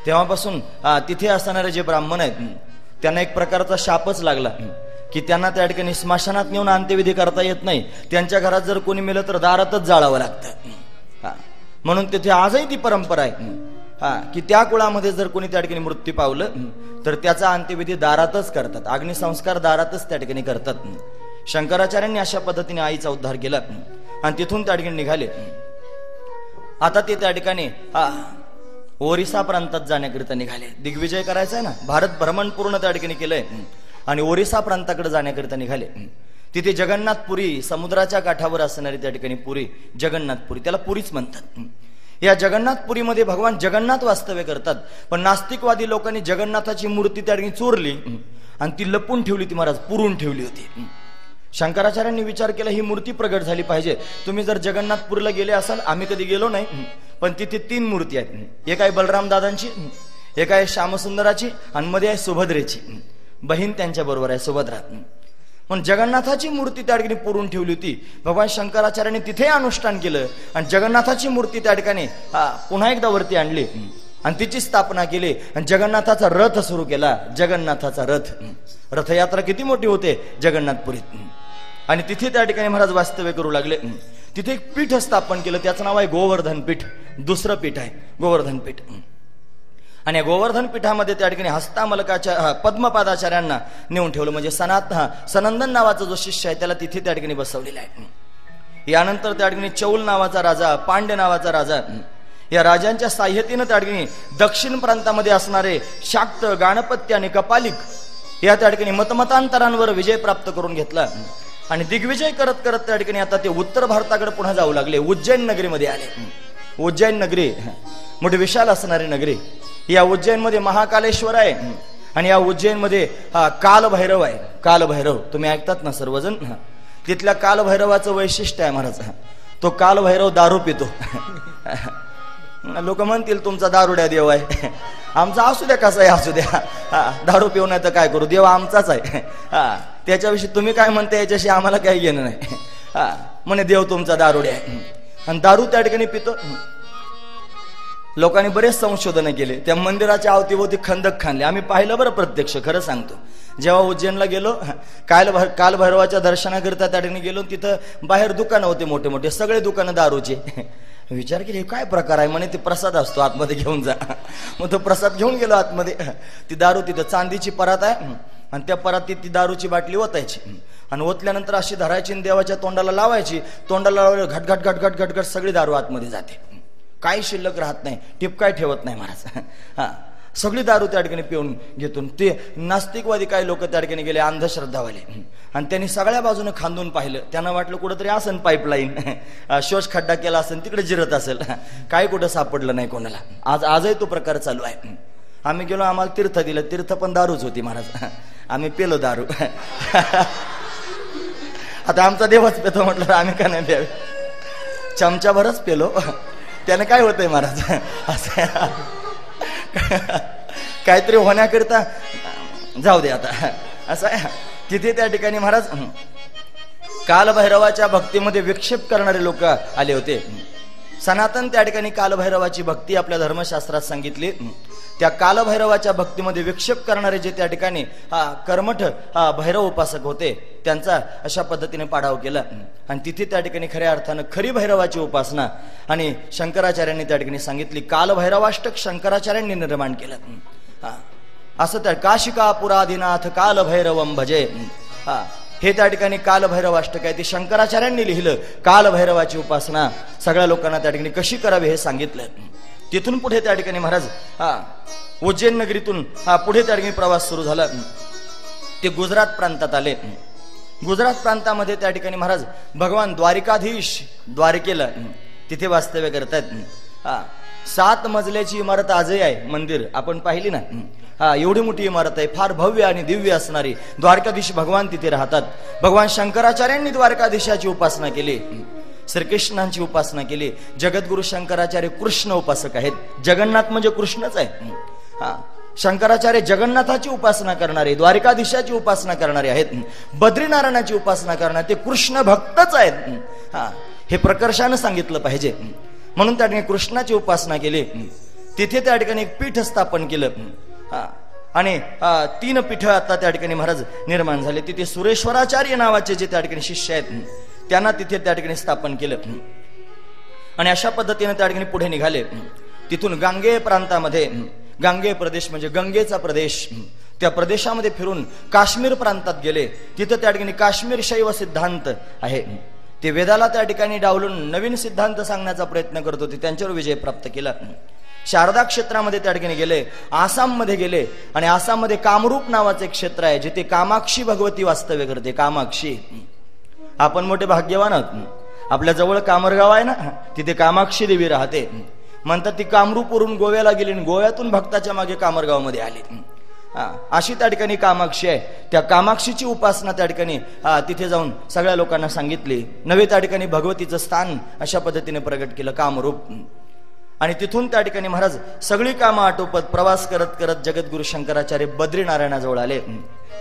तेव्हापासून तिथे असणारे जे ब्राह्मण आहेत त्यांना एक प्रकारचा शापच लागला की त्यांना त्या ठिकाणी स्मशानात नेऊन अंत्यविधी करता येत नाही. त्यांच्या घरात जर कोणी मेलं तर दारातच जाळावं लागतं. म्हणून तिथे आजही ती परंपरा आहे की त्या कुळामध्ये जर कोणी त्या ठिकाणी मृत्यू पावलं तर त्याचा अंत्यविधी दारातच करतात. अग्निसंस्कार दारातच त्या ठिकाणी करतात. शंकराचार्यांनी अशा पद्धतीने आईचा उद्धार केला आणि तिथून त्या ठिकाणी निघाले. आता ते त्या ठिकाणी ओरिसा प्रांतात जाण्याकरिता निघाले. दिग्विजय करायचा आहे ना, भारत भ्रमण पूर्ण त्या ठिकाणी केलंय आणि ओरिसा प्रांताकडे जाण्याकरिता निघाले. तिथे जगन्नाथपुरी, समुद्राच्या काठावर असणारी त्या ठिकाणी पुरी, जगन्नाथपुरी, त्याला पुरीच म्हणतात. या जगन्नाथपुरीमध्ये भगवान जगन्नाथ वास्तव्य करतात. पण नास्तिकवादी लोकांनी जगन्नाथाची मूर्ती त्या ठिकाणी चोरली आणि ती लपून ठेवली होती महाराज, पुरून ठेवली होती. शंकराचार्यांनी विचार केला ही मूर्ती प्रगट झाली पाहिजे. तुम्ही जर जगन्नाथपूरला गेले असाल, आम्ही कधी गेलो नाही, पण तिथे 3 मूर्ती आहेत. एक आहे बलराम दादांची, एक आहे श्यामसुंदराची आणि मध्ये आहे सुभद्रेची. बहीण त्यांच्या बरोबर आहे सुभद्रा. पण जगन्नाथाची मूर्ती त्या ठिकाणी पुरून ठेवली होती. भगवान शंकराचार्यांनी तिथे अनुष्ठान केलं आणि जगन्नाथाची मूर्ती त्या ठिकाणी पुन्हा एकदा वरती आणली आणि तिची स्थापना केली आणि जगन्नाथाचा रथ सुरू केला. जगन्नाथाचा रथ, रथयात्रा किती मोठी होते जगन्नाथपुरीत. आणि तिथे त्या ठिकाणी महाराज वास्तव्य करू लागले. तिथे एक पीठ स्थापन केलं, त्याचं नाव आहे गोवर्धन पीठ. दुसरं पीठ आहे गोवर्धन पीठ. आणि या गोवर्धन पीठामध्ये त्या ठिकाणी हस्तामलकाच्या पद्मपादाचार्यांना नेऊन ठेवलं. म्हणजे सनंदन नावाचा जो शिष्य आहे त्याला तिथे त्या ठिकाणी बसवलेला आहे. यानंतर त्या ठिकाणी चौल नावाचा राजा, पांड्य नावाचा राजा, या राजांच्या साह्यतेनं त्या ठिकाणी दक्षिण प्रांतामध्ये असणारे शाक्त, गाणपत्य आणि कपालिक या त्या ठिकाणी मतमतांतरांवर विजय प्राप्त करून घेतला. आणि दिग्विजय करत करत त्या ठिकाणी आता ते उत्तर भारताकडे पुन्हा जाऊ लागले. उज्जैन नगरीमध्ये आले. उज्जैन नगरी मोठी विशाल असणारी नगरी. या उज्जैनमध्ये महाकालेश्वर आहे आणि या उज्जैनमध्ये कालभैरव आहे. कालभैरव तुम्ही ऐकतात ना सर्वजण. तिथल्या कालभैरवाचं वैशिष्ट्य आहे महाराज, तो कालभैरव दारू पितो. लोक म्हणतील तुमचा दारुड्या देव आहे. आमचा असू द्या, कसा आहे असू द्या, दारू पिऊ नाही तर काय करू, देव आमचाच आहे. त्याच्याविषयी तुम्ही काय म्हणता याच्याशी आम्हाला काही घेणं नाही. म्हणे देव तुमचा दारुड्या आहे आणि दारू त्या ठिकाणी पितो. लोकांनी बरेच संशोधन केले. त्या मंदिराच्या अवतीभोवती खंदक खाणले. आम्ही पाहिलं बरं प्रत्यक्ष, खरं सांगतो. जेव्हा उज्जैनला गेलो, कालभैरवाच्या दर्शनाकरिता त्या ठिकाणी गेलो, तिथं बाहेर दुकानं होते मोठे मोठे, सगळे दुकानं दारूचे. विचार केले काय प्रकार आहे. म्हणे ते प्रसाद असतो, आतमध्ये घेऊन जा. मग तो प्रसाद घेऊन गेलो आतमध्ये. ती दारू तिथं चांदीची परात आहे आणि त्या परातीत ती दारूची बाटली ओतायची आणि ओतल्यानंतर अशी धरायची आणि देवाच्या तोंडाला लावायची. तोंडाला लावलं घट घट घट घट घट घट सगळी दारू आतमध्ये जाते. काही शिल्लक राहत नाही, टिप काय ठेवत नाही महाराज. सगळी दारू त्या ठिकाणी पिऊन घेतून ते नास्तिकवादी काही लोक त्या ठिकाणी गेले, अंधश्रद्धावाले, आणि त्यांनी सगळ्या बाजूने खांदून पाहिलं. त्यांना वाटलं कुठंतरी असेल पाईपलाईन, शोष खड्डा केला असेल, तिकडे जिरत असेल. काही कुठं सापडलं नाही कोणाला. आजही तो प्रकार चालू आहे. आम्ही गेलो, आम्हाला तीर्थ दिलं, तीर्थ पण दारूच होती महाराज. आम्ही पेलो दारू. आता आमचा देवच पेतो म्हटलं आम्ही का नाही प्यावे. चमच्याभरच पेलो त्यानं काय होतंय महाराज असं काहीतरी होण्याकरिता जाऊ दे आता असं आहे. तिथे त्या ठिकाणी महाराज कालभैरवाच्या भक्तीमध्ये विक्षेप करणारे लोक आले होते. सनातन त्या ठिकाणी कालभैरवाची भक्ती आपल्या धर्मशास्त्रात सांगितली. त्या कालभैरवाच्या भक्तीमध्ये विक्षेप करणारे जे त्या ठिकाणी कर्मठ भैरव उपासक होते त्यांचा अशा पद्धतीने पाडाव केला. आणि तिथे त्या ठिकाणी खऱ्या अर्थानं खरी भैरवाची उपासना आणि शंकराचार्यांनी त्या ठिकाणी सांगितली. कालभैरवाष्टक शंकराचार्यांनी निर्माण केलं. असं त्या काशिका पुरादिनाथ कालभैरवम भजे, हे त्या ठिकाणी कालभैरवाष्टक आहे. ते शंकराचार्यांनी लिहिलं. कालभैरवाची उपासना सगळ्या लोकांना त्या ठिकाणी कशी करावी हे सांगितलं. तिथून पुढे त्या ठिकाणी महाराज उज्जैन नगरीतून पुढे त्या ठिकाणी प्रवास सुरू झाला. ते गुजरात प्रांतात आले. गुजरात प्रांतामध्ये त्या ठिकाणी महाराज भगवान द्वारिकाधीश द्वारकेला तिथे वास्तव्य करतायत. 7 मजल्याची इमारत आजही आहे. मंदिर आपण पाहिली ना, एवढी मोठी इमारत आहे, फार भव्य आणि दिव्य असणारी. द्वारकाधीश भगवान तिथे राहतात. भगवान शंकराचार्यांनी द्वारकाधीशाची उपासना केली, श्रीकृष्णांची उपासना केली. जगद्गुरु शंकराचार्य कृष्ण उपासक आहेत. जगन्नाथ म्हणजे कृष्णच आहे. शंकराचार्य जगन्नाथाची उपासना करणारे, द्वारकाधीशाची उपासना करणारे आहेत. बद्रीनारायणाची उपासना करणारे ते कृष्ण भक्तच आहेत. हे प्रकर्षानं सांगितलं पाहिजे. म्हणून त्या ठिकाणी कृष्णाची उपासना केली. तिथे त्या ठिकाणी एक पीठ स्थापन केलं आणि 3 पीठ आता त्या ठिकाणी महाराज निर्माण झाले. तिथे सुरेश्वराचार्य नावाचे जे त्या ठिकाणी शिष्य आहेत त्यांना तिथे त्या ठिकाणी स्थापन केलं. आणि अशा पद्धतीने त्या ठिकाणी पुढे निघाले. तिथून गांगेय प्रांतामध्ये, गांगेय प्रदेश म्हणजे गंगेचा प्रदेश, त्या प्रदेशामध्ये फिरून काश्मीर प्रांतात गेले. तिथं त्या ठिकाणी काश्मीर शैव सिद्धांत आहे. ते वेदाला त्या ठिकाणी डावलून नवीन सिद्धांत सांगण्याचा प्रयत्न करत होते. त्यांच्यावर विजय प्राप्त केला. शारदा क्षेत्रामध्ये त्या ठिकाणी गेले. आसाममध्ये गेले आणि आसाममध्ये कामरूप नावाचं एक क्षेत्र आहे जिथे कामाक्षी भगवती वास्तव्य करते. कामाक्षी, आपण मोठे भाग्यवान आहोत. आपल्या जवळ कामरगाव आहे ना, तिथे कामाक्षी देवी राहते. म्हणतात ती कामरूपवरून गोव्याला गेली आणि गोव्यातून भक्ताच्या मागे कामरगावमध्ये आली. अशी त्या ठिकाणी कामाक्षी आहे. त्या कामाक्षीची उपासना त्या ठिकाणी तिथे जाऊन सगळ्या लोकांना सांगितली. नवे त्या ठिकाणी भगवतीचं स्थान अशा पद्धतीने प्रगट केलं, कामरूप. आणि तिथून त्या ठिकाणी महाराज सगळी कामं आटोपत प्रवास करत करत जगद्गुरु शंकराचार्य बद्रीनारायणाजवळ आले.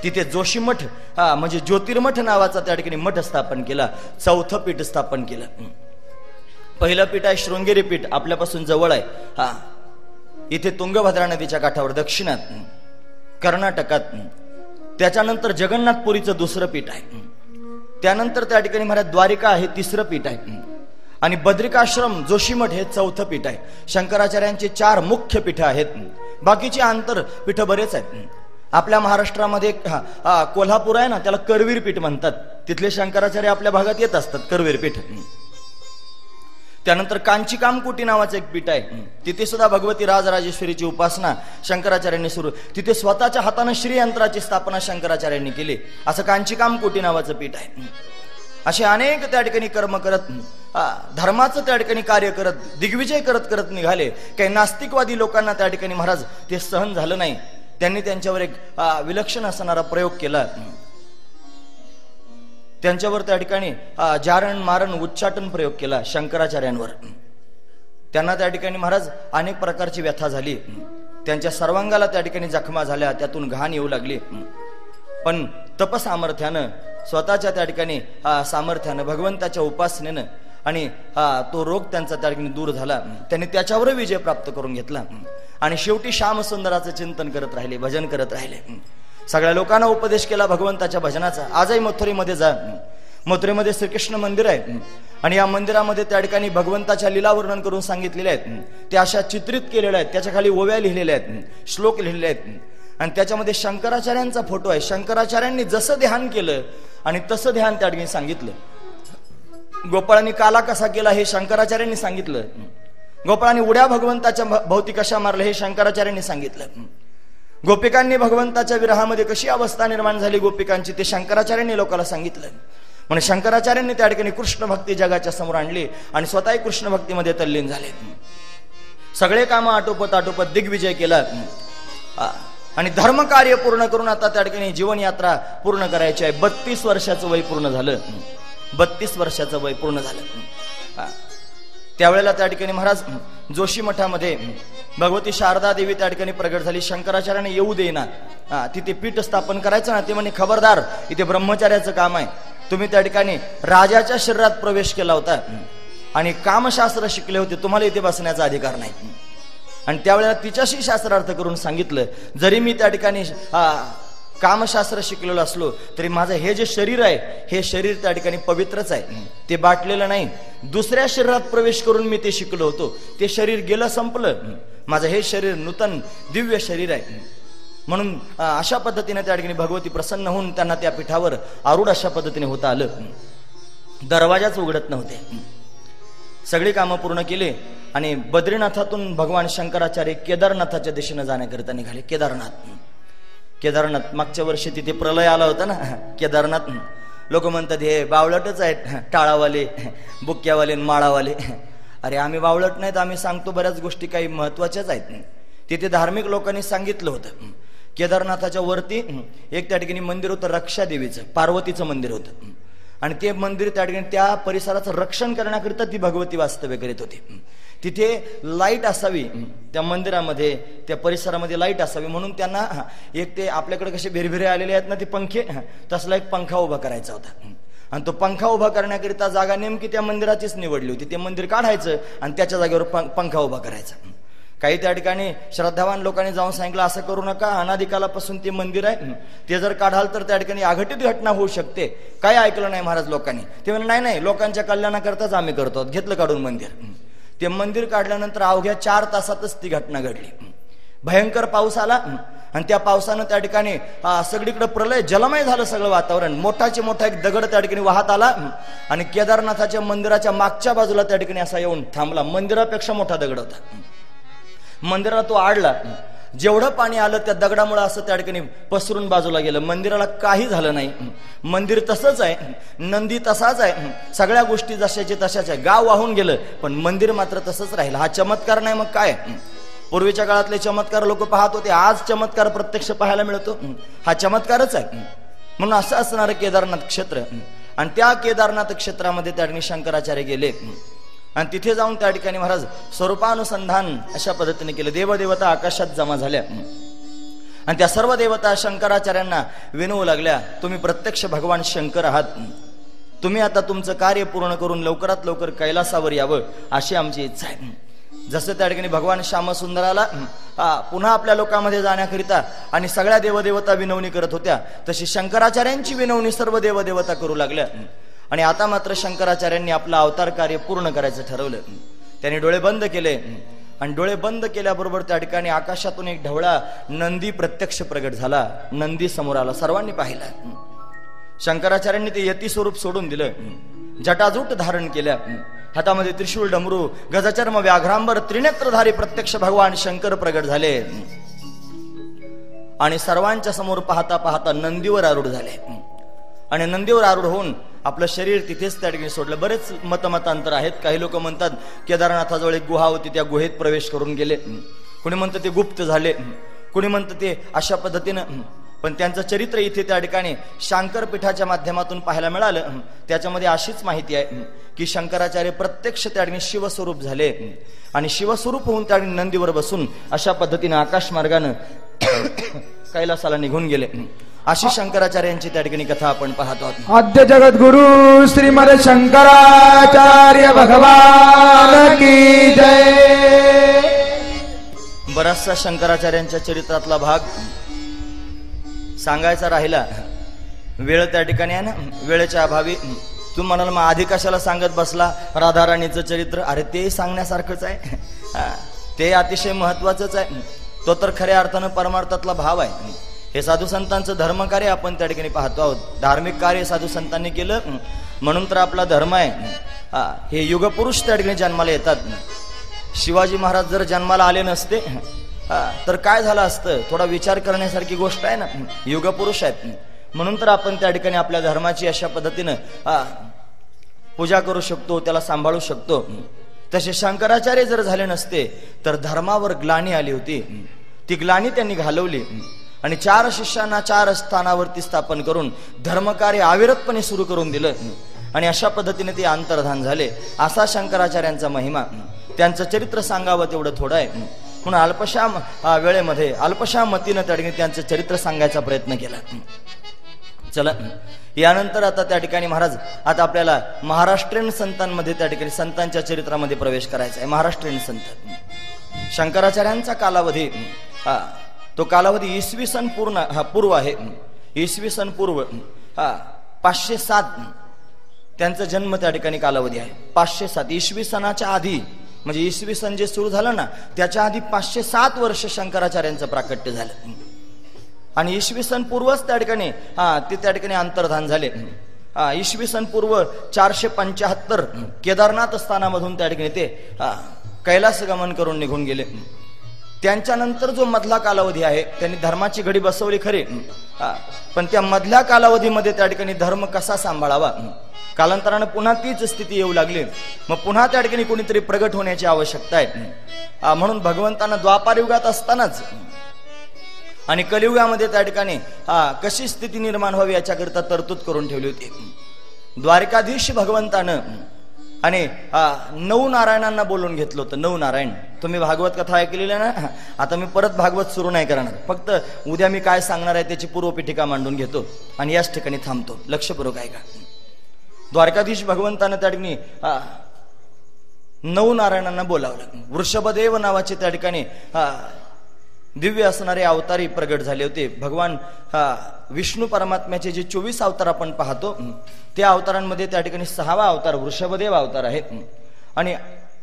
तिथे जोशीमठ म्हणजे ज्योतिर्मठ नावाचा त्या ठिकाणी मठ स्थापन केला. 4थं पीठ स्थापन केलं. पहिलं पीठ आहे शृंगेरी पीठ, आपल्यापासून जवळ आहे. इथे तुंगभद्रा नदीच्या काठावर दक्षिणात कर्नाटकात. त्याच्यानंतर जगन्नाथपुरीचं 2रं पीठ आहे. त्यानंतर त्या ठिकाणी महाराज द्वारिका हे 3रं पीठ आहे. आणि बद्रिकाश्रम जोशीमठ हे 4थं पीठ आहे. शंकराचार्यांचे 4 मुख्य पीठ आहेत. बाकीची आंतर पीठ बरेच आहेत. आपल्या महाराष्ट्रामध्ये कोल्हापूर आहे ना, त्याला करवीर पीठ म्हणतात. तिथले शंकराचार्य आपल्या भागात येत असतात, करवीर पीठ. त्यानंतर कांची कामकोटी नावाचं एक पीठ आहे. तिथे सुद्धा भगवती राजराजेश्वरीची उपासना शंकराचार्यांनी सुरू. तिथे स्वतःच्या हाताने श्रीयंत्राची स्थापना शंकराचार्यांनी केली. असं कांची कामकोटी नावाचं पीठ आहे. असे अनेक त्या ठिकाणी कर्म करत, धर्माचं त्या ठिकाणी कार्य करत, दिग्विजय करत करत निघाले. काही नास्तिकवादी लोकांना त्या ठिकाणी महाराज ते सहन झालं नाही. त्यांनी त्यांच्यावर एक विलक्षण असणारा प्रयोग केला. त्यांच्यावर त्या ठिकाणी जारण मारण उच्चाटन प्रयोग केला शंकराचार्यांवर. त्यांना त्या ठिकाणी महाराज अनेक प्रकारची व्यथा झाली. त्यांच्या सर्वांगाला त्या ठिकाणी जखमा झाल्या, त्यातून घाण येऊ लागली. पण तपसामर्थ्यानं, स्वतःच्या त्या ठिकाणी सामर्थ्यानं, भगवंताच्या उपासनेनं आणि तो रोग त्यांचा त्या ठिकाणी दूर झाला. त्यांनी त्याच्यावर विजय प्राप्त करून घेतला. आणि शेवटी श्यामसुंदराचं चिंतन करत राहिले, भजन करत राहिले. सगळ्या लोकांना उपदेश केला भगवंताच्या भजनाचा. आजही मथुरेमध्ये जा, मथुरेमध्ये श्रीकृष्ण मंदिर आहे आणि या मंदिरामध्ये त्या ठिकाणी भगवंताच्या लीला वर्णन करून सांगितलेले आहेत. त्या अशा चित्रित केलेल्या आहेत. त्याच्या खाली ओव्या लिहिलेल्या आहेत, श्लोक लिहिलेले आहेत. आणि त्याच्यामध्ये शंकराचार्यांचा फोटो आहे. शंकराचार्यांनी जसं ध्यान केलं आणि तसं ध्यान त्या ठिकाणी सांगितलं. गोपाळांनी काला कसा केला हे शंकराचार्यांनी सांगितलं. गोपाळांनी उड्या भगवंताच्या भोवती कशा मारल्या हे शंकराचार्यांनी सांगितलं. गोपिकांनी भगवंताच्या विरहामध्ये कशी अवस्था निर्माण झाली गोपिकांची ते शंकराचार्यांनी लोकांना सांगितलं. म्हणून शंकराचार्यांनी त्या ठिकाणी कृष्ण भक्ती जगाच्या समोर आणली आणि स्वतःही कृष्ण भक्तीमध्ये तल्लीन झाले. सगळे कामं आटोपत आटोपत दिग्विजय केला आणि धर्मकार्य पूर्ण करून आता त्या ठिकाणी जीवनयात्रा पूर्ण करायची आहे. 32 वर्षाचं वय पूर्ण झालं. 32 वर्षाचं वय पूर्ण झालं. त्यावेळेला त्या ठिकाणी महाराज जोशी मठामध्ये भगवती शारदा देवी त्या ठिकाणी प्रगट झाली. शंकराचार्याने येऊ देईना, तिथे पीठ स्थापन करायचं ना. ते म्हणे खबरदार, इथे ब्रह्मचार्याचं काम आहे. तुम्ही त्या ठिकाणी राजाच्या शरीरात प्रवेश केला होता आणि कामशास्त्र शिकले होते, तुम्हाला इथे बसण्याचा अधिकार नाही. आणि त्यावेळेला तिच्याशी शास्त्रार्थ करून सांगितलं, जरी मी त्या ठिकाणी कामशास्त्र शिकलेलो असलो तरी माझं हे जे शरीर आहे, हे शरीर त्या ठिकाणी पवित्रच आहे, ते बाटलेलं नाही. दुसऱ्या शरीरात प्रवेश करून मी ते शिकलो होतो, ते शरीर गेलं, संपलं. माझं हे शरीर नूतन दिव्य शरीर आहे. म्हणून अशा पद्धतीने त्या ठिकाणी भगवती प्रसन्न होऊन त्यांना त्या पीठावर आरूढ अशा पद्धतीने होता आलं. दरवाजाच उघडत नव्हते. सगळी कामं पूर्ण केली आणि बद्रीनाथातून भगवान शंकराचार्य केदारनाथाच्या दिशेने जाण्याकरिता निघाले. केदारनाथ मागच्या वर्षी तिथे प्रलय आला होता ना केदारनाथ. लोक म्हणतात हे बावळटच आहेत, टाळावाले, बुक्यावाले, माळावाले. अरे आम्ही बावळट नाहीत, आम्ही सांगतो बऱ्याच गोष्टी काही महत्वाच्याच आहेत. तिथे धार्मिक लोकांनी सांगितलं होतं, केदारनाथाच्या वरती एक त्या ठिकाणी मंदिर होतं, रक्षा देवीचं, पार्वतीचं मंदिर होतं. आणि ते मंदिर त्या ठिकाणी त्या परिसराचं रक्षण करण्याकरिता ती भगवती वास्तव्य करीत होती. तिथे लाईट असावी, त्या मंदिरामध्ये, त्या परिसरामध्ये लाईट असावी, म्हणून त्यांना एक ते आपल्याकडे कसे भिरभिरे आलेले आहेत ना ते पंखे, तसला एक पंखा उभा करायचा होता. आणि तो पंखा उभा करण्याकरिता जागा नेमकी त्या मंदिराचीच निवडली होती. ते मंदिर काढायचं आणि त्याच्या जागेवर पंखा उभा करायचा. काही त्या ठिकाणी श्रद्धावान लोकांनी जाऊन सांगितलं, असं करू नका, अनादिकालापासून ते मंदिर आहे, ते जर काढाल तर त्या ठिकाणी अघटित घटना होऊ शकते. काय ऐकलं नाही महाराज लोकांनी. ते म्हणजे नाही, लोकांच्या कल्याणाकरताच आम्ही करतो. घेतलं काढून मंदिर. ते मंदिर काढल्यानंतर अवघ्या 4 तासातच ती घटना घडली. भयंकर पाऊस आला आणि त्या पावसानं त्या ठिकाणी सगळीकडे प्रलय, जलमय झालं सगळं वातावरण. मोठाचे मोठा एक दगड त्या ठिकाणी वाहत आला आणि केदारनाथाच्या मंदिराच्या मागच्या बाजूला त्या ठिकाणी असा येऊन थांबला. मंदिरापेक्षा मोठा दगड होता. मंदिराला तो आडला. जेवढं पाणी आलं त्या दगडामुळे असं त्या ठिकाणी पसरून बाजूला गेलं. मंदिराला काही झालं नाही. मंदिर तसंच आहे, नंदी तसाच आहे, सगळ्या गोष्टी जशाचे तशाच आहे. गाव वाहून गेलं पण मंदिर मात्र तसंच राहिलं. हा चमत्कार नाही मग काय? पूर्वीच्या काळातले चमत्कार लोक पाहत होते, आज चमत्कार प्रत्यक्ष पाहायला मिळतो. हा चमत्कारच आहे. म्हणून असं असणारं केदारनाथ क्षेत्र. आणि त्या केदारनाथ क्षेत्रामध्ये त्या ठिकाणी शंकराचार्य गेले आणि तिथे जाऊन त्या ठिकाणी महाराज स्वरूपानुसंधान अशा पद्धतीने केलं. देवदेवता आकाशात जमा झाल्या आणि त्या सर्व देवता शंकराचार्यांना विनवू लागल्या, तुम्ही प्रत्यक्ष भगवान शंकर आहात, तुम्ही आता तुमचं कार्य पूर्ण करून लवकरात लवकर कैलासावर यावं अशी आमची इच्छा आहे. जसं त्या ठिकाणी भगवान श्यामसुंदराला पुन्हा आपल्या लोकांमध्ये जाण्याकरिता आणि सगळ्या देवदेवता विनवणी करत होत्या, तशी शंकराचार्यांची विनवणी सर्व देवदेवता करू लागल्या. आणि आता मात्र शंकराचार्यांनी आपलं अवतार कार्य पूर्ण करायचं ठरवलं. त्यांनी डोळे बंद केले आणि डोळे बंद केल्याबरोबर त्या ठिकाणी आकाशातून एक ढवळा नंदी प्रत्यक्ष प्रगट झाला. नंदी समोर आला, सर्वांनी पाहिला. शंकराचार्यांनी ते यती स्वरूप सोडून दिलं, जटाजूट धारण केल्या, हातामध्ये त्रिशूळ, डमरू, गजचर्म, व्याघ्रांबर, त्रिनेत्रधारी प्रत्यक्ष भगवान शंकर प्रगट झाले आणि सर्वांच्या समोर पाहता पाहता नंदीवर आरूढ झाले. आणि नंदीवर आरूढ होऊन आपलं शरीर तिथेच त्या ठिकाणी सोडलं. बरेच मतमतांतर आहेत. काही लोक म्हणतात केदारनाथाजवळ एक गुहा होती, त्या गुहेत प्रवेश करून गेले. कुणी म्हणतं ते गुप्त झाले, कुणी म्हणतं ते अशा पद्धतीनं. पण त्यांचं चरित्र इथे त्या ठिकाणी शांकरपीठाच्या माध्यमातून पाहायला मिळालं. त्याच्यामध्ये अशीच माहिती आहे की शंकराचार्य प्रत्यक्ष त्या ठिकाणी शिवस्वरूप झाले आणि शिवस्वरूप होऊन त्या ठिकाणी नंदीवर बसून अशा पद्धतीनं आकाश मार्गानं कैलासाला निघून गेले. अशी शंकराचार्यांची त्या ठिकाणी कथा आपण पाहतो आहोत. आद्य जगद्गुरु श्रीमद शंकराचार्य भगवान की जय. बराचसा शंकराचार्यांच्या चरित्रातला भाग सांगायचा राहिला, वेळ त्या ठिकाणी आहे ना, वेळेच्या अभावी. तू म्हणाल मग आधी कशाला सांगत बसला राधाराणीचं चरित्र? अरे ते सांगण्यासारखंच आहे, ते अतिशय महत्वाचंच आहे. तो तर खऱ्या अर्थानं परमार्थातला भाव आहे. हे साधू संतांचं धर्मकार्य आपण त्या ठिकाणी पाहतो आहोत. धार्मिक कार्य साधू संतांनी केलं म्हणून तर आपला धर्म आहे. हे युगपुरुष त्या ठिकाणी जन्माला येतात. शिवाजी महाराज जर जन्माला आले नसते तर काय झालं असतं? थोडा विचार करण्यासारखी गोष्ट आहे ना. युगपुरुष आहेत म्हणून तर आपण त्या ठिकाणी आपल्या धर्माची अशा पद्धतीनं पूजा करू शकतो, त्याला सांभाळू शकतो. तसे शंकराचार्य जर झाले नसते तर धर्मावर ग्लानी आली होती. ती ग्लानी त्यांनी घालवली आणि 4 शिष्यांना 4 स्थानावरती स्थापन करून धर्मकार्य अविरतपणे सुरू करून दिलं. आणि अशा पद्धतीने ते अंतर्धान झाले. असा शंकराचार्यांचा महिमा. त्यांचं चरित्र सांगावं तेवढं थोडं आहे, म्हणून अल्पशा वेळेमध्ये अल्पशा मतीनं त्या ठिकाणी त्यांचं चरित्र सांगायचा प्रयत्न केला. चला, यानंतर आता त्या ठिकाणी महाराज आता आपल्याला महाराष्ट्रीयन संतांमध्ये त्या ठिकाणी संतांच्या चरित्रामध्ये प्रवेश करायचा आहे. महाराष्ट्रीयन संत शंकराचार्यांचा कालावधी तो कालावधी इसवी सन पूर्व आहे. इसवी सन पूर्व 507 त्यांचा जन्म त्या ठिकाणी कालावधी आहे. 507 इसवी सनाच्या आधी, म्हणजे इसवी सन जे सुरू झालं ना त्याच्या आधी 507 वर्ष शंकराचार्यांचं प्राकट्य झालं. आणि इसवी सन पूर्वच त्या ठिकाणी ते त्या ठिकाणी अंतर्धान झाले. इसवी सन पूर्व 475 केदारनाथ स्थानामधून त्या ठिकाणी ते कैलास गमन करून निघून गेले. त्यांच्यानंतर जो मधला कालावधी आहे त्यांनी धर्माची घडी बसवली खरी, पण त्या मधल्या कालावधीमध्ये त्या ठिकाणी धर्म कसा सांभाळावा, कालांतरानं पुन्हा तीच स्थिती येऊ लागली. मग पुन्हा त्या ठिकाणी कोणीतरी प्रगट होण्याची आवश्यकता आहे. म्हणून भगवंतानं द्वापार युगात असतानाच आणि कलियुगामध्ये त्या ठिकाणी कशी स्थिती निर्माण व्हावी याच्याकरिता तरतूद करून ठेवली होती. द्वारकाधीश भगवंतानं आणि 9 नारायणांना बोलून घेतलं होतं. 9 नारायण. तुम्ही भागवत कथा ऐकलेली ना. आता मी परत भागवत सुरू नाही करणार, फक्त उद्या मी काय सांगणार आहे त्याची पूर्वपीठिका मांडून घेतो आणि याच ठिकाणी थांबतो. लक्षपूर्वक ऐका. द्वारकाधीश भगवंतानं त्या ठिकाणी 9 नारायणांना बोलावलं. वृषभदेव नावाचे त्या ठिकाणी दिव्य असणारे अवतारी प्रगट झाले होते. भगवान विष्णू परमात्म्याचे जे 24 अवतार आपण पाहतो त्या अवतारांमध्ये त्या ठिकाणी 6वा अवतार वृषभदेव अवतार आहे. आणि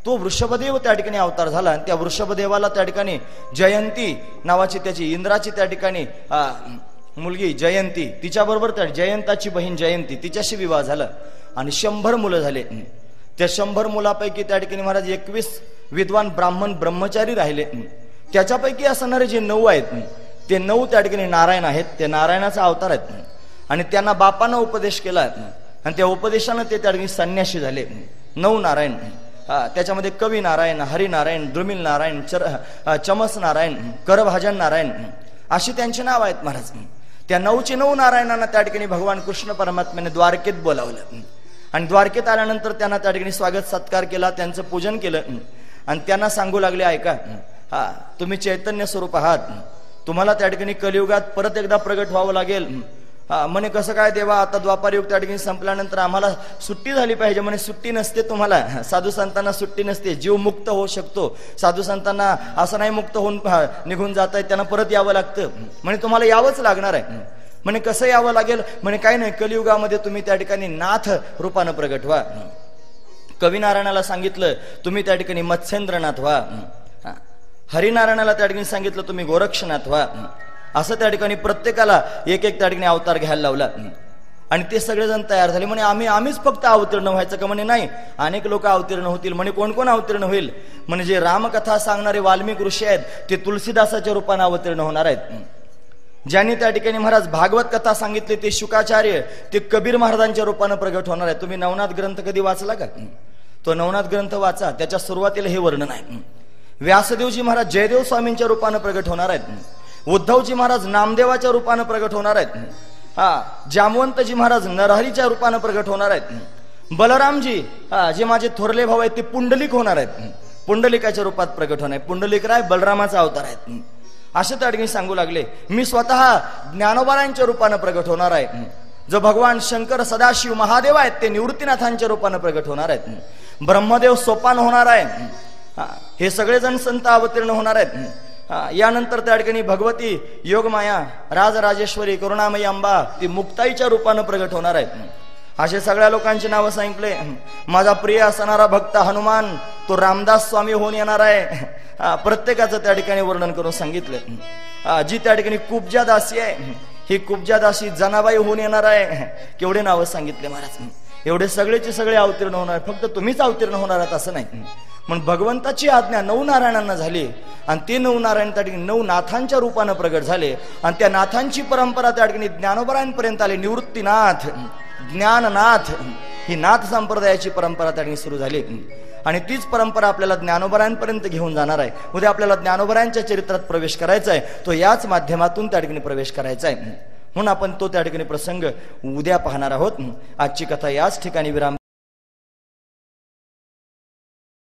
तो वृषभदेव त्या ठिकाणी अवतार झाला. आणि त्या वृषभदेवाला त्या ठिकाणी जयंती नावाची त्याची इंद्राची त्या ठिकाणी मुलगी जयंती, तिच्याबरोबर त्या जयंताची बहीण जयंती तिच्याशी विवाह झाला आणि 100 मुलं झाले. त्या 100 मुलापैकी त्या ठिकाणी महाराज 21 विद्वान ब्राह्मण ब्रह्मचारी राहिले. त्याच्यापैकी असणारे जे 9 आहेत ते 9 त्या ठिकाणी नारायण आहेत. ते नारायणाचा अवतार आहेत आणि त्यांना बापानं उपदेश केला आणि त्या उपदेशानं ते त्या ठिकाणी संन्यासी झाले. 9 नारायण. त्याच्यामध्ये कवी नारायण, हरिनारायण, द्रुमिल नारायण, चमस नारायण, करभाजन नारायण अशी त्यांची नाव आहेत महाराज. त्या 9चे 9 नारायणांना त्या ठिकाणी भगवान कृष्ण परमात्म्याने द्वारकेत बोलावलं आणि द्वारकेत आल्यानंतर त्यांना त्या ठिकाणी स्वागत सत्कार केला, त्यांचं पूजन केलं आणि त्यांना सांगू लागले, ऐका, तुम्ही चैतन्य स्वरूप आहात, तुम्हाला त्या ठिकाणी कलियुगात परत एकदा प्रगट व्हावं लागेल. म्हणे कसं काय देवा, आता द्वापार युग त्या ठिकाणी संपल्यानंतर आम्हाला सुट्टी झाली पाहिजे. म्हणे सुट्टी नसते तुम्हाला, साधू संतांना सुट्टी नसते. जीव मुक्त होऊ शकतो, साधू संतांना असं नाही मुक्त होऊन निघून जात आहे, त्यांना परत यावं लागतं. म्हणे तुम्हाला यावंच लागणार आहे. म्हणे कसं यावं लागेल? म्हणे काय नाही, कलियुगामध्ये तुम्ही त्या ठिकाणी नाथ रूपानं प्रगट व्हा. कविनारायणाला सांगितलं तुम्ही त्या ठिकाणी मत्स्येंद्रनाथ व्हा. हरिनारायणाला त्या ठिकाणी सांगितलं तुम्ही गोरक्षनाथ व्हा. असं त्या ठिकाणी प्रत्येकाला एक एक त्या ठिकाणी अवतार घ्यायला लावला आणि ते सगळेजण तयार झाले. म्हणे आम्हीच फक्त अवतीर्ण व्हायचं का? म्हणे नाही, अनेक लोक अवतीर्ण होतील. म्हणे कोण कोण अवतीर्ण होईल? म्हणजे रामकथा सांगणारे वाल्मिक ऋषी आहेत ते तुलसीदासाच्या रूपाने अवतीर्ण होणार आहेत. ज्यांनी त्या ठिकाणी महाराज भागवत कथा सांगितली ते शुकाचार्य ते कबीर महाराजांच्या रूपाने प्रगट होणार आहेत. तुम्ही नवनाथ ग्रंथ कधी वाचला का? तो नवनाथ ग्रंथ वाचा, त्याच्या सुरुवातीला हे वर्णन आहे. व्यासदेवजी महाराज जयदेव स्वामींच्या रूपाने प्रगट होणार आहेत. उद्धवजी महाराज नामदेवाच्या रूपाने प्रगट होणार आहेत. जामवंतजी महाराज नरहरीच्या रूपाने प्रगट होणार आहेत. बलरामजी जे माझे थोरले भाऊ आहेत ते पुंडलिक होणार आहेत, पुंडलिकाच्या रूपात प्रगट होणार आहे. पुंडलिक राय बलरामाचा अवतार आहेत. असे त्या ठिकाणी सांगू लागले. मी स्वतः ज्ञानोबारांच्या रूपाने प्रगट होणार आहे. जो भगवान शंकर सदाशिव महादेव आहेत ते निवृत्तीनाथांच्या रूपाने प्रगट होणार आहेत. ब्रह्मदेव सोपान होणार आहे. हे सगळेजण संत अवतीर्ण होणार आहेत. यानंतर त्या ठिकाणी भगवती योगमाया राजराजेश्वरी करुणामयी अंबा ती मुक्ताईच्या रूपाने प्रगट होणार आहेत. असे सगळ्या लोकांची नावं सांगितले. माझा प्रिय असणारा भक्त हनुमान तो रामदास स्वामी होऊन येणार आहे. प्रत्येकाचं त्या ठिकाणी वर्णन करून सांगितलं. जी त्या ठिकाणी कुब्जा दासी आहे ही कुब्जा दासी जनाबाई होऊन येणार आहे. केवढे नावं सांगितले महाराज. एवढे सगळेचे सगळे अवतीर्ण होणार, फक्त तुम्हीच अवतीर्ण होणार आहात असं नाही. म्हणून भगवंताची आज्ञा 9 नारायणांना झाली आणि ते 9 नारायण त्या ठिकाणी 9 नाथांच्या रूपाने प्रगट झाले आणि त्या नाथांची परंपरा त्या ठिकाणी ज्ञानोबरांपर्यंत आली. निवृत्तीनाथ, ज्ञाननाथ ही नाथ संप्रदायाची परंपरा त्या ठिकाणी सुरू झाली आणि तीच परंपरा आपल्याला ज्ञानोबरांपर्यंत घेऊन जाणार आहे. उद्या आपल्याला ज्ञानोबरांच्या चरित्रात प्रवेश करायचा आहे, तो याच माध्यमातून त्या ठिकाणी प्रवेश करायचा आहे. म्हणून आपण तो त्या ठिकाणी प्रसंग उद्या पाहणार आहोत. आजची कथा याच ठिकाणी विराम